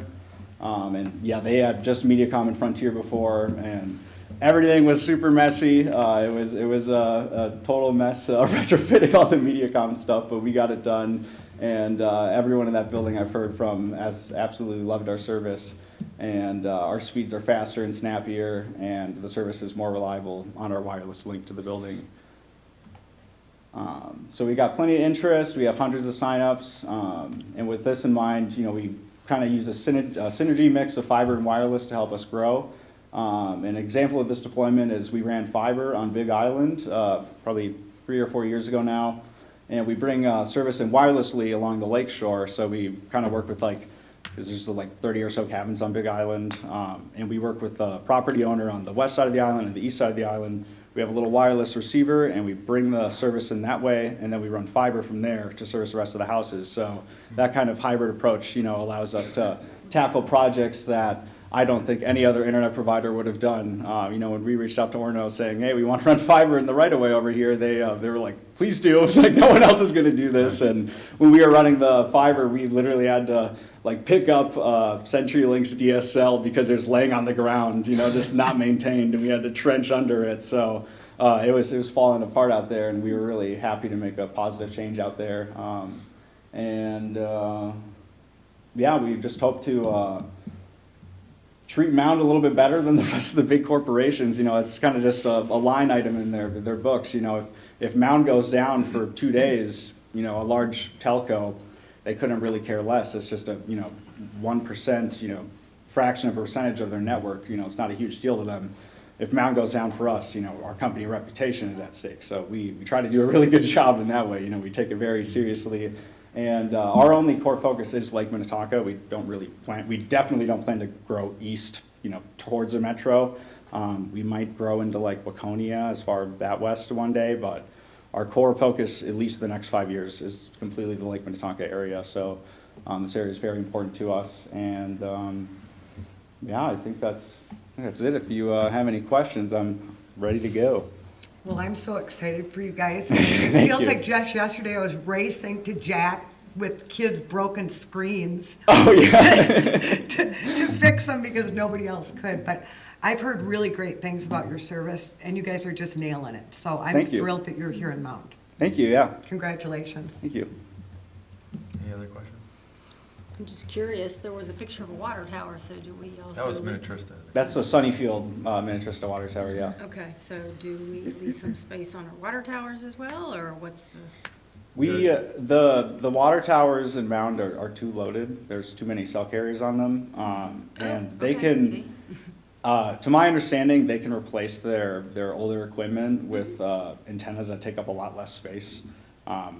And yeah, they had just Mediacom and Frontier before, and everything was super messy. It was a total mess retrofitting all the MediaCom stuff, but we got it done. And everyone in that building I've heard from has absolutely loved our service. And our speeds are faster and snappier, and the service is more reliable on our wireless link to the building. So we got plenty of interest. We have hundreds of signups. And with this in mind, we kind of use a synergy mix of fiber and wireless to help us grow. An example of this deployment is we ran fiber on Big Island probably 3 or 4 years ago now. And we bring service in wirelessly along the lake shore. So we kind of work with there's 30 or so cabins on Big Island. And we work with the property owner on the west side of the island and the east side of the island. We have a little wireless receiver and we bring the service in that way, and then we run fiber from there to service the rest of the houses. So that kind of hybrid approach, allows us to tackle projects that I don't think any other internet provider would have done. When we reached out to Orno saying, hey, we want to run fiber in the right of way over here, they were like, please do. No one else is going to do this. And when we were running the fiber, we literally had to pick up CenturyLink's DSL because it was laying on the ground, just not maintained, and we had to trench under it. So it was falling apart out there, and we were really happy to make a positive change out there. We just hope to treat Mound a little bit better than the rest of the big corporations. It's kind of just a line item in their books. If Mound goes down for 2 days, a large telco, they couldn't really care less. It's just a 1%, fraction of a percentage of their network. It's not a huge deal to them. If Mound goes down for us, our company reputation is at stake. So we try to do a really good job in that way. We take it very seriously. And our only core focus is Lake Minnetonka. We definitely don't plan to grow east, towards the metro. We might grow into Waconia as far that west one day, but our core focus, at least the next 5 years, is completely the Lake Minnetonka area. So this area is very important to us. And I think that's it. If you have any questions, I'm ready to go. Well, I'm so excited for you guys. It feels you. like just yesterday I was racing to Jack with kids' broken screens. Oh, yeah. to fix them because nobody else could. But I've heard really great things about your service, and you guys are just nailing it. So I'm Thank you. thrilled that you're here in Mound. Thank you, yeah. Congratulations. Thank you. Any other questions? I'm just curious, there was a picture of a water tower, so do we also? That was Minnetrista. That's the Sunnyfield Minnetrista Water Tower, yeah. Okay, so do we lease some space on our water towers as well, or what's the? The water towers in Mound are too loaded. There's too many cell carriers on them. And they can, to my understanding, they can replace their older equipment with antennas that take up a lot less space.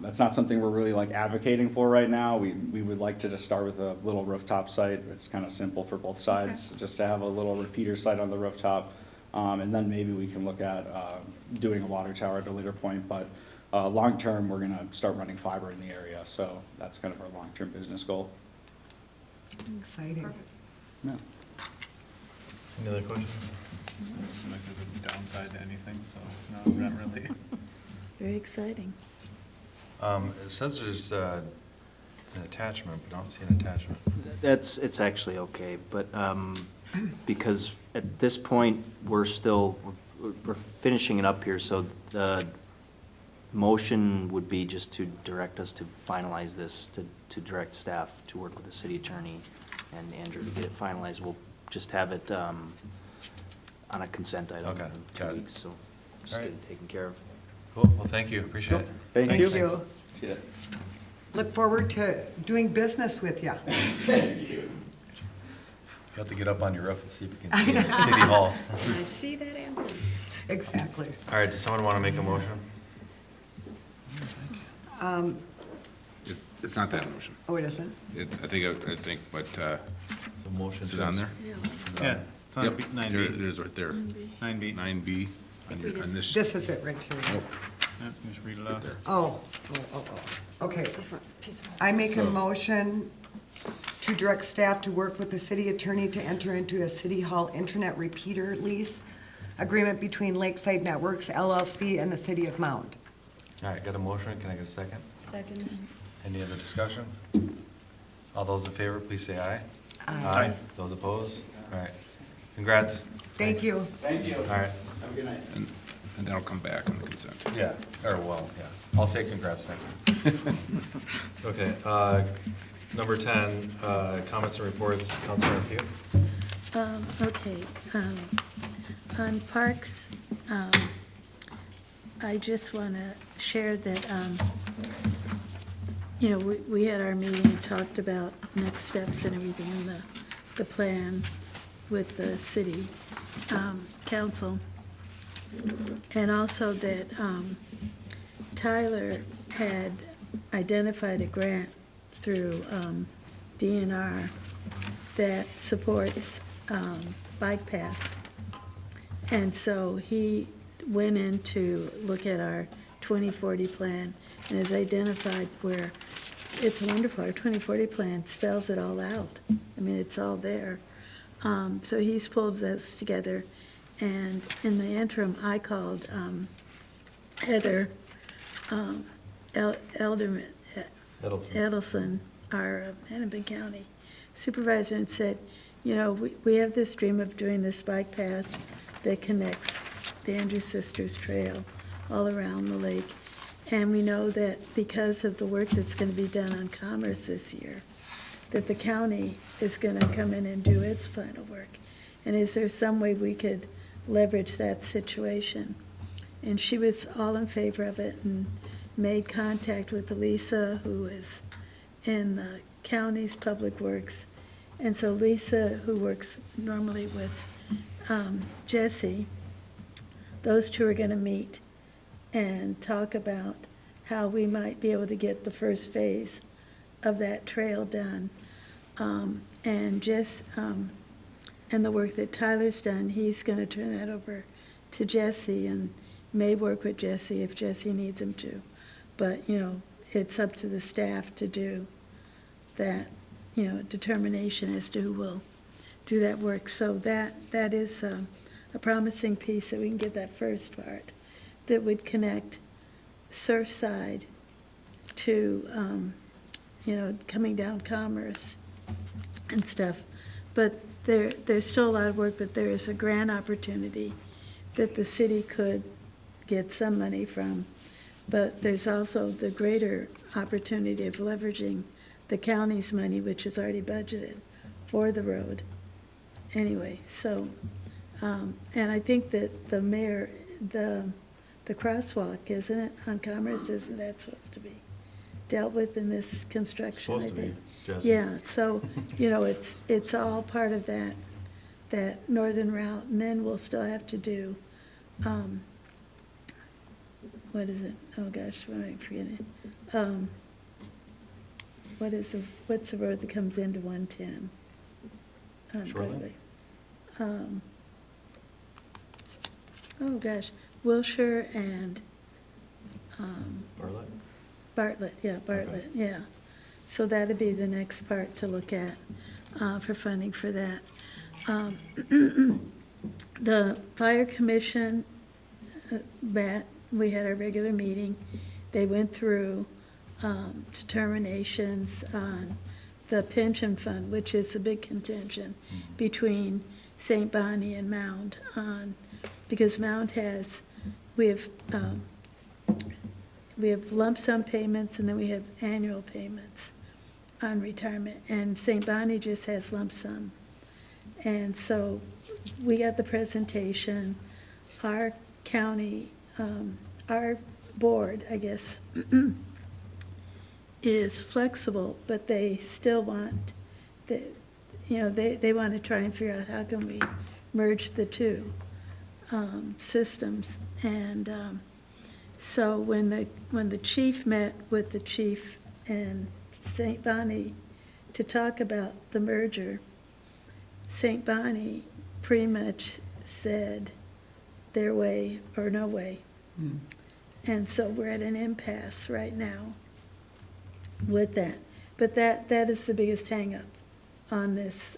That's not something we're really advocating for right now. We would like to just start with a little rooftop site. It's kind of simple for both sides, just to have a little repeater site on the rooftop. And then maybe we can look at doing a water tower at a later point. But long-term, we're going to start running fiber in the area. So that's kind of our long-term business goal. Exciting. Yeah. Any other questions? Doesn't seem like there's a downside to anything, so no, not really. Very exciting. It says there's an attachment, but I don't see an attachment. It's actually okay, but because at this point, we're finishing it up here, so the motion would be just to direct us to finalize this, to direct staff to work with the city attorney and Andrew to get it finalized. We'll just have it on a consent item Okay, in got 2 it. weeks, so just All get right. it taken care of. Cool, well, thank you, appreciate it. Thank Thank you. you. Appreciate it. Look forward to doing business with you. You have to get up on your roof and see if you can see it at City Hall. I see that, Amber. Exactly. All right, does someone want to make a motion? It's not that motion. Oh, it isn't? I think, but, So motion. is it on there? Yeah, it's on Yep, nine there B. it is right there. 9B. 9B on this. This is it right here. Oh, Yeah, just read it right out. there. Oh. Okay. Different piece of. I make a So- motion to direct staff to work with the city attorney to enter into a city hall internet repeater lease agreement between Lakeside Networks LLC and the city of Mound. All right, got a motion, can I get a second? Second. Any other discussion? All those in favor, please say aye. Aye. Those opposed? All right, Congrats. Thank you. Thank you. All right. Have a good night. And that'll come back on the consent. Yeah, or well, yeah. I'll say congrats next time. Okay, number 10, comments and reports, Councilor Pugh. Okay, on parks, I just want to share that, you know, we had our meeting and talked about next steps and everything in the plan with the city council. And also that Tyler had identified a grant through DNR that supports bike paths. And so he went in to look at our 2040 plan and has identified where it's wonderful. Our 2040 plan spells it all out. I mean, it's all there. So he's pulled those together. And in the interim, I called Heather Edelson, our Hennepin County supervisor, and said, you know, we have this dream of doing this bike path that connects the Andrews Sisters Trail all around the lake. And we know that because of the work that's going to be done on Commerce this year, that the county is going to come in and do its final work. And is there some way we could leverage that situation? And she was all in favor of it and made contact with Lisa, who is in the county's public works. And so Lisa, who works normally with Jesse, those two are going to meet and talk about how we might be able to get the first phase of that trail done. And the work that Tyler's done, he's going to turn that over to Jesse and may work with Jesse if Jesse needs him to. But, you know, it's up to the staff to do that, you know, determination as to who will do that work. So that is a promising piece that we can get that first part that would connect Surfside to, you know, coming down Commerce and stuff. But there's still a lot of work, but there is a grant opportunity that the city could get some money from. But there's also the greater opportunity of leveraging the county's money, which is already budgeted for the road. Anyway, so, and I think that the mayor, the crosswalk, isn't it, on Commerce, isn't that supposed to be dealt with in this construction, I Supposed to be, think? Jesse. Yeah, so, you know, it's all part of that northern route, and then we'll still have to do, what is it? Oh, gosh, what am I forgetting? What's the road that comes into 110? Shoreline? Oh, gosh, Wilshire and, Bartlett? Bartlett, yeah. So that'd be the next part to look at for funding for that. The Fire Commission met, we had our regular meeting. They went through determinations on the pension fund, which is a big contention between St. Bonnie and Mound on, because Mound has, we have lump sum payments and then we have annual payments on retirement, and St. Bonnie just has lump sum. And so we got the presentation. Our county, our board, I guess, is flexible, but they still want, they want to try and figure out how can we merge the two systems. And so when the chief met with the chief in St. Bonnie to talk about the merger, St. Bonnie pretty much said their way or no way. And so we're at an impasse right now with that. But that is the biggest hang-up on this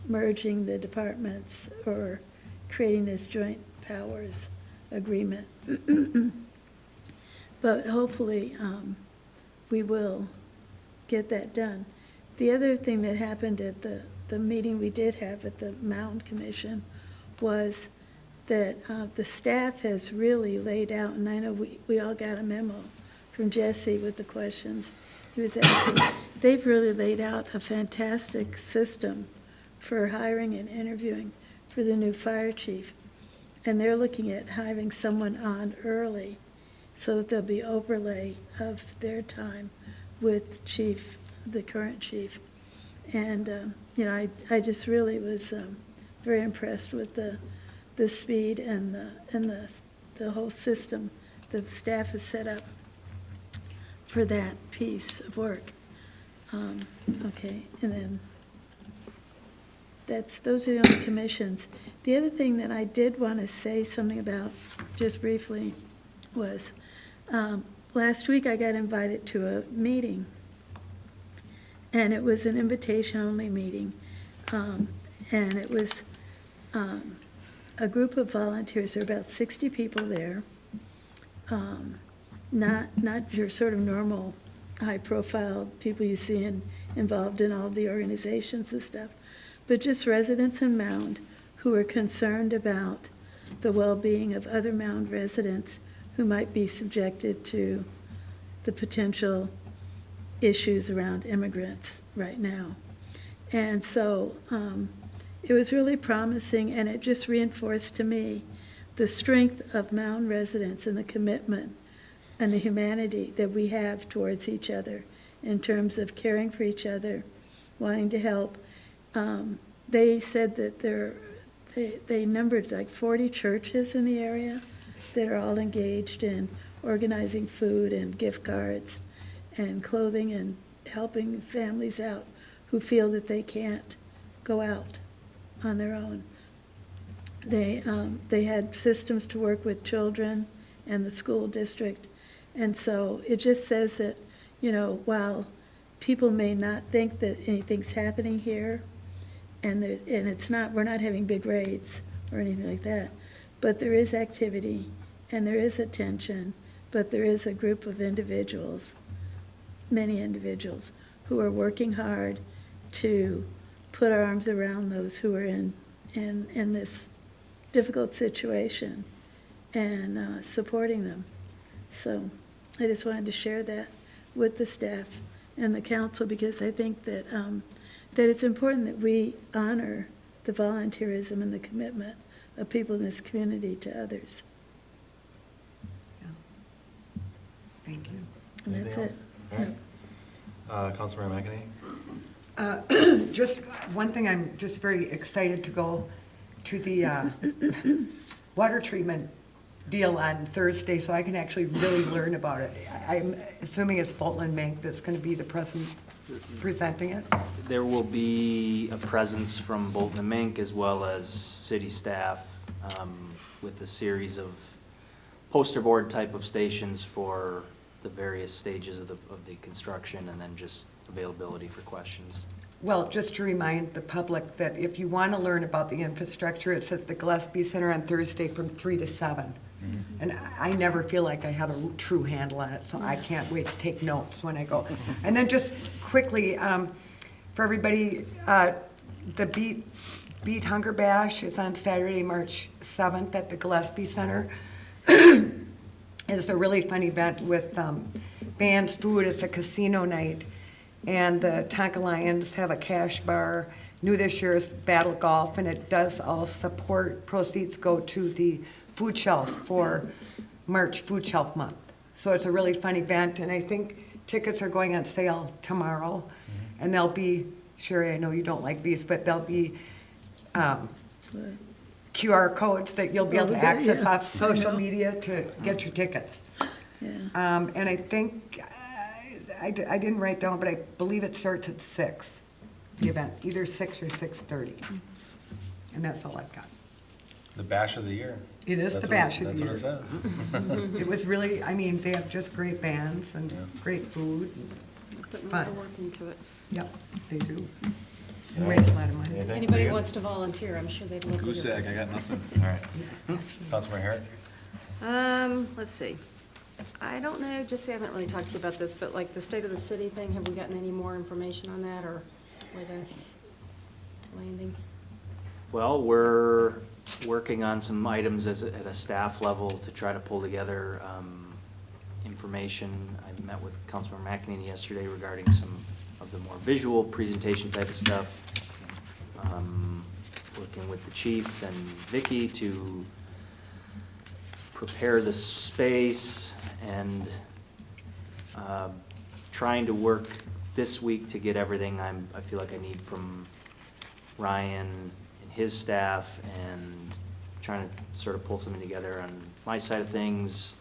merging the departments or creating this joint powers agreement. But hopefully we will get that done. The other thing that happened at the the meeting we did have at the Mound Commission was that the staff has really laid out, and I know we all got a memo from Jesse with the questions he was asking. They've really laid out a fantastic system for hiring and interviewing for the new fire chief. And they're looking at having someone on early so that there'll be overlay of their time with the current chief. And, you know, I just really was very impressed with the speed and the whole system that the staff has set up for that piece of work. Okay, and then those are the only commissions. The other thing that I did want to say something about, just briefly, was last week I got invited to a meeting, and it was an invitation-only meeting, and it was a group of volunteers. There were about 60 people there, not your sort of normal high-profile people you see involved in all the organizations and stuff, but just residents in Mound who are concerned about the well-being of other Mound residents who might be subjected to the potential issues around immigrants right now. And so it was really promising, and it just reinforced to me the strength of Mound residents and the commitment and the humanity that we have towards each other in terms of caring for each other, wanting to help. They said that they numbered like 40 churches in the area that are all engaged in organizing food and gift cards and clothing and helping families out who feel that they can't go out on their own. They had systems to work with children and the school district. And so it just says that, you know, while people may not think that anything's happening here, and it's not, we're not having big raids or anything like that, but there is activity and there is attention, but there is a group of individuals, many individuals, who are working hard to put our arms around those who are in this difficult situation and supporting them. So I just wanted to share that with the staff and the council, because I think that that it's important that we honor the volunteerism and the commitment of people in this community to others. Yeah. Thank you. And that's Anything it. else? All right. Councilmember McEnany? Just one thing, I'm just very excited to go to the water treatment deal on Thursday, so I can actually really learn about it. I'm assuming it's Bolton and Mank that's going to be the presenting it. There will be a presence from Bolton and Mink as well as city staff with a series of poster board type of stations for the various stages of the construction, and then just availability for questions. Well, just to remind the public that if you want to learn about the infrastructure, it's at the Gillespie Center on Thursday from 3 to 7. And I never feel like I have a true handle on it, so I can't wait to take notes when I go. And then just quickly, for everybody, the Beat Hunger Bash is on Saturday, March 7th at the Gillespie Center. It's a really fun event with bands, food. It's a casino night. And the Tonka Lions have a cash bar. New this year is Battle Golf, and it does all support. Proceeds go to the food shelf for March Food Shelf Month. So it's a really fun event, and I think tickets are going on sale tomorrow. And there'll be, Sherry, I know you don't like these, but there'll be QR codes that you'll be able to access off social media to get your tickets. Yeah. And I think, I didn't write down, but I believe it starts at 6, the event, either 6 or 6:30. And that's all I've got. The bash of the year. It is That's the bash of what the it year. says. It was really, I mean, they have just great bands and great food. Put It's a lot fun. of work into it. Yep, they do. And raise a lot of money. Anything? Anybody We wants to volunteer, I'm sure they'd love to. Goose egg, I got nothing. All right. Councilmember Herrick? Let's see. I don't know, Jesse, I haven't really talked to you about this, but like the state of the city thing, have we gotten any more information on that, or where that's landing? Well, we're working on some items at a staff level to try to pull together information. I met with Councilmember McEnany yesterday regarding some of the more visual presentation type of stuff. Working with the chief and Vicky to prepare the space and trying to work this week to get everything I feel like I need from Ryan and his staff, and trying to sort of pull something together on my side of things,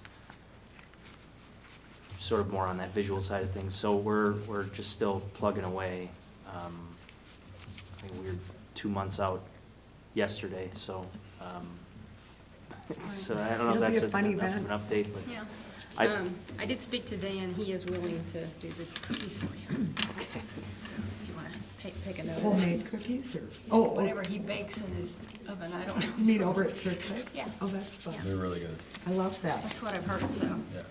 sort of more on that visual side of things. So we're just still plugging away. I think we were 2 months out yesterday, so so I don't know if It'll be that's a fun enough of an event. update, but. Yeah. I- I did speak to Dan, he is willing to do the cookies for you. Okay. So if you wanna take a note. Homemade cookies or? Oh, Whatever he bakes in his oven, I don't know. You mean over at Church? Yeah. Oh, that's fun. They're really good. I love that. That's what I've heard, so. Yeah.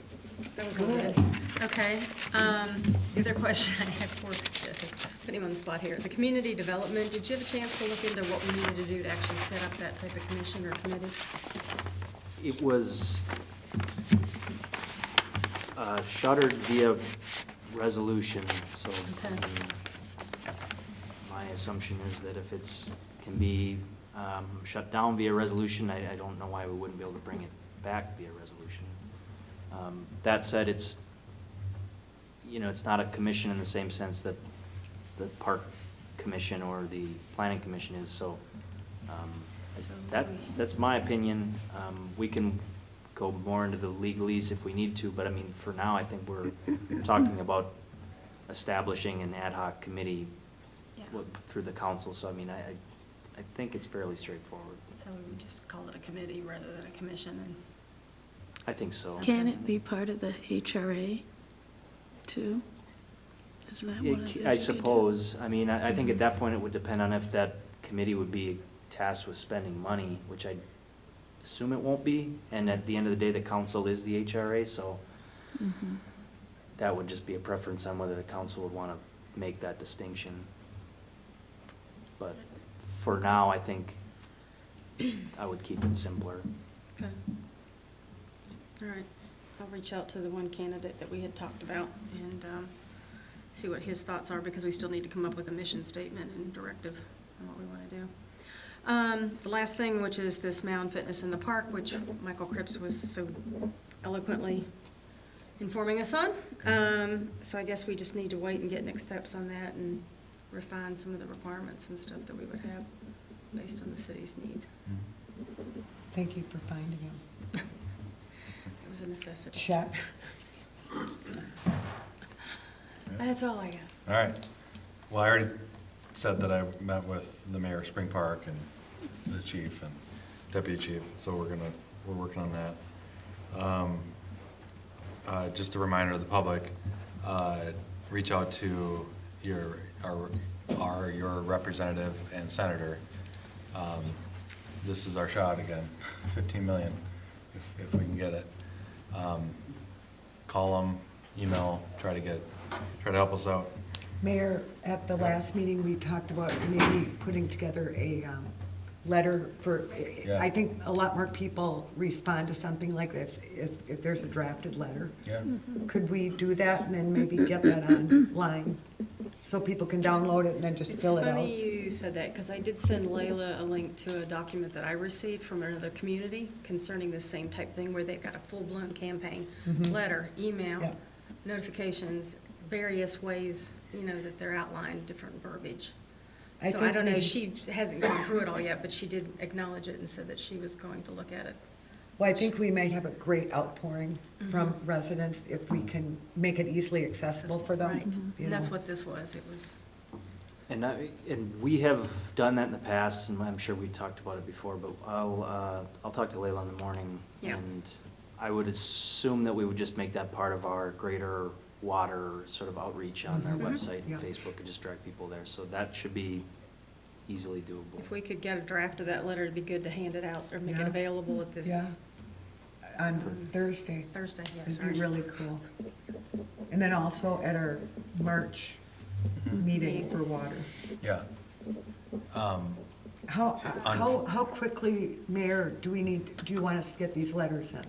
That was good. Okay, the other question I have for Jesse, put him on the spot here. The community development, did you have a chance to look into what we needed to do to actually set up that type of commission or committee? It was shuttered via resolution, so Okay. my assumption is that if can be shut down via resolution, I don't know why we wouldn't be able to bring it back via resolution. That said, it's not a commission in the same sense that the park commission or the planning commission is, so that's my opinion. We can go more into the legalese if we need to, but I mean, for now, I think we're talking about establishing an ad hoc committee Yeah. through the council, so I mean, I think it's fairly straightforward. So we would just call it a committee rather than a commission, and I think so. Can it be part of the HRA too? Is that one of the? I suppose, I mean, I think at that point it would depend on if that committee would be tasked with spending money, which I assume it won't be, and at the end of the day, the council is the HRA, so Mhm. that would just be a preference on whether the council would want to make that distinction. But for now, I think I would keep it simpler. okay. All right, I'll reach out to the one candidate that we had talked about and see what his thoughts are, because we still need to come up with a mission statement and directive on what we want to do. The last thing, which is this Mound Fitness in the Park, which Michael Cripps was so eloquently informing us on. So I guess we just need to wait and get next steps on that and refine some of the requirements and stuff that we would have based on the city's needs. Thank you for finding him. It was a necessity. Check. That's all I got. All right. Well, I already said that I met with the mayor of Spring Park and the chief and deputy chief, so we're working on that. Just a reminder to the public, reach out to your representative and senator. This is our shot again, 15 million, if we can get it. Call them, email, try to help us out. Mayor, at the last meeting, we talked about maybe putting together a letter for, Yeah. I think a lot more people respond to something like that if there's a drafted letter. Yeah. Could we do that and then maybe get that online so people can download it and then just It's fill it out? funny you said that, because I did send Layla a link to a document that I received from another community concerning this same type thing, where they've got a full-blown campaign, Mhm. letter, email, Yeah. notifications, various ways, that they're outlined, different verbiage. I So I think don't know, maybe- she hasn't gone through it all yet, but she did acknowledge it and said that she was going to look at it. Well, I think we might have a great outpouring from Mhm. residents if we can make it easily accessible for them. Right, you and that's know. what this was, it was. And we have done that in the past, and I'm sure we talked about it before, but I'll talk to Layla in the morning. Yeah. And I would assume that we would just make that part of our greater water sort of outreach on their Mhm. website and Yeah. Facebook, and just direct people there, so that should be easily doable. If we could get a draft of that letter, it'd be good to hand it out or make it Yeah. available at this. Yeah, on Thursday. Thursday, yeah, It'd sorry. be really cool. And then also at our March meeting for water. Yeah. How quickly, Mayor, do you want us to get these letters in?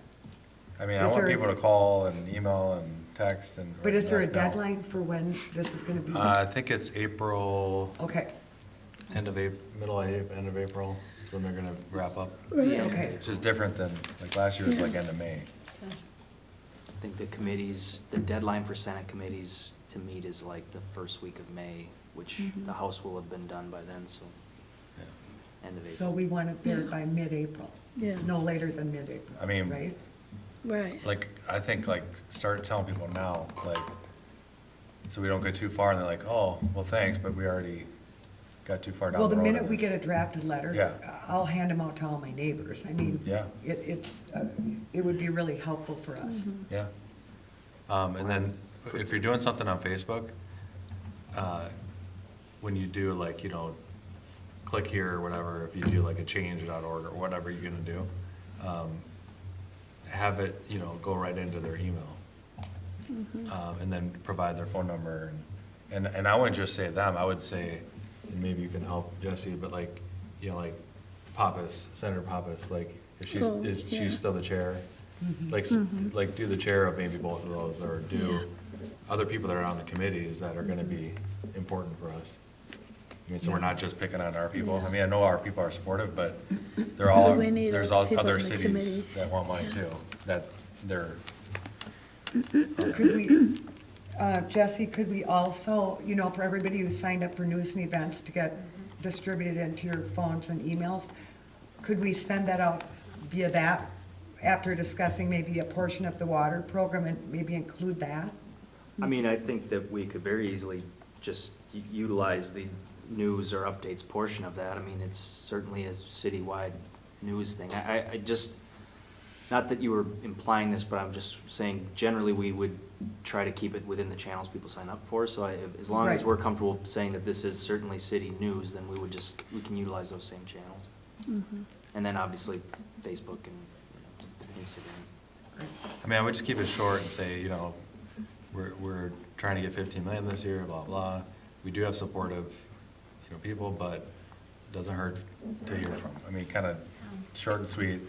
I mean, I Is want there- people to call and email and text and. But is there a let know. deadline for when this is gonna be? I think it's April, Okay, end of April, middle of April, end of April is when they're gonna wrap up. okay. Which is different than, like, last year was like end of May. I think the committees, the deadline for Senate committees to meet is like the first week of May, which the House will have been done by then, so end of So April. we want it there by mid-April? Yeah. No later than mid-April? I mean- Right? Right. Like, I think, like, start telling people now, like, so we don't go too far and they're like, oh, well, thanks, but we already got too far down Well, the the road. minute we get a drafted letter, Yeah. I'll hand them out to all my neighbors. I mean, Yeah. it would be really helpful for us. Yeah. And then if you're doing something on Facebook, when you do like, you know, click here or whatever, if you do like a change.org or whatever you're gonna do, have it, you know, go right into their email. And then provide their phone number and I wouldn't just say them, I would say, and maybe you can help Jesse, but like, you know, like Pappas, Senator Pappas, like, if she's, Cool, is yeah. she's still the chair? Like, like do the chair of maybe both of those, or do other people that are on the committees that are gonna be important for us. I mean, so we're not just picking on our people. I mean, I know our people are supportive, but they're all, But we need there's all people other on the cities committees. that want mine too, that they're, Could we, Jesse, could we also, you know, for everybody who signed up for news and events to get distributed into your phones and emails, could we send that out via that after discussing maybe a portion of the water program and maybe include that? I mean, I think that we could very easily just utilize the news or updates portion of that. I mean, it's certainly a citywide news thing. I just, not that you were implying this, but I'm just saying generally we would try to keep it within the channels people sign up for. So as long as Right. we're comfortable saying that this is certainly city news, then we can utilize those same channels. And then obviously Facebook and Instagram. I mean, I would just keep it short and say, you know, we're trying to get 15 million this year, blah, blah. We do have supportive, you know, people, but it doesn't hurt to hear from. I mean, kind of short and sweet,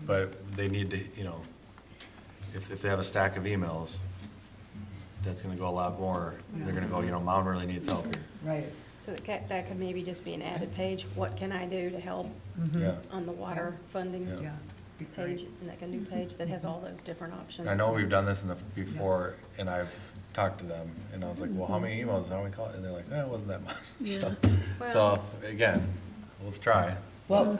but they need to, you know, if they have a stack of emails, that's gonna go a lot more. They're gonna go, you know, Mound really needs help here. Right. So that could maybe just be an added page, what can I do to help Yeah. on the water funding Yeah. Yeah. be great. page, and like a new page that has all those different options. I know we've done this before, and I've talked to them, and I was like, well, how many emails, how many calls? And they're like, it wasn't that much. So, Well- so, again, let's try. Well,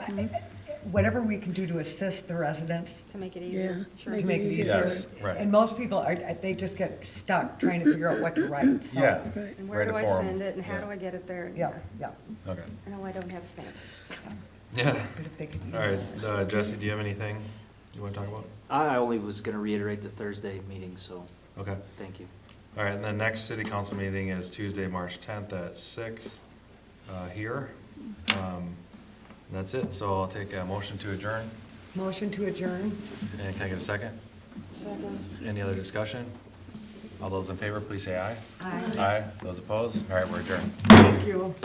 whatever we can do to assist the residents To make it easier. Yeah, Sure. make to make it easier. easier. Yes, right. And most people are, they just get stuck trying to figure out what to write, so. Yeah. Right. And where Write do a I form. send it, and how Yeah. do I get it there? Yeah, yeah. Okay. I know I don't have a stamp. Yeah. But if they could. All right, Jesse, do you have anything you want to talk about? I only was gonna reiterate the Thursday meeting, so Okay. thank you. All right, and the next city council meeting is Tuesday, March 10th at 6 here. That's it, so I'll take a motion to adjourn. Motion to adjourn? And can I get a second? Second. Any other discussion? All those in favor, please say aye. Aye. Aye. Those opposed? All right, we're adjourned. Thank you.